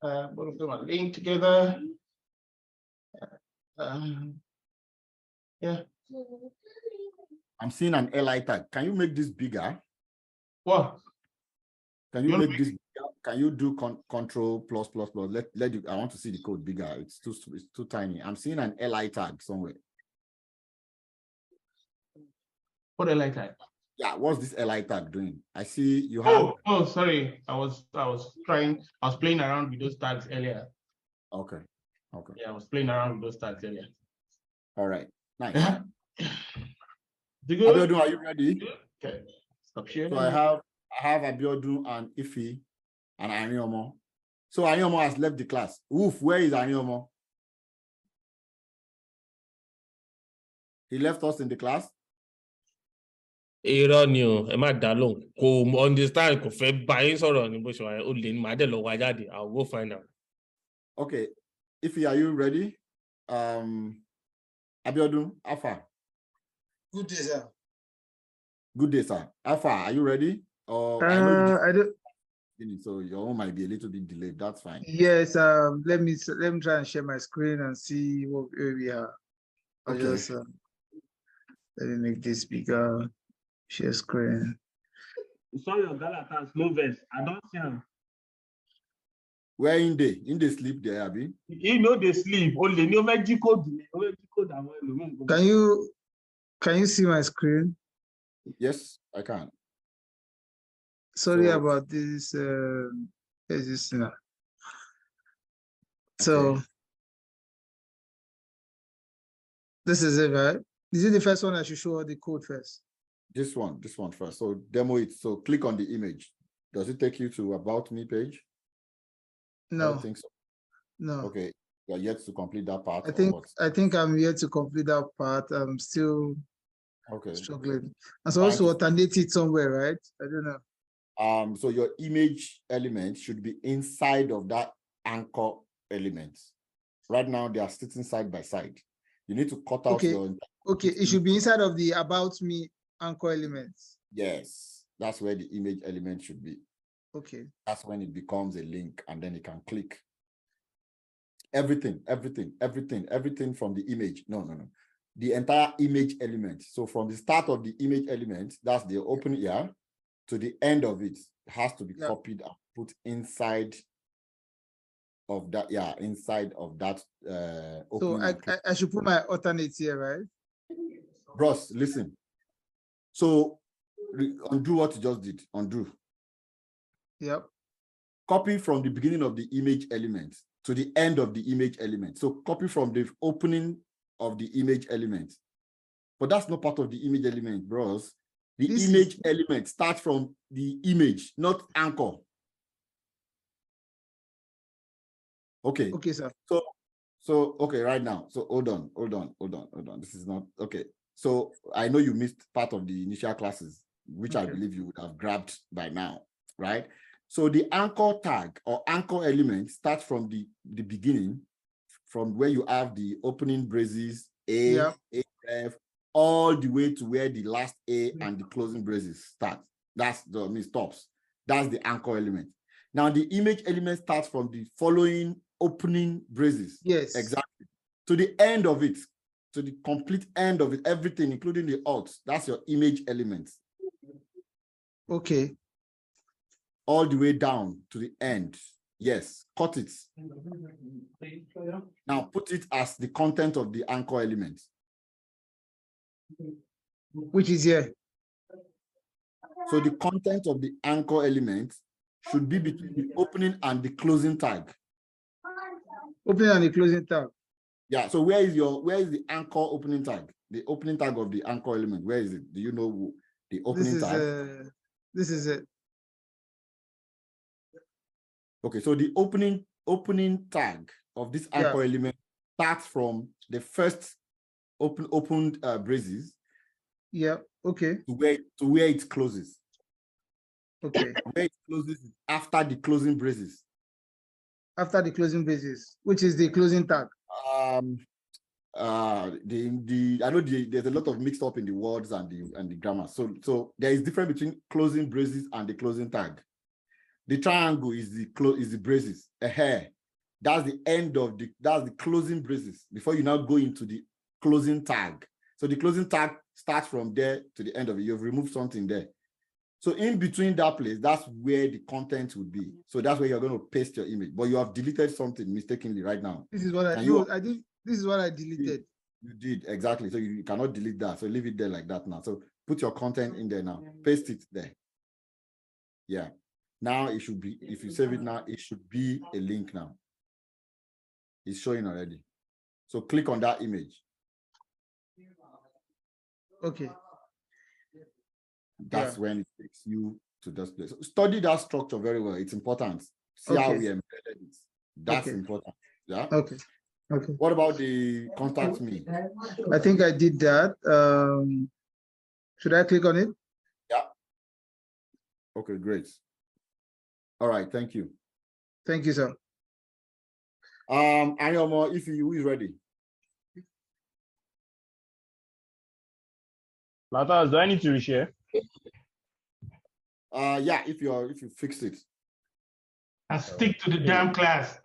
Both of them are linked together. Yeah. I'm seeing an LI tag. Can you make this bigger? What? Can you make this bigger? Can you do control plus plus plus? Let you. I want to see the code bigger. It's too tiny. I'm seeing an LI tag somewhere. What LI tag? Yeah, what's this LI tag doing? I see you have. Oh, sorry. I was playing around with those tags earlier. Okay. Okay. Yeah, I was playing around with those tags earlier. All right. Nice. Abiodun, are you ready? Okay. Stop sharing. So I have Abiodun and Ife and Ariomo. So Ariomo has left the class. Oof, where is Ariomo? He left us in the class. Irọ́ ni o, ẹ má dá lóhùn. Kò understand, kò fẹ́ bá yín sọ̀rọ̀ ní bó ṣe wà. Ó lè ní màá dẹ̀ lọ wá jáde. I'll go find out. Okay. Ife, are you ready? Abiodun, Alpha. Good day, sir. Good day, sir. Alpha, are you ready? Or I don't. So your own might be a little bit delayed. That's fine. Yes. Let me try and share my screen and see where we are. Okay. Just let me make this bigger. Share screen. Sorry, Galata's movers. I don't see him. Where in the sleep there, Abi? You know they sleep. Only no magical. Can you see my screen? Yes, I can. Sorry about this. This now. So this is it, right? Is it the first one I should show the code first? This one first. So demo it. So click on the image. Does it take you to About Me page? No. I don't think so. No. Okay. You're yet to complete that part. I think I'm yet to complete that part. I'm still struggling. And so also alternate it somewhere, right? I don't know. So your image element should be inside of that anchor element. Right now they are sitting side by side. You need to cut out your. Okay, it should be inside of the About Me anchor elements. Yes, that's where the image element should be. Okay. That's when it becomes a link, and then you can click. Everything from the image. No. The entire image element. So from the start of the image element, that's the open here, to the end of it has to be copied and put inside of that. Yeah, inside of that. So I should put my alternate here, right? Bros, listen. So undo what you just did. Undo. Yep. Copy from the beginning of the image element to the end of the image element. So copy from the opening of the image element. But that's not part of the image element, bros. The image element starts from the image, not anchor. Okay. Okay, sir. So okay, right now. So hold on. This is not okay. So I know you missed part of the initial classes, which I believe you would have grabbed by now, right? So the anchor tag or anchor element starts from the beginning, from where you have the opening braces, A, F, all the way to where the last A and the closing braces start. That's stops. That's the anchor element. Now the image element starts from the following opening braces. Yes. Exactly. To the end of it, to the complete end of it, everything, including the alt, that's your image element. Okay. All the way down to the end. Yes, cut it. Now put it as the content of the anchor element. Which is here. So the content of the anchor element should be between the opening and the closing tag. Opening and the closing tag. Yeah, so where is the anchor opening tag? The opening tag of the anchor element, where is it? Do you know the opening tag? This is it. Okay, so the opening tag of this anchor element starts from the first opened braces. Yeah. Okay. To where it closes. Okay. Where it closes is after the closing braces. After the closing braces, which is the closing tag. I know there's a lot of mixed up in the words and the grammar. So there is difference between closing braces and the closing tag. The triangle is the braces. A hair. That's the end of that's the closing braces before you now go into the closing tag. So the closing tag starts from there to the end of it. You've removed something there. So in between that place, that's where the content would be. So that's where you're going to paste your image, but you have deleted something mistakenly right now. This is what I did. This is what I deleted. You did, exactly. So you cannot delete that. So leave it there like that now. So put your content in there now. Paste it there. Yeah. Now it should be, if you save it now, it should be a link now. It's showing already. So click on that image. Okay. That's when it takes you to this place. Study that structure very well. It's important. See how we embedded it. That's important. Yeah. Okay. Okay. What about the contact me? I think I did that. Should I click on it? Yeah. Okay, great. All right, thank you. Thank you, sir. Anyomo, if you is ready. Latas, do I need to reshare? Yeah, if you fix it. I stick to the damn class.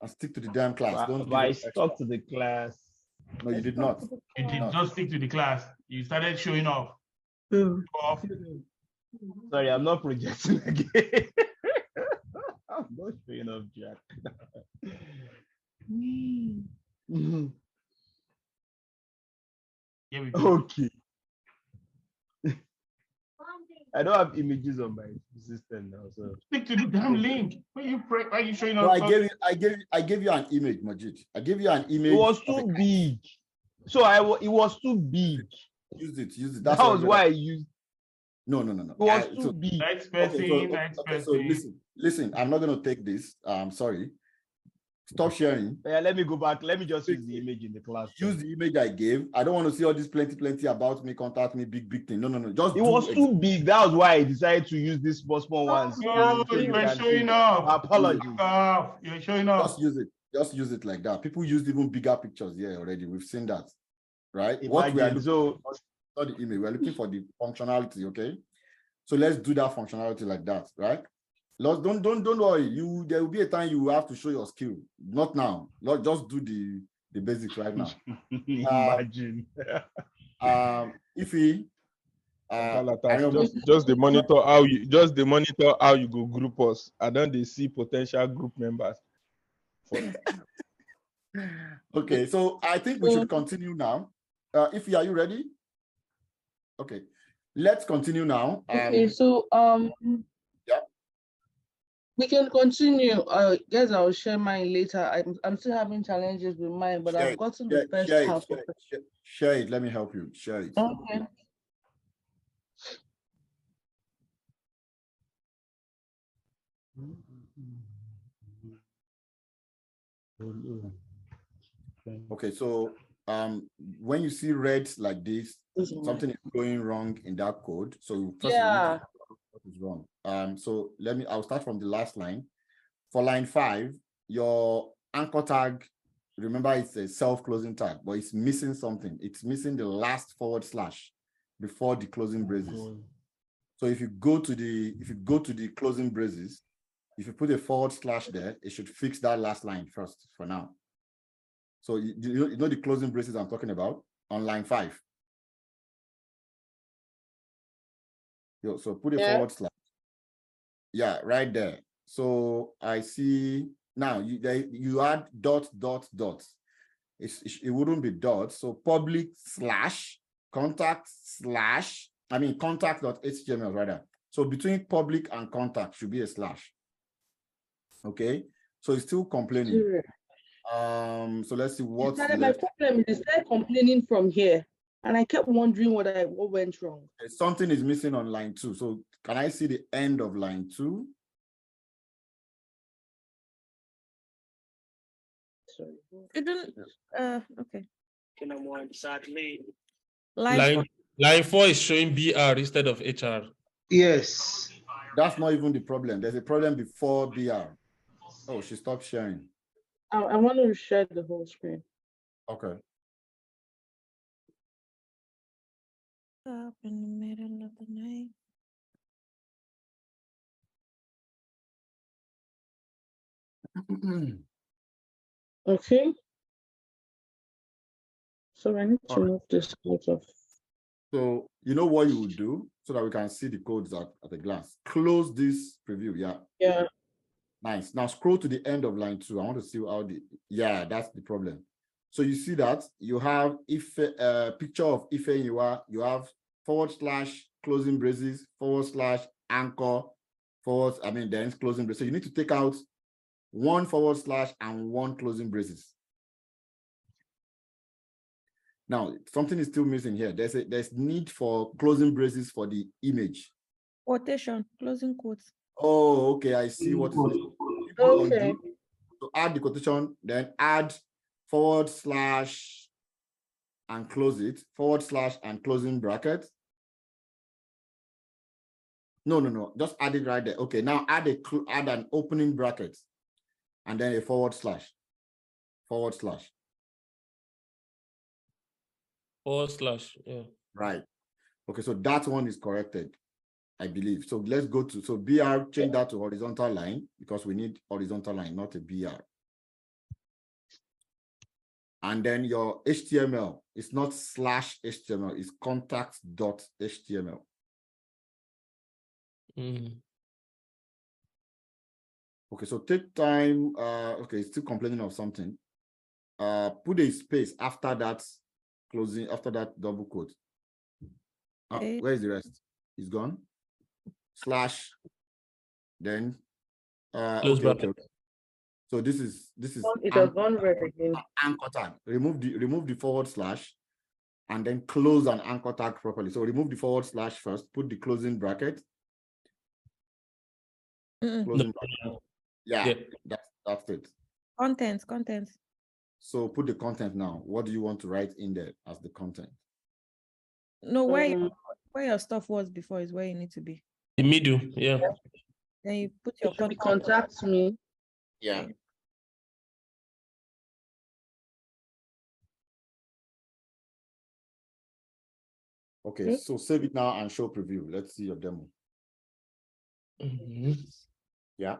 I stick to the damn class. Don't I stuck to the class. No, you did not. You did not stick to the class. You started showing off. Sorry, I'm not projecting again. I'm not showing off, Jack. Here we go. Okay. I don't have images on my system now, so stick to the damn link. Why are you showing no, off? I gave you an image, Majid. I gave you an image. It was too big. So it was too big. Use it. That was why I used. No. It was too big. So listen. I'm not going to take this. I'm sorry. Stop sharing. Yeah, let me go back. Let me just use the image in the class. Use the image I gave. I don't want to see all this plenty about me, contact me, big thing. No. Just it was too big. That was why I decided to use this small ones. No, you were showing off. Apologies. You're showing off. Just use it like that. People used even bigger pictures here already. We've seen that, right? Imagine, what we are looking for, not the image. We're looking for the functionality. Okay, so let's do that functionality like that, right? Don't worry. There will be a time you will have to show your skill. Not now. Just do the basics right now. Imagine. If he just the monitor how you go group us. I don't they see potential group members. Okay, so I think we should continue now. If are you ready? Okay, let's continue now. Okay, so yeah, we can continue. Guys, I'll share mine later. I'm still having challenges with mine, but I've gotten the first half of it. Share it. Let me help you. Share it. Okay. Okay, so when you see red like this, something is going wrong in that code. So first what is wrong. So I'll start from the last line. For line 5, your anchor tag, remember it's a self-closing tag, but it's missing something. It's missing the last / before the closing braces. So if you go to the closing braces, if you put a / there, it should fix that last line first for now. So you know the closing braces I'm talking about on line 5. So put a / Yeah, right there. So I see now you add ... It wouldn't be dot. So public / contact.html rather. So between public and contact should be a /. Okay, so it's still complaining. Sure. So let's see what's left. My problem is they started complaining from here, and I kept wondering what went wrong. Something is missing on line 2. So can I see the end of line 2? Sorry. You didn't. Okay. Line 4 is showing BR instead of HR. Yes. That's not even the problem. There's a problem before BR. Oh, she stopped sharing. I want to share the whole screen. Okay. Up in the middle of the night. Okay. So I need to All right. move this out of. So you know what you would do so that we can see the codes at a glance. Close this preview. Yeah. Yeah. Nice. Now scroll to the end of line 2. I want to see how that's the problem. So you see that you have picture of Ife Iwa, you have / closing braces / anchor then closing braces. So you need to take out 1 / and 1 closing braces. Now something is still missing here. There's need for closing braces for the image. Quotation, closing quotes. Oh, okay. I see what it is. Okay. So add the quotation, then add / and close it, / and closing bracket. No. Just add it right there. Okay, now add an opening bracket and then a /. /, yeah. Right. Okay, so that one is corrected, I believe. So let's go to, BR, change that to horizontal line because we need horizontal line, not a BR. And then your HTML, it's not /HTML, it's contact.html. Okay, so take time. Okay, it's still complaining of something. Put a space after that closing, after that double quote. Where is the rest? It's gone. / then okay. So this is it has gone red again. Anchor tag. Remove the / and then close an anchor tag properly. So remove the / first, put the closing bracket. Closing bracket. Yeah. That's it. Content. So put the content now. What do you want to write in there as the content? No, where your stuff was before is where you need to be. The middle, yeah. Then you put your contact. Contact me. Yeah. Okay, so save it now and show preview. Let's see your demo. Yeah.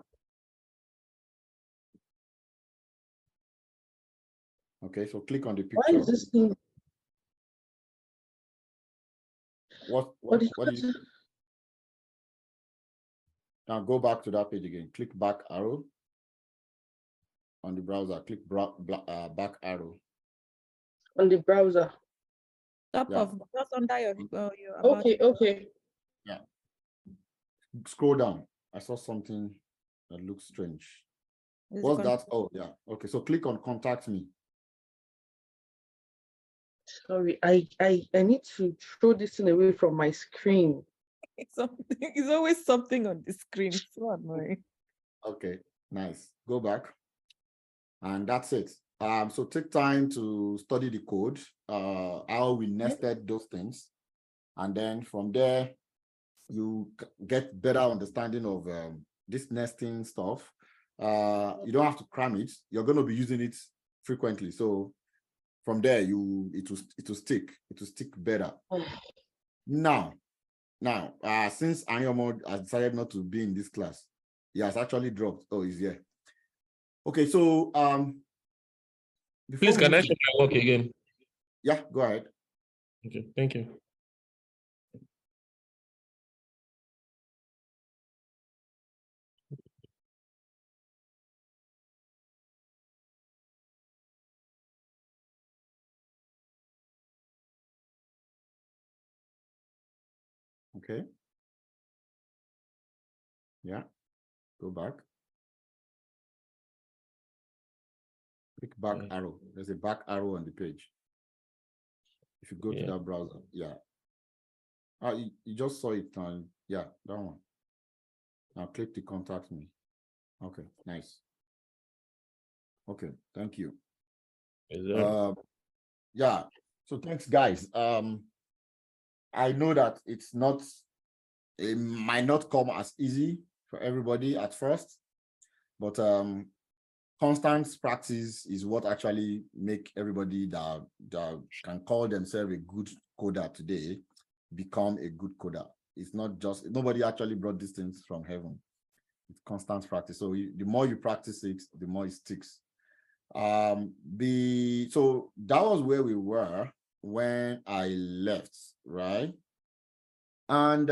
Okay, so click on the picture. Why is this thing? What do you? Now go back to that page again. Click back arrow on the browser. Click back arrow on the browser. Top of just under your okay. Yeah. Scroll down. I saw something that looks strange. What's that? Oh yeah. Okay, so click on contact me. Sorry, I need to throw this thing away from my screen. It's always something on the screen. So annoying. Okay, nice. Go back. And that's it. So take time to study the code, how we nested those things. And then from there, you get better understanding of this nesting stuff. You don't have to cram it. You're going to be using it frequently. So from there, it will stick. It will stick better. Now, since Anyomo has decided not to be in this class, he has actually dropped. Oh, he's here. Okay, so please, can I check my work again? Yeah, go ahead. Okay, thank you. Okay. Yeah, go back. Click back arrow. There's a back arrow on the page. If you go to that browser, yeah. You just saw it on, yeah, that one. Now click the contact me. Okay, nice. Okay, thank you. Yeah, so thanks, guys. I know that it might not come as easy for everybody at first, but constant practice is what actually make everybody that can call themselves a good coder today become a good coder. It's not just, nobody actually brought these things from heaven. It's constant practice. So the more you practice it, the more it sticks. So that was where we were when I left, right? And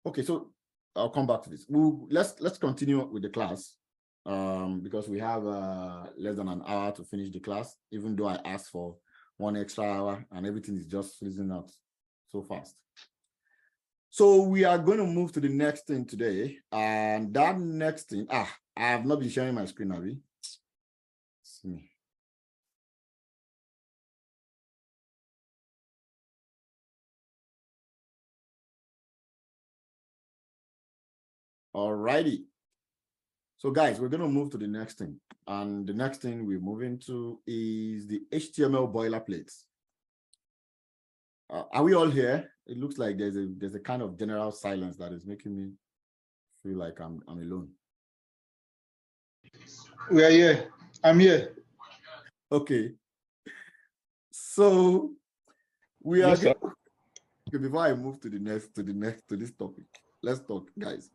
okay, so I'll come back to this. Let's continue with the class because we have less than an hour to finish the class, even though I asked for 1 extra hour and everything is just fizzing out so fast. So we are going to move to the next thing today. And that next thing, I have not been sharing my screen, Abby. See. All righty. So guys, we're going to move to the next thing. And the next thing we're moving to is the HTML boilerplates. Are we all here? It looks like there's a kind of general silence that is making me feel like I'm alone. We are here. I'm here. Okay. So we are. Yes, sir. Okay, before I move to this topic, let's talk, guys.